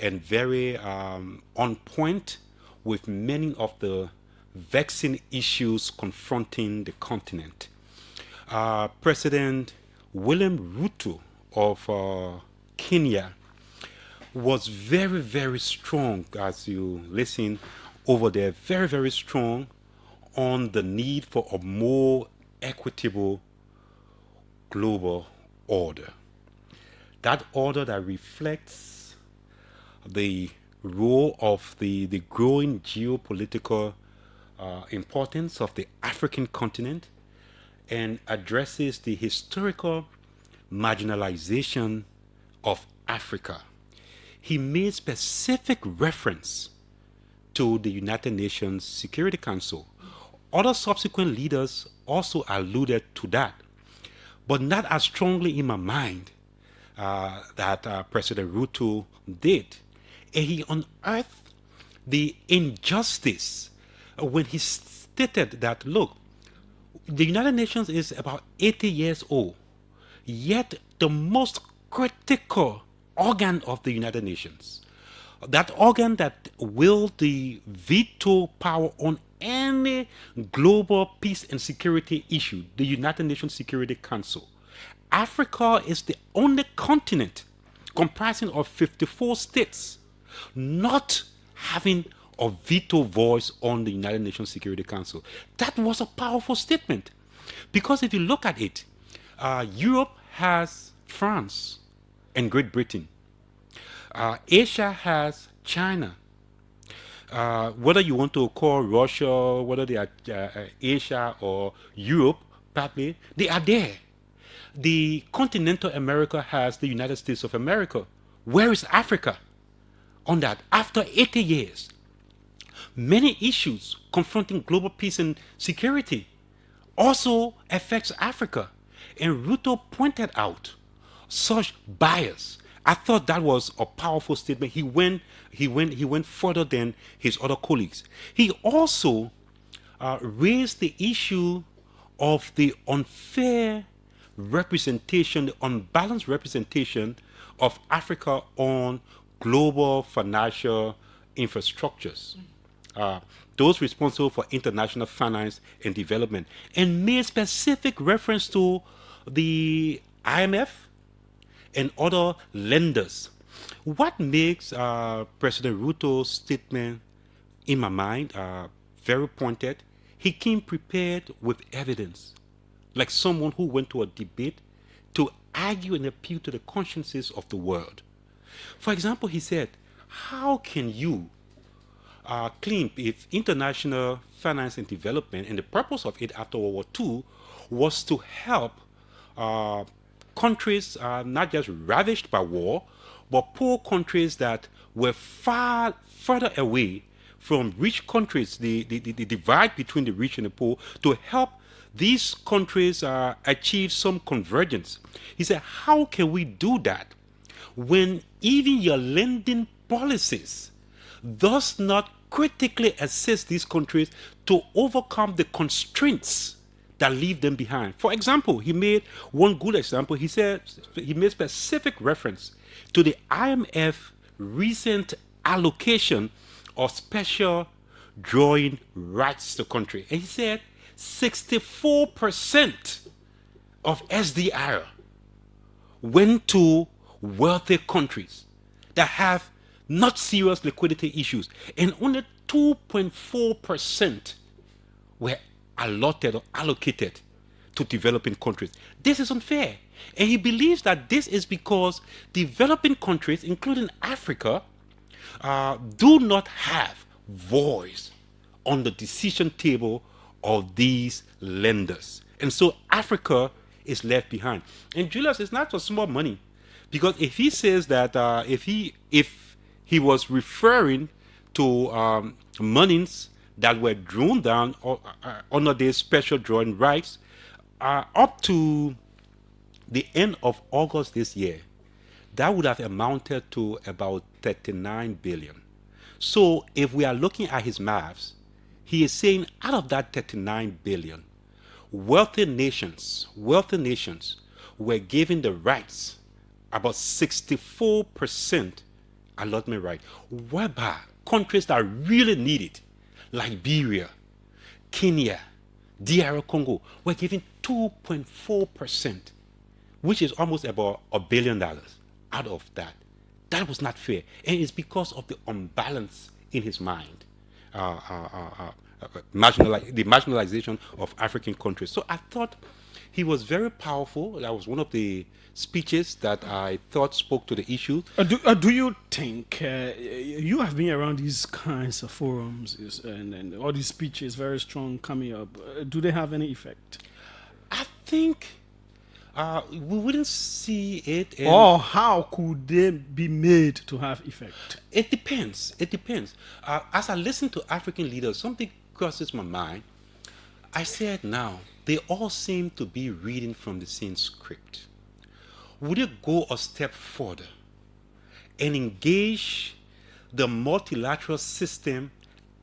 and very on point with many of the vexing issues confronting the continent. President William Ruto of Kenya was very, very strong, as you listen over there, very, very strong on the need for a more equitable global order. That order that reflects the role of the growing geopolitical importance of the African continent and addresses the historical marginalization of Africa. He made specific reference to the United Nations Security Council. Other subsequent leaders also alluded to that, but not as strongly in my mind that President Ruto did. And he unearthed the injustice when he stated that, look, the United Nations is about 80 years old, yet the most critical organ of the United Nations, that organ that wields the veto power on any global peace and security issue, the United Nations Security Council. Africa is the only continent comprising of 54 states not having a veto voice on the United Nations Security Council. That was a powerful statement, because if you look at it, Europe has France and Great Britain. Asia has China. Whether you want to call Russia, whether they are Asia or Europe, partly, they are there. The continental America has the United States of America. Where is Africa on that? After 80 years, many issues confronting global peace and security also affects Africa. And Ruto pointed out such bias. I thought that was a powerful statement. He went further than his other colleagues. He also raised the issue of the unfair representation, the unbalanced representation of Africa on global financial infrastructures. Those responsible for international finance and development, and made specific reference to the IMF and other lenders. What makes President Ruto's statement, in my mind, very pointed? He came prepared with evidence, like someone who went to a debate to argue and appeal to the consciences of the world. For example, he said, how can you claim if international finance and development, and the purpose of it after World War II was to help countries not just ravaged by war, but poor countries that were far further away from rich countries, the divide between the rich and the poor, to help these countries achieve some convergence. He said, how can we do that when even your lending policies does not critically assist these countries to overcome the constraints that leave them behind? For example, he made one good example. He said he made specific reference to the IMF recent allocation of special drawing rights to country. And he said 64% of SDR went to wealthy countries that have not serious liquidity issues, and only 2.4% were allotted or allocated to developing countries. This is unfair. And he believes that this is because developing countries, including Africa, do not have voice on the decision table of these lenders. And so Africa is left behind. And Julius, it's not just small money, because if he says that if he was referring to monies that were drawn down under the special drawing rights up to the end of August this year. That would have amounted to about 39 billion. So if we are looking at his maths, he is saying out of that 39 billion, wealthy nations were given the rights, about 64% allotment right, whereby countries that really need it, Liberia, Kenya, DR Congo, were given 2.4%, which is almost about $1 billion out of that. That was not fair, and it's because of the imbalance in his mind, the marginalization of African countries. So I thought he was very powerful. That was one of the speeches that I thought spoke to the issue. Do you think you have been around these kinds of forums and all these speeches very strong coming up? Do they have any effect? I think we wouldn't see it. Or how could they be made to have effect? It depends. It depends. As I listen to African leaders, something crosses my mind. I said now, they all seem to be reading from the same script. Would it go a step further and engage the multilateral system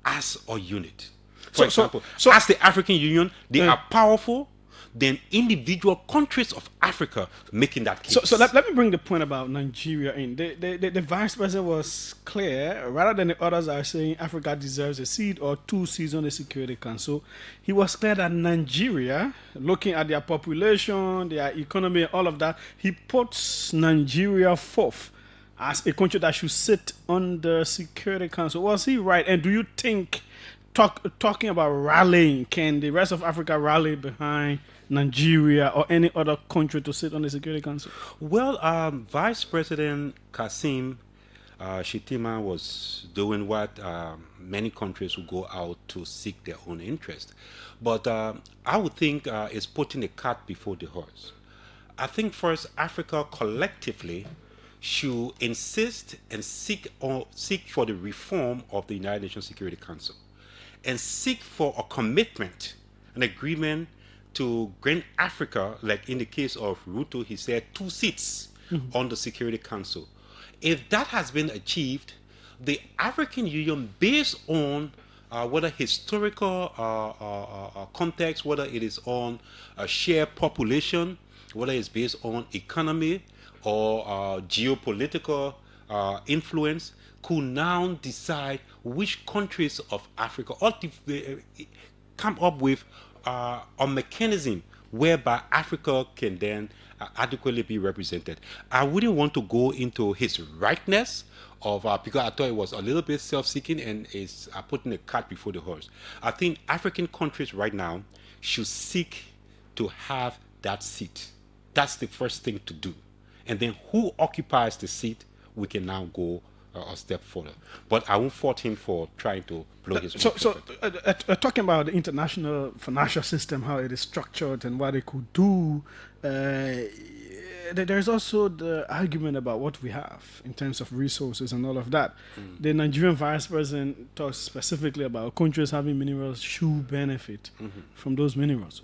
as a unit? For example, as the African Union, they are powerful than individual countries of Africa making that case. So let me bring the point about Nigeria in. The vice president was clear, rather than the others are saying Africa deserves a seat or 2 seats on the Security Council. He was clear that Nigeria, looking at their population, their economy, all of that, he puts Nigeria fourth as a country that should sit on the Security Council. Was he right? And do you think, talking about rallying, can the rest of Africa rally behind Nigeria or any other country to sit on the Security Council? Well, Vice President Kassim Shettima was doing what many countries will go out to seek their own interest. But I would think it's putting the cart before the horse. I think first Africa collectively should insist and seek for the reform of the United Nations Security Council and seek for a commitment, an agreement to grant Africa, like in the case of Ruto, he said 2 seats on the Security Council. If that has been achieved, the African Union, based on whether historical context, whether it is on a shared population, whether it's based on economy or geopolitical influence, could now decide which countries of Africa come up with a mechanism whereby Africa can then adequately be represented. I wouldn't want to go into his rightness of because I thought it was a little bit self-seeking and is putting the cart before the horse. I think African countries right now should seek to have that seat. That's the first thing to do. And then who occupies the seat, we can now go a step further. But I won't fault him for trying to blow his talking about the international financial system, how it is structured and what it could do, there's also the argument about what we have in terms of resources and all of that. The Nigerian vice president talks specifically about countries having minerals should benefit from those minerals.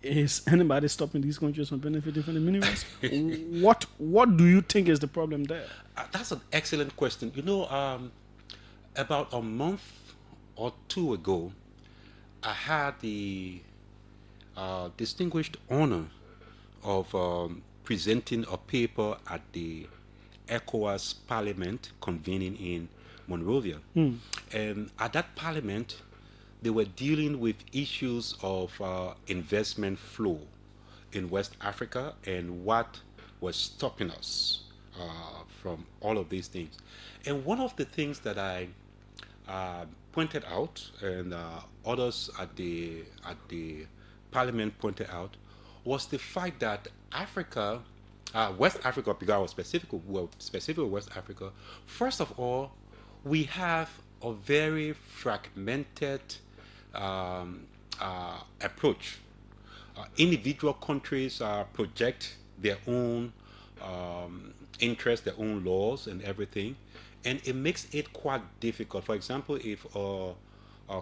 Is anybody stopping these countries from benefiting from the minerals? What do you think is the problem there? That's an excellent question. You know, about a month or 2 ago, I had the distinguished honor of presenting a paper at the ECOWAS Parliament convening in Monrovia. And at that parliament, they were dealing with issues of investment flow in West Africa and what was stopping us from all of these things. And one of the things that I pointed out, and others at the parliament pointed out, was the fact that Africa, West Africa, because I was specifically West Africa, first of all, we have a very fragmented approach. Individual countries project their own interests, their own laws and everything, and it makes it quite difficult. For example, if a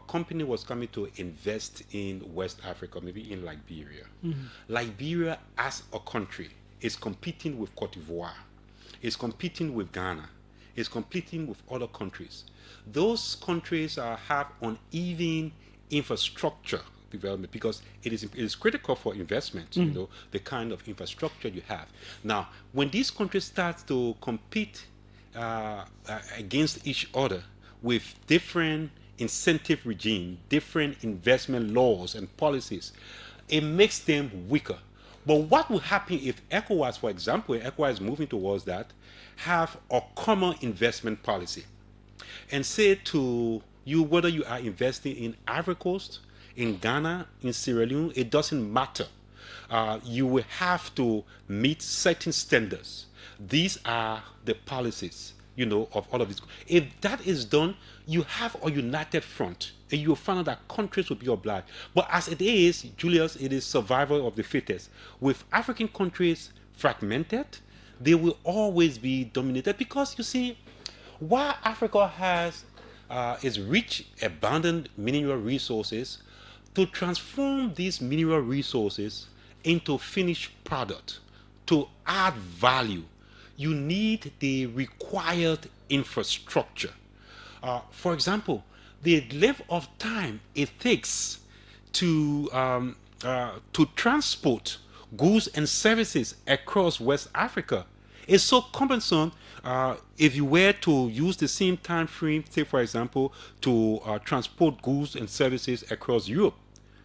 company was coming to invest in West Africa, maybe in Liberia, Liberia as a country is competing with Cote d'Ivoire, is competing with Ghana, is competing with other countries. Those countries have uneven infrastructure development because it is critical for investment, you know, the kind of infrastructure you have. Now, when these countries start to compete against each other with different incentive regime, different investment laws and policies, it makes them weaker. But what will happen if ECOWAS, for example, ECOWAS is moving towards that, have a common investment policy and say to you whether you are investing in Ivory Coast, in Ghana, in Sierra Leone, it doesn't matter. You will have to meet certain standards. These are the policies, you know, of all of this. If that is done, you have a united front, and you'll find out that countries will be obliged. But as it is, Julius, it is survival of the fittest. With African countries fragmented, they will always be dominated because, you see, while Africa has its rich, abundant mineral resources, to transform these mineral resources into finished product, to add value, you need the required infrastructure. For example, the length of time it takes to transport goods and services across West Africa is so cumbersome. If you were to use the same time frame, say for example, to transport goods and services across Europe,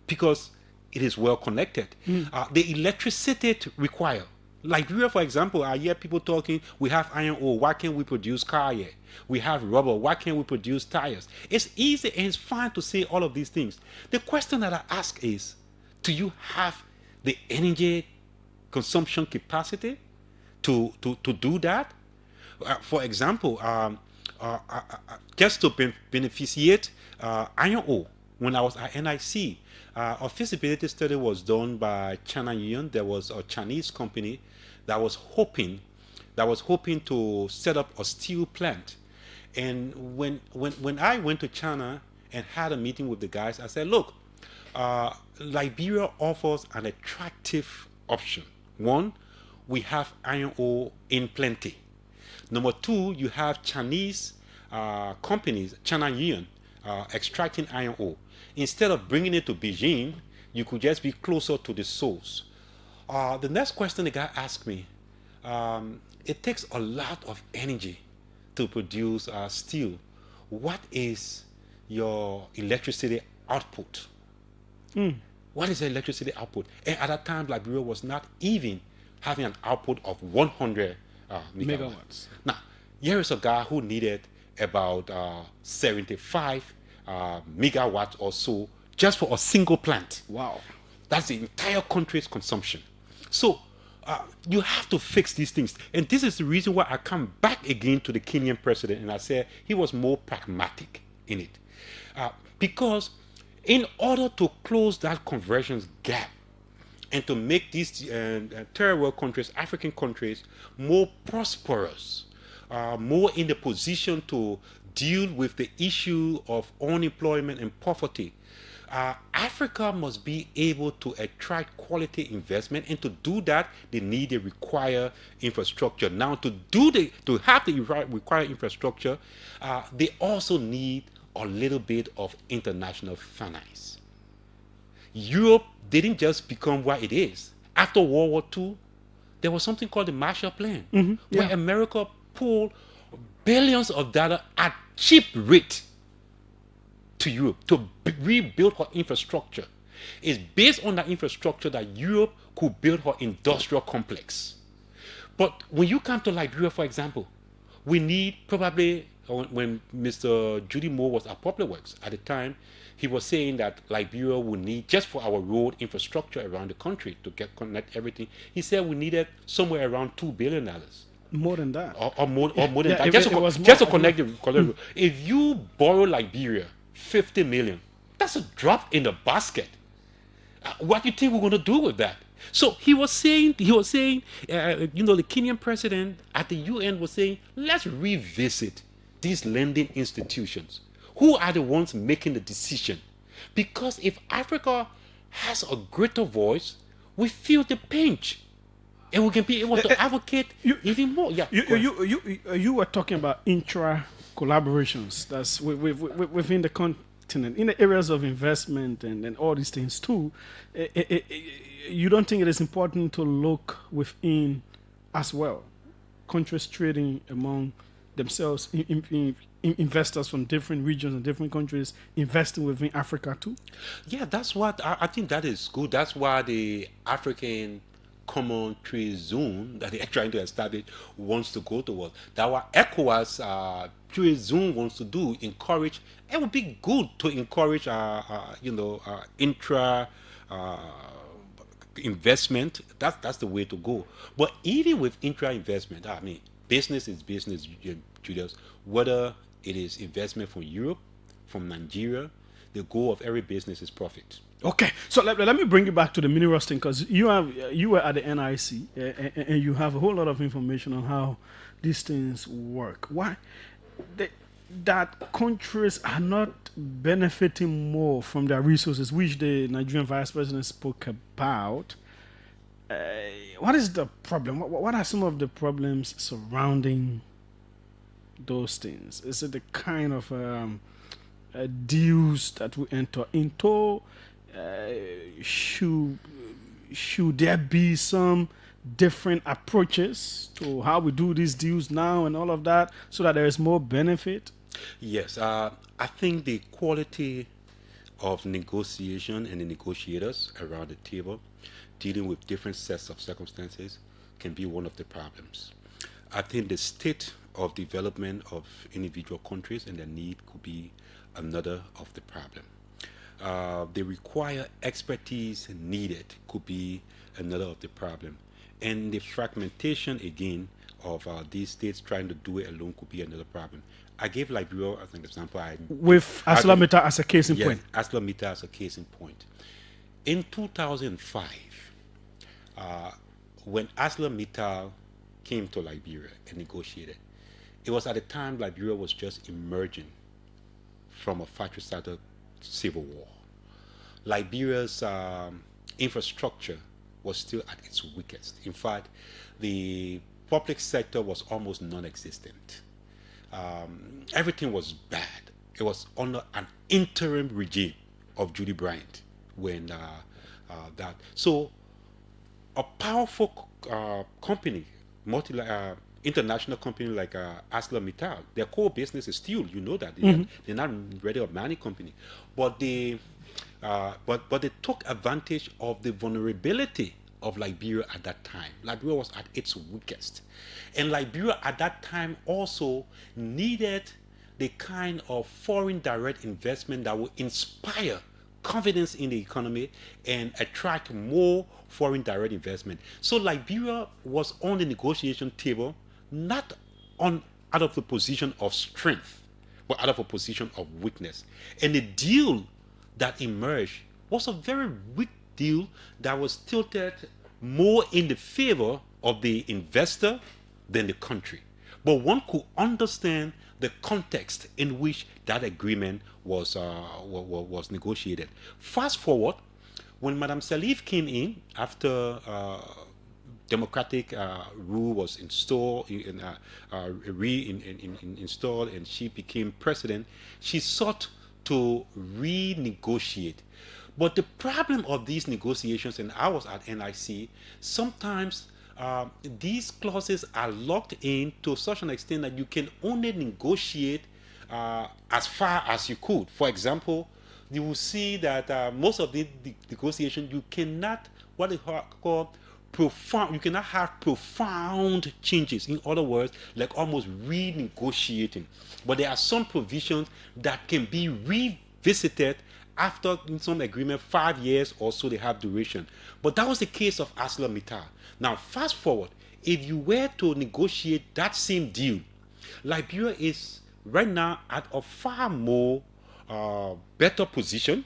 because it is well connected. The electricity required. Liberia, for example, I hear people talking, we have iron ore, why can't we produce car here? We have rubber, why can't we produce tires? It's easy and it's fine to say all of these things. The question that I ask is, do you have the energy consumption capacity to do that? For example, just to beneficiate iron ore, when I was at NIC, a feasibility study was done by China Union. There was a Chinese company that was hoping to set up a steel plant. And when I went to China and had a meeting with the guys, I said, look, Liberia offers an attractive option. One, we have iron ore in plenty. Number two, you have Chinese companies, China Union, extracting iron ore. Instead of bringing it to Beijing, you could just be closer to the source. The next question the guy asked me, it takes a lot of energy to produce steel. What is your electricity output? What is the electricity output? And at that time, Liberia was not even having an output of 100 megawatts. Now, here is a guy who needed about 75 megawatts or so just for a single plant. Wow. That's the entire country's consumption. So you have to fix these things. And this is the reason why I come back again to the Kenyan president and I say he was more pragmatic in it. Because in order to close that convergence gap and to make these third world countries, African countries, more prosperous, more in the position to deal with the issue of unemployment and poverty, Africa must be able to attract quality investment, and to do that, they need the required infrastructure. Now, to have the required infrastructure, they also need a little bit of international finance. Europe didn't just become what it is. After World War II, there was something called the Marshall Plan, where America pulled billions of dollars at cheap rate to Europe to rebuild her infrastructure. It's based on that infrastructure that Europe could build her industrial complex. But when you come to Liberia, for example, we need probably, when Mr. Judy Moore was at Popular Works at the time, he was saying that Liberia would need, just for our road infrastructure around the country to connect everything, he said we needed somewhere around $2 billion. More than that. Or more than that. Just to connect the if you borrow Liberia 50 million, that's a drop in the basket. What do you think we're going to do with that? So he was saying, the Kenyan president at the UN was saying, let's revisit these lending institutions. Who are the ones making the decision? Because if Africa has a greater voice, we feel the pinch, and we can be able to advocate even more. Yeah. You were talking about intra collaborations. That's within the continent, in the areas of investment and all these things too. You don't think it is important to look within as well, countries trading among themselves, investors from different regions and different countries investing within Africa too? Yeah, that's what I think that is good. That's why the African Common Trade Zone that they are trying to establish wants to go towards. That what ECOWAS trade zone wants to do, encourage. It would be good to encourage, intra investment. That's the way to go. But even with intra investment, I mean, business is business, Julius. Whether it is investment from Europe, from Nigeria, the goal of every business is profit. Okay, so let me bring you back to the minerals thing, because you were at the NIC and you have a whole lot of information on how these things work. Why that countries are not benefiting more from their resources, which the Nigerian vice president spoke about. What is the problem? What are some of the problems surrounding those things? Is it the kind of deals that we enter into? Should there be some different approaches to how we do these deals now and all of that, so that there is more benefit? Yes, I think the quality of negotiation and the negotiators around the table dealing with different sets of circumstances can be one of the problems. I think the state of development of individual countries and their need could be another of the problem. The required expertise needed could be another of the problem. And the fragmentation, again, of these states trying to do it alone could be another problem. I gave Liberia as an example. With ArcelorMittal as a case in point. ArcelorMittal as a case in point. In 2005, when ArcelorMittal came to Liberia and negotiated, it was at the time Liberia was just emerging from a factory-started civil war. Liberia's infrastructure was still at its weakest. In fact, the public sector was almost non-existent. Everything was bad. It was under an interim regime of Judy Bryant when that. So a powerful company, international company like ArcelorMittal, their core business is steel. You know that they're not really a mining company, but they took advantage of the vulnerability of Liberia at that time. Liberia was at its weakest, and Liberia at that time also needed the kind of foreign direct investment that would inspire confidence in the economy and attract more foreign direct investment. So Liberia was on the negotiation table, not out of a position of strength, but out of a position of weakness. And the deal that emerged was a very weak deal that was tilted more in the favor of the investor than the country. But one could understand the context in which that agreement was negotiated. Fast forward, when Madame Salif came in after democratic rule was installed, reinstalled, and she became president, she sought to renegotiate. But the problem of these negotiations, and I was at NIC, sometimes these clauses are locked in to such an extent that you can only negotiate as far as you could. For example, you will see that most of the negotiations, you cannot you cannot have profound changes. In other words, like almost renegotiating. But there are some provisions that can be revisited after some agreement, 5 years or so they have duration. But that was the case of ArcelorMittal. Now, fast forward, if you were to negotiate that same deal, Liberia is right now at a far more better position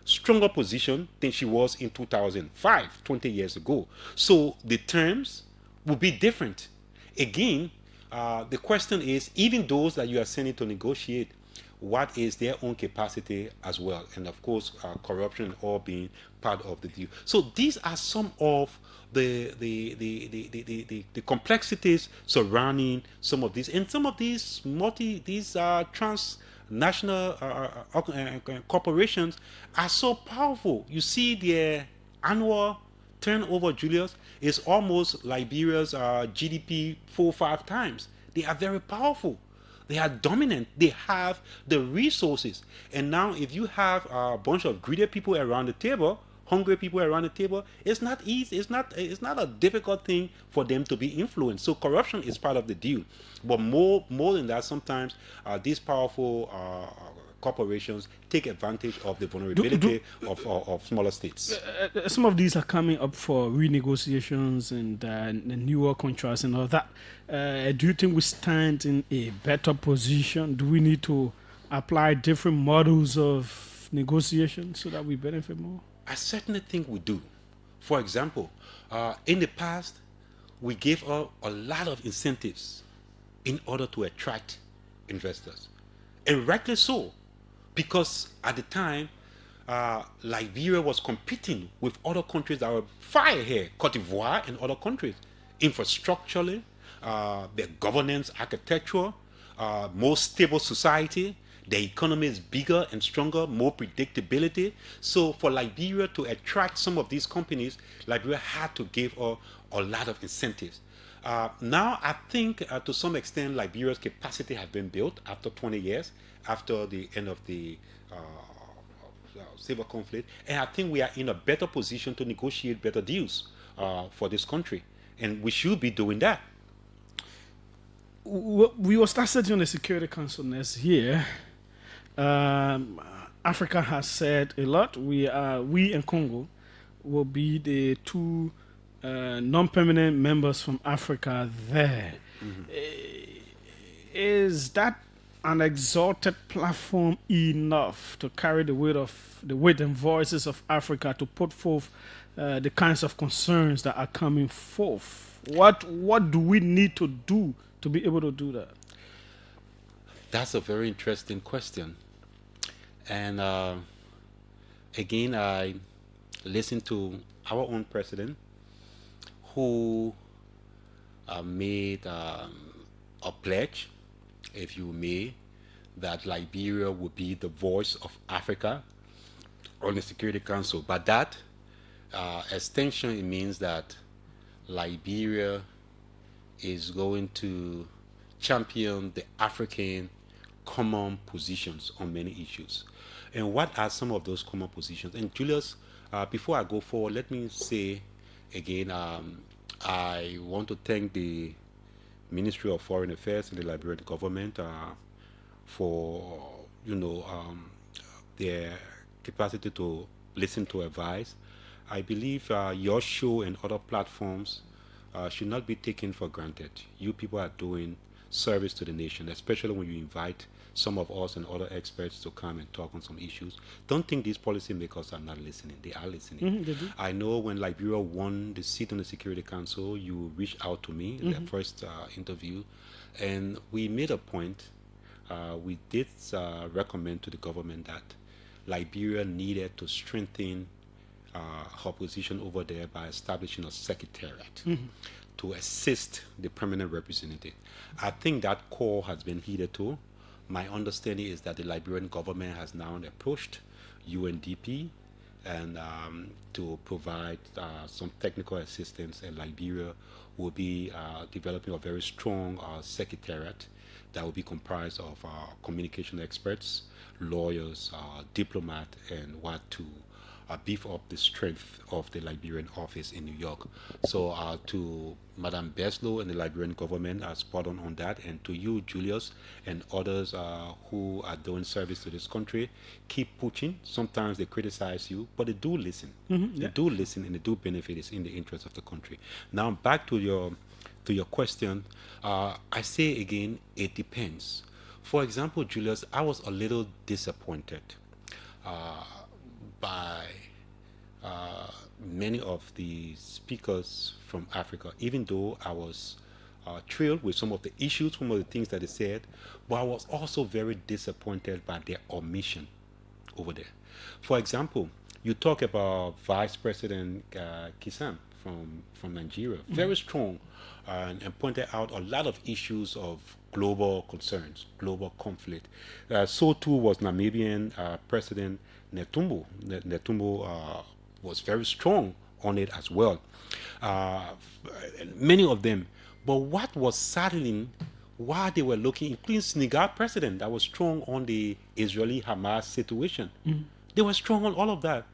stronger position than she was in 2005, 20 years ago. So the terms will be different. Again, the question is, even those that you are sending to negotiate, what is their own capacity as well? And of course, corruption all being part of the deal. So these are some of the complexities surrounding some of these, and some of these transnational corporations are so powerful. You see their annual turnover, Julius, is almost Liberia's GDP 4 or 5 times. They are very powerful. They are dominant. They have the resources. And now if you have a bunch of greedy people around the table, hungry people around the table, it's not easy. It's not a difficult thing for them to be influenced. So corruption is part of the deal. But more than that, sometimes these powerful corporations take advantage of the vulnerability of smaller states. Some of these are coming up for renegotiations and newer contracts and all that. Do you think we stand in a better position? Do we need to apply different models of negotiation so that we benefit more? I certainly think we do. For example, in the past, we gave up a lot of incentives in order to attract investors. And rightly so, because at the time, Liberia was competing with other countries that were far ahead, Cote d'Ivoire and other countries, infrastructurally, their governance, architecture, more stable society. The economy is bigger and stronger, more predictability. So for Liberia to attract some of these companies, Liberia had to give a lot of incentives. Now I think to some extent Liberia's capacity has been built after 20 years, after the end of the civil conflict. And I think we are in a better position to negotiate better deals for this country. And we should be doing that. We will start sitting on the Security Council next year. Africa has said a lot. We and Congo will be the two non-permanent members from Africa there. Is that an exalted platform enough to carry the weight and voices of Africa to put forth the kinds of concerns that are coming forth? What do we need to do to be able to do that? That's a very interesting question. And again, I listened to our own president, who made a pledge, if you may, that Liberia would be the voice of Africa on the Security Council. But that extension, it means that Liberia is going to champion the African common positions on many issues. And what are some of those common positions? And Julius, before I go forward, let me say again, I want to thank the Ministry of Foreign Affairs and the Liberian government for their capacity to listen to advice. I believe your show and other platforms should not be taken for granted. You people are doing service to the nation, especially when you invite some of us and other experts to come and talk on some issues. Don't think these policymakers are not listening. They are listening. They do. I know when Liberia won the seat on the Security Council, you reached out to me in the first interview, and we made a point. We did recommend to the government that Liberia needed to strengthen her position over there by establishing a secretariat to assist the permanent representative. I think that call has been heeded to. My understanding is that the Liberian government has now approached UNDP and to provide some technical assistance, and Liberia will be developing a very strong secretariat that will be comprised of communication experts, lawyers, diplomats, and what to beef up the strength of the Liberian office in New York. So to Madam Beslow and the Liberian government are spot on that, and to you, Julius, and others who are doing service to this country, keep pushing. Sometimes they criticize you, but they do listen. They do listen, and they do benefit. It's in the interest of the country. Now back to your question. I say again, it depends. For example, Julius, I was a little disappointed by many of the speakers from Africa, even though I was thrilled with some of the issues, some of the things that they said, but I was also very disappointed by their omission over there. For example, you talk about Vice President Kisam from Nigeria, very strong, and pointed out a lot of issues of global concerns, global conflict. So too was Namibian President Netumbo. Netumbo was very strong on it as well. Many of them. But what was saddening, while they were looking, including Senegal president, that was strong on the Israeli-Hamas situation. They were strong on all of that.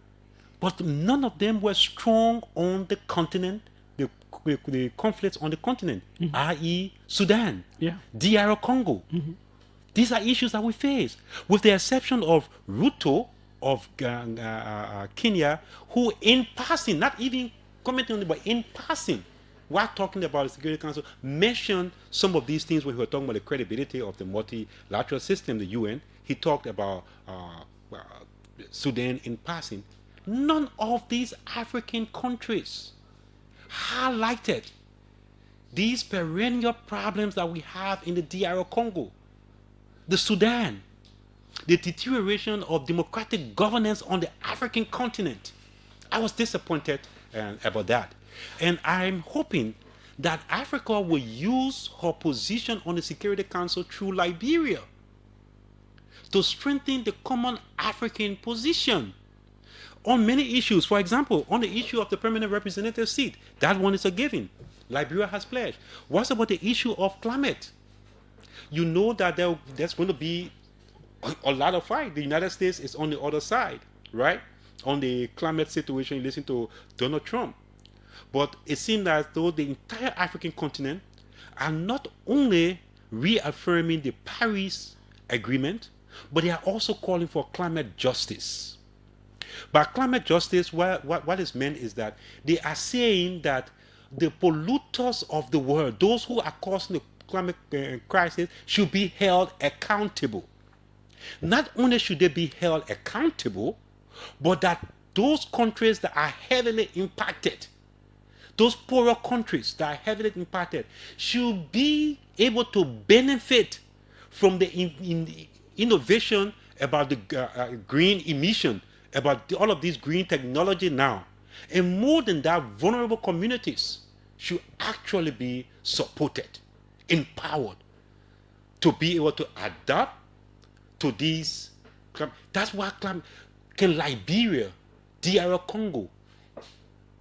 But none of them were strong on the continent, the conflicts on the continent, i.e. Sudan, DR Congo. These are issues that we face, with the exception of Ruto of Kenya, who in passing, not even commenting on it, but in passing, while talking about the Security Council, mentioned some of these things when we were talking about the credibility of the multilateral system, the UN. He talked about Sudan in passing. None of these African countries highlighted these perennial problems that we have in the DR Congo, the Sudan, the deterioration of democratic governance on the African continent. I was disappointed about that. And I'm hoping that Africa will use her position on the Security Council through Liberia to strengthen the common African position on many issues. For example, on the issue of the permanent representative seat, that one is a given. Liberia has pledged. What about the issue of climate? You know that there's going to be a lot of fight. The United States is on the other side, right? On the climate situation, you listen to Donald Trump. But it seems as though the entire African continent are not only reaffirming the Paris Agreement, but they are also calling for climate justice. By climate justice, what is meant is that they are saying that the polluters of the world, those who are causing the climate crisis, should be held accountable. Not only should they be held accountable, but that those countries that are heavily impacted, those poorer countries that are heavily impacted, should be able to benefit from the innovation about the green emission, about all of this green technology now. And more than that, vulnerable communities should actually be supported, empowered to be able to adapt to these. That's why can Liberia, DR Congo,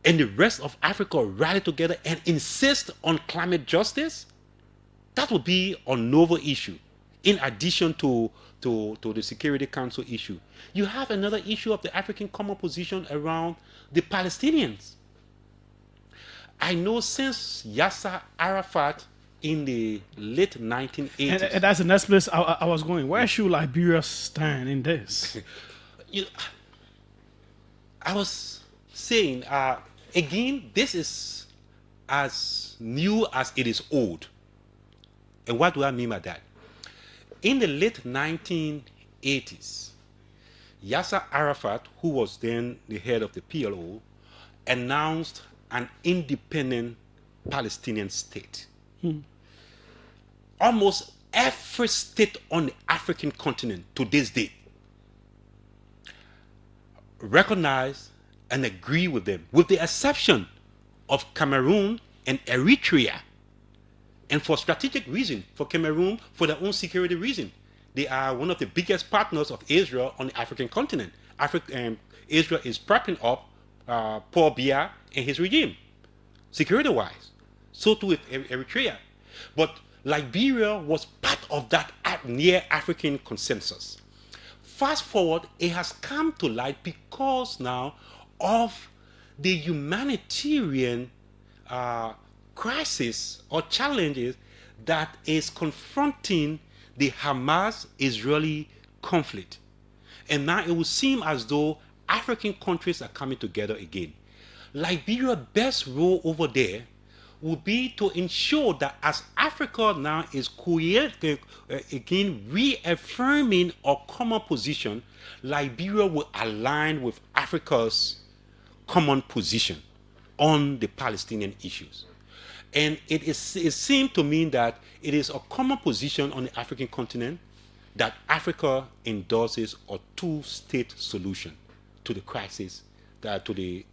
and the rest of Africa rally together and insist on climate justice? That would be a novel issue, in addition to the Security Council issue. You have another issue of the African common position around the Palestinians. I know since Yasser Arafat in the late 1980s. And that's the next place I was going. Where should Liberia stand in this? I was saying, again, this is as new as it is old. And what do I mean by that? In the late 1980s, Yasser Arafat, who was then the head of the PLO, announced an independent Palestinian state. Almost every state on the African continent to this day recognize and agree with them, with the exception of Cameroon and Eritrea. And for strategic reason, for Cameroon, for their own security reason. They are one of the biggest partners of Israel on the African continent. Israel is prepping up Paul Biya and his regime, security-wise. So too with Eritrea. But Liberia was part of that near African consensus. Fast forward, it has come to light because now of the humanitarian crisis or challenges that is confronting the Hamas-Israeli conflict. And now it would seem as though African countries are coming together again. Liberia's best role over there would be to ensure that as Africa now is again reaffirming a common position, Liberia will align with Africa's common position on the Palestinian issues. And it seemed to me that it is a common position on the African continent that Africa endorses a two-state solution to the crisis, to the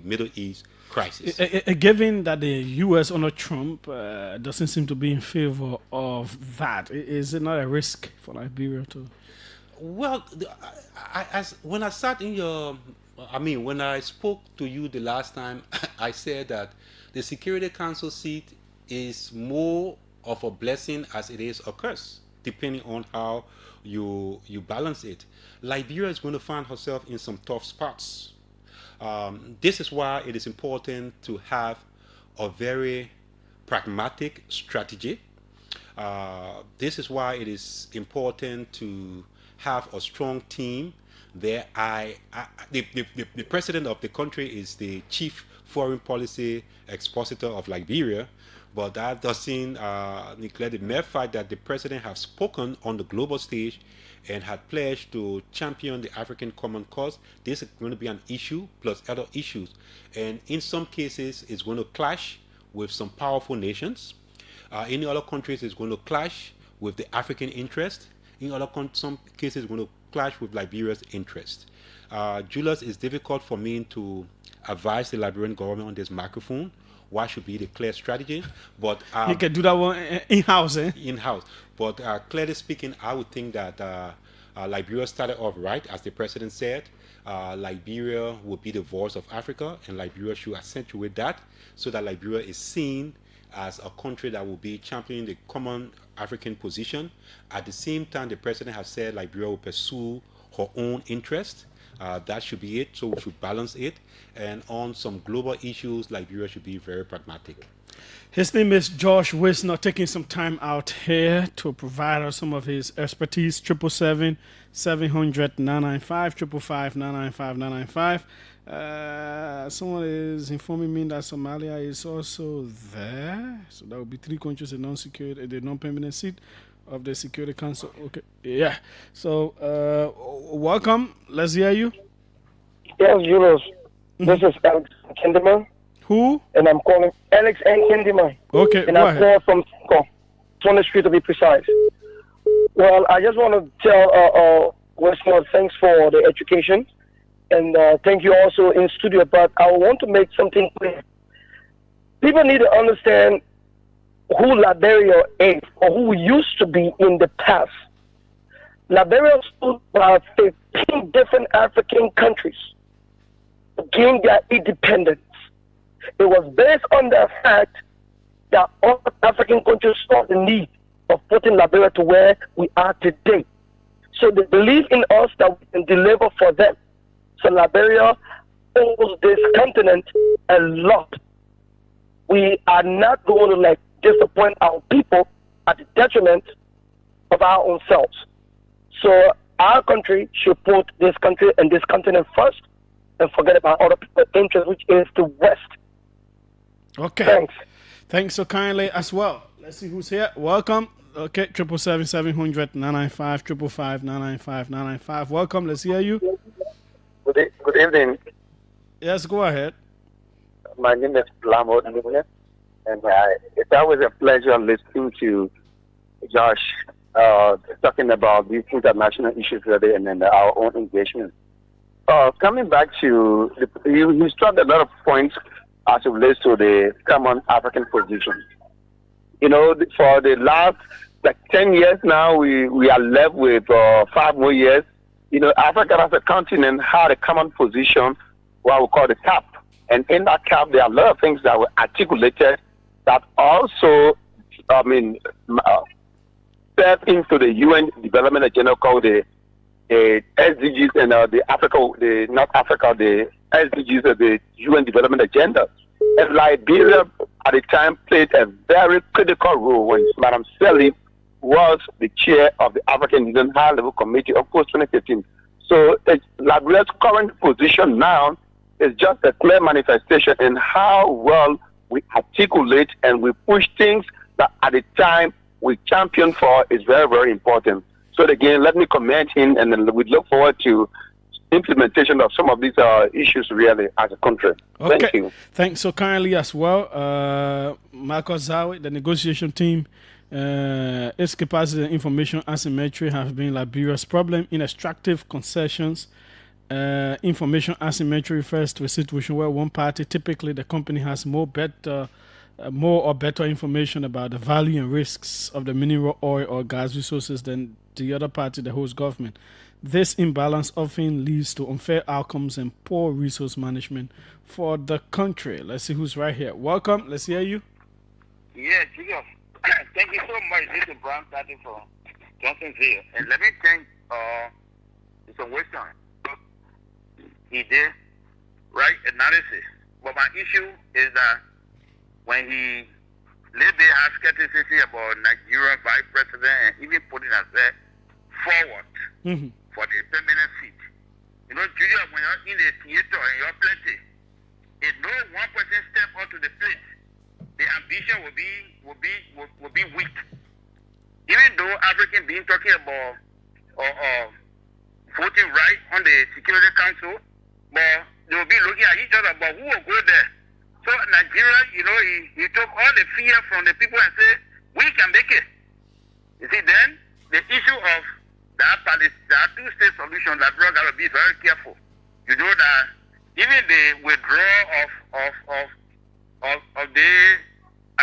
Middle East crisis. Given that the U.S. under Trump doesn't seem to be in favor of that, is it not a risk for Liberia too? Well, when I sat in when I spoke to you the last time, I said that the Security Council seat is more of a blessing as it is a curse, depending on how you balance it. Liberia is going to find herself in some tough spots. This is why it is important to have a very pragmatic strategy. This is why it is important to have a strong team. The president of the country is the chief foreign policy expositor of Liberia, but that doesn't neglect the mere fact that the president has spoken on the global stage and had pledged to champion the African common cause. This is going to be an issue plus other issues, and in some cases it's going to clash with some powerful nations. In other countries it's going to clash with the African interest. In some cases it's going to clash with Liberia's interest. Julius, it's difficult for me to advise the Liberian government on this microphone what should be the clear strategy, but you can do that one in-house, in-house. But clearly speaking, I would think that Liberia started off right, as the president said. Liberia will be the voice of Africa, and Liberia should accentuate that so that Liberia is seen as a country that will be championing the common African position. At the same time, the president has said Liberia will pursue her own interest. That should be it, so we should balance it. And on some global issues, Liberia should be very pragmatic. His name is Josh Wisner, taking some time out here to provide us some of his expertise. 777-700-995, 555-995. Someone is informing me that Somalia is also there. So that would be 3 countries in the non-permanent seat of the Security Council. Okay, yeah. So, welcome. Let's hear you. Yes, Julius. This is Alex Kendiman. Who? And I'm calling Alex and Kendiman. Okay, and I'm calling from 20th Street to be precise. Well, I just want to tell Westmore thanks for the education, and thank you also in studio. But I want to make something clear. People need to understand who Liberia is, or who used to be in the past. Liberia stood by 15 different African countries to gain their independence. It was based on the fact that all African countries saw the need of putting Liberia to where we are today. So they believe in us that we can deliver for them. So Liberia owes this continent a lot. We are not going to disappoint our people at the detriment of our own selves. So our country should put this country and this continent first and forget about other people's interests, which is the West. Okay. Thanks. Thanks so kindly as well. Let's see who's here. Welcome. Okay, 777-700-995, 555-995-995. Welcome. Let's hear you. Good evening. Yes, go ahead. My name is Lamo, and it's always a pleasure listening to Josh talking about these international issues today and then our own engagement. Coming back to, you struck a lot of points as it relates to the common African position. You know, for the last 10 years now, we are left with 5 more years. You know, Africa as a continent had a common position, what we call the CAP. And in that CAP, there are a lot of things that were articulated that also, step into the UN Developmental Agenda called the SDGs and the SDGs of the UN Development Agenda. And Liberia at the time played a very critical role when Madam Sally was the chair of the African Union High Level Committee of post 2015. So Liberia's current position now is just a clear manifestation in how well we articulate and we push things that at the time we champion for is very, very important. So again, let me commend him, and then we look forward to implementation of some of these issues really as a country. Okay. Thank you. Thanks so kindly as well. Marcus Zawi, the negotiation team, its capacity and information asymmetry have been Liberia's problem in extractive concessions. Information asymmetry refers to a situation where one party, typically the company, has more or better information about the value and risks of the mineral, oil, or gas resources than the other party, the host government. This imbalance often leads to unfair outcomes and poor resource management for the country. Let's see who's right here. Welcome. Let's hear you. Yeah, Julius. Thank you so much. This is Brown starting from Johnsonville. And let me thank Mr. Wilson. He did right analysis. But my issue is that when he laid there had skepticism about Nigerian vice president and even putting himself forward for the permanent seat. You know, Julius, when you're in the theater and you're plenty, if no one person step onto the plate, the ambition will be weak. Even though African being talking about voting right on the Security Council, but they will be looking at each other about who will go there. So Nigeria, you know, he took all the fear from the people and said, we can make it. You see, then the issue of that two-state solution, that we're going to be very careful. You know that even the withdrawal of the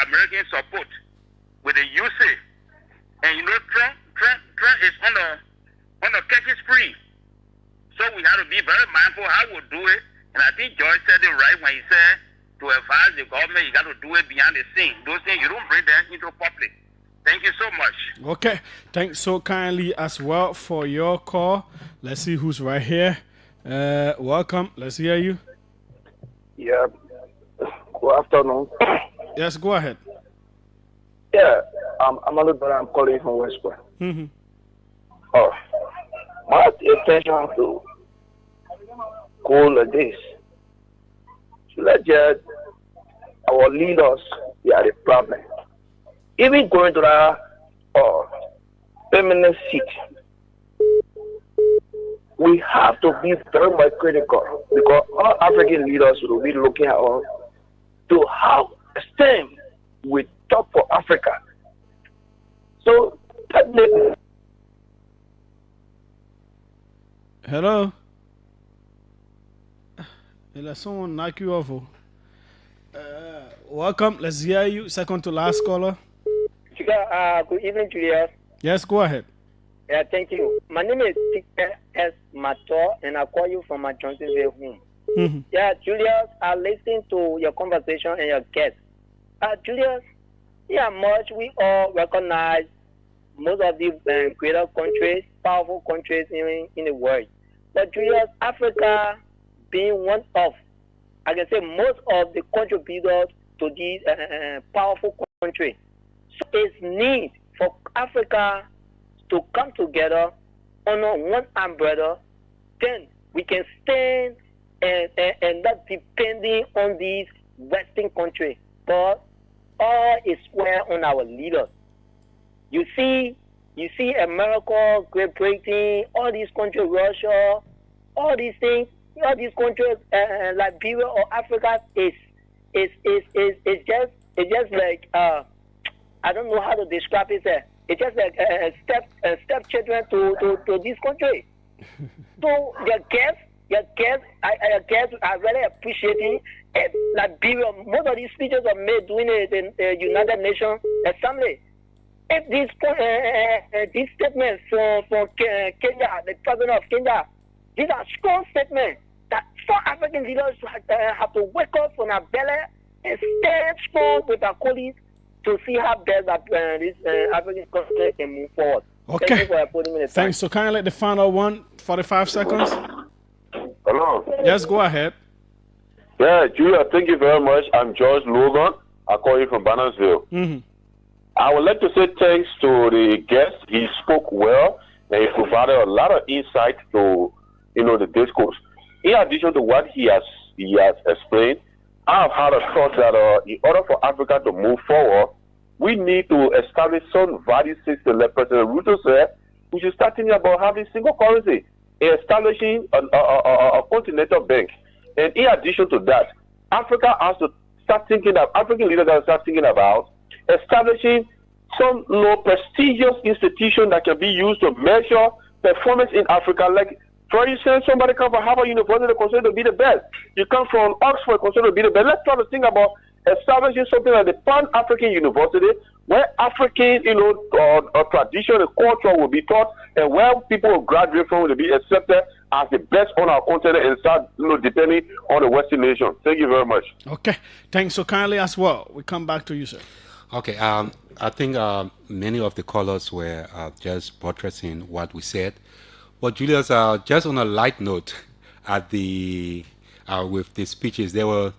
American support with the USA, and you know Trump is on a catching spree. So we have to be very mindful how we do it. And I think George said it right when he said to advise the government, you got to do it behind the scene. Those things, you don't bring them into public. Thank you so much. Okay. Thanks so kindly as well for your call. Let's see who's right here. Welcome. Let's hear you. Yeah. Good afternoon. Yes, go ahead. Yeah. I'm calling from Westport. Mm-hmm. Oh. My attention to call this. So let's just our leaders, they are the problem. Even going to that permanent seat, we have to be very much critical because all African leaders will be looking at us to how stand with top for Africa. So that makes. Hello. Let someone knock you off. Welcome. Let's hear you. Second to last caller. Good evening, Julius. Yes, go ahead. Yeah, thank you. My name is S. Mator, and I call you from my Johnsonville home. Mm-hmm. Yeah, Julius, I listened to your conversation and your guest. Julius, yeah, much we all recognize most of the greater countries, powerful countries in the world. But Julius, Africa being one of, I can say, most of the contributors to these powerful countries. So it's need for Africa to come together under one umbrella, then we can stand and not depending on these Western countries, but all is square on our leaders. You see America, Great Britain, all these countries, Russia, all these things, all these countries, Liberia or Africa is just like I don't know how to describe it. It's just like stepchildren to this country. So your guests, I really appreciate it. Liberia, most of these speeches are made during the United Nations Assembly. If these statements for Kenya, the president of Kenya, these are strong statements that some African leaders have to wake up from our belly and stand strong with our colleagues to see how best this African country can move forward. Okay. Thank you for putting me in the time. Thanks. So can I let the final one, 45 seconds? Hello. Yes, go ahead. Yeah, Julia, thank you very much. I'm George Logan. I call you from Bannersville. Mm-hmm. I would like to say thanks to the guest. He spoke well and he provided a lot of insight to the discourse. In addition to what he has explained, I've had a thought that in order for Africa to move forward, we need to establish some value system. Like President Ruto said, we should start thinking about having single currency, establishing a continental bank. And in addition to that, Africa has to start thinking of, African leaders have to start thinking about establishing some prestigious institution that can be used to measure performance in Africa. Like, for instance, somebody come from Harvard University considered to be the best. You come from Oxford considered to be the best. Let's try to think about establishing something like the Pan-African University, where African, tradition and culture will be taught, and where people will graduate from will be accepted as the best on our continent and start, depending on the Western nation. Thank you very much. Okay, thanks so kindly as well. We come back to you, sir. Okay, I think many of the callers were just buttressing what we said. But Julius, just on a light note, at the with the speeches, there were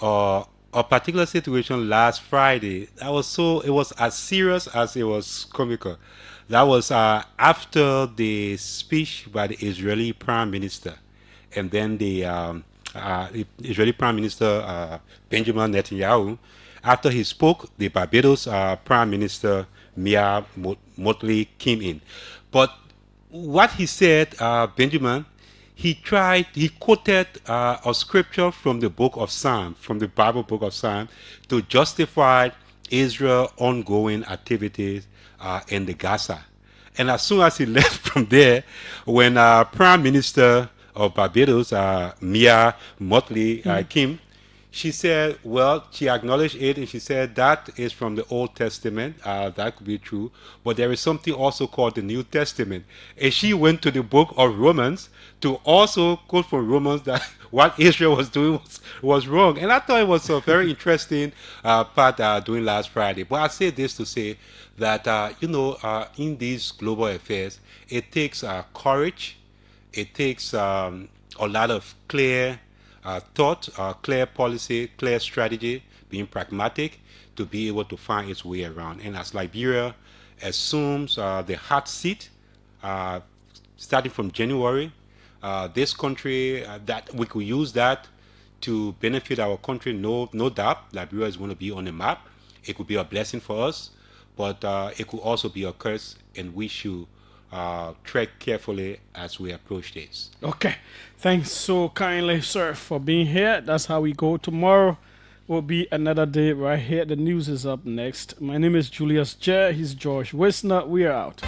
a particular situation last Friday that was it was as serious as it was comical. That was after the speech by the Israeli Prime Minister, and then the Israeli Prime Minister Benjamin Netanyahu. After he spoke, the Barbados Prime Minister Weah came in. But what he said, Benjamin, he quoted a scripture from the book of Psalms, from the Bible book of Psalms, to justify Israel's ongoing activities in the Gaza. And as soon as he left from there, when Prime Minister of Barbados, Weah came, she said, well, she acknowledged it, and she said that is from the Old Testament. That could be true. But there is something also called the New Testament. And she went to the book of Romans to also quote from Romans that what Israel was doing was wrong. And I thought it was a very interesting part during last Friday. But I say this to say that, in these global affairs, it takes courage. It takes a lot of clear thought, clear policy, clear strategy, being pragmatic to be able to find its way around. And as Liberia assumes the hot seat, starting from January, this country, that we could use that to benefit our country, no doubt. Liberia is going to be on the map. It could be a blessing for us, but it could also be a curse, and we should tread carefully as we approach this. Okay. Thanks so kindly, sir, for being here. That's how we go. Tomorrow will be another day right here. The news is up next. My name is Julius J. He's George Wisner. We are out.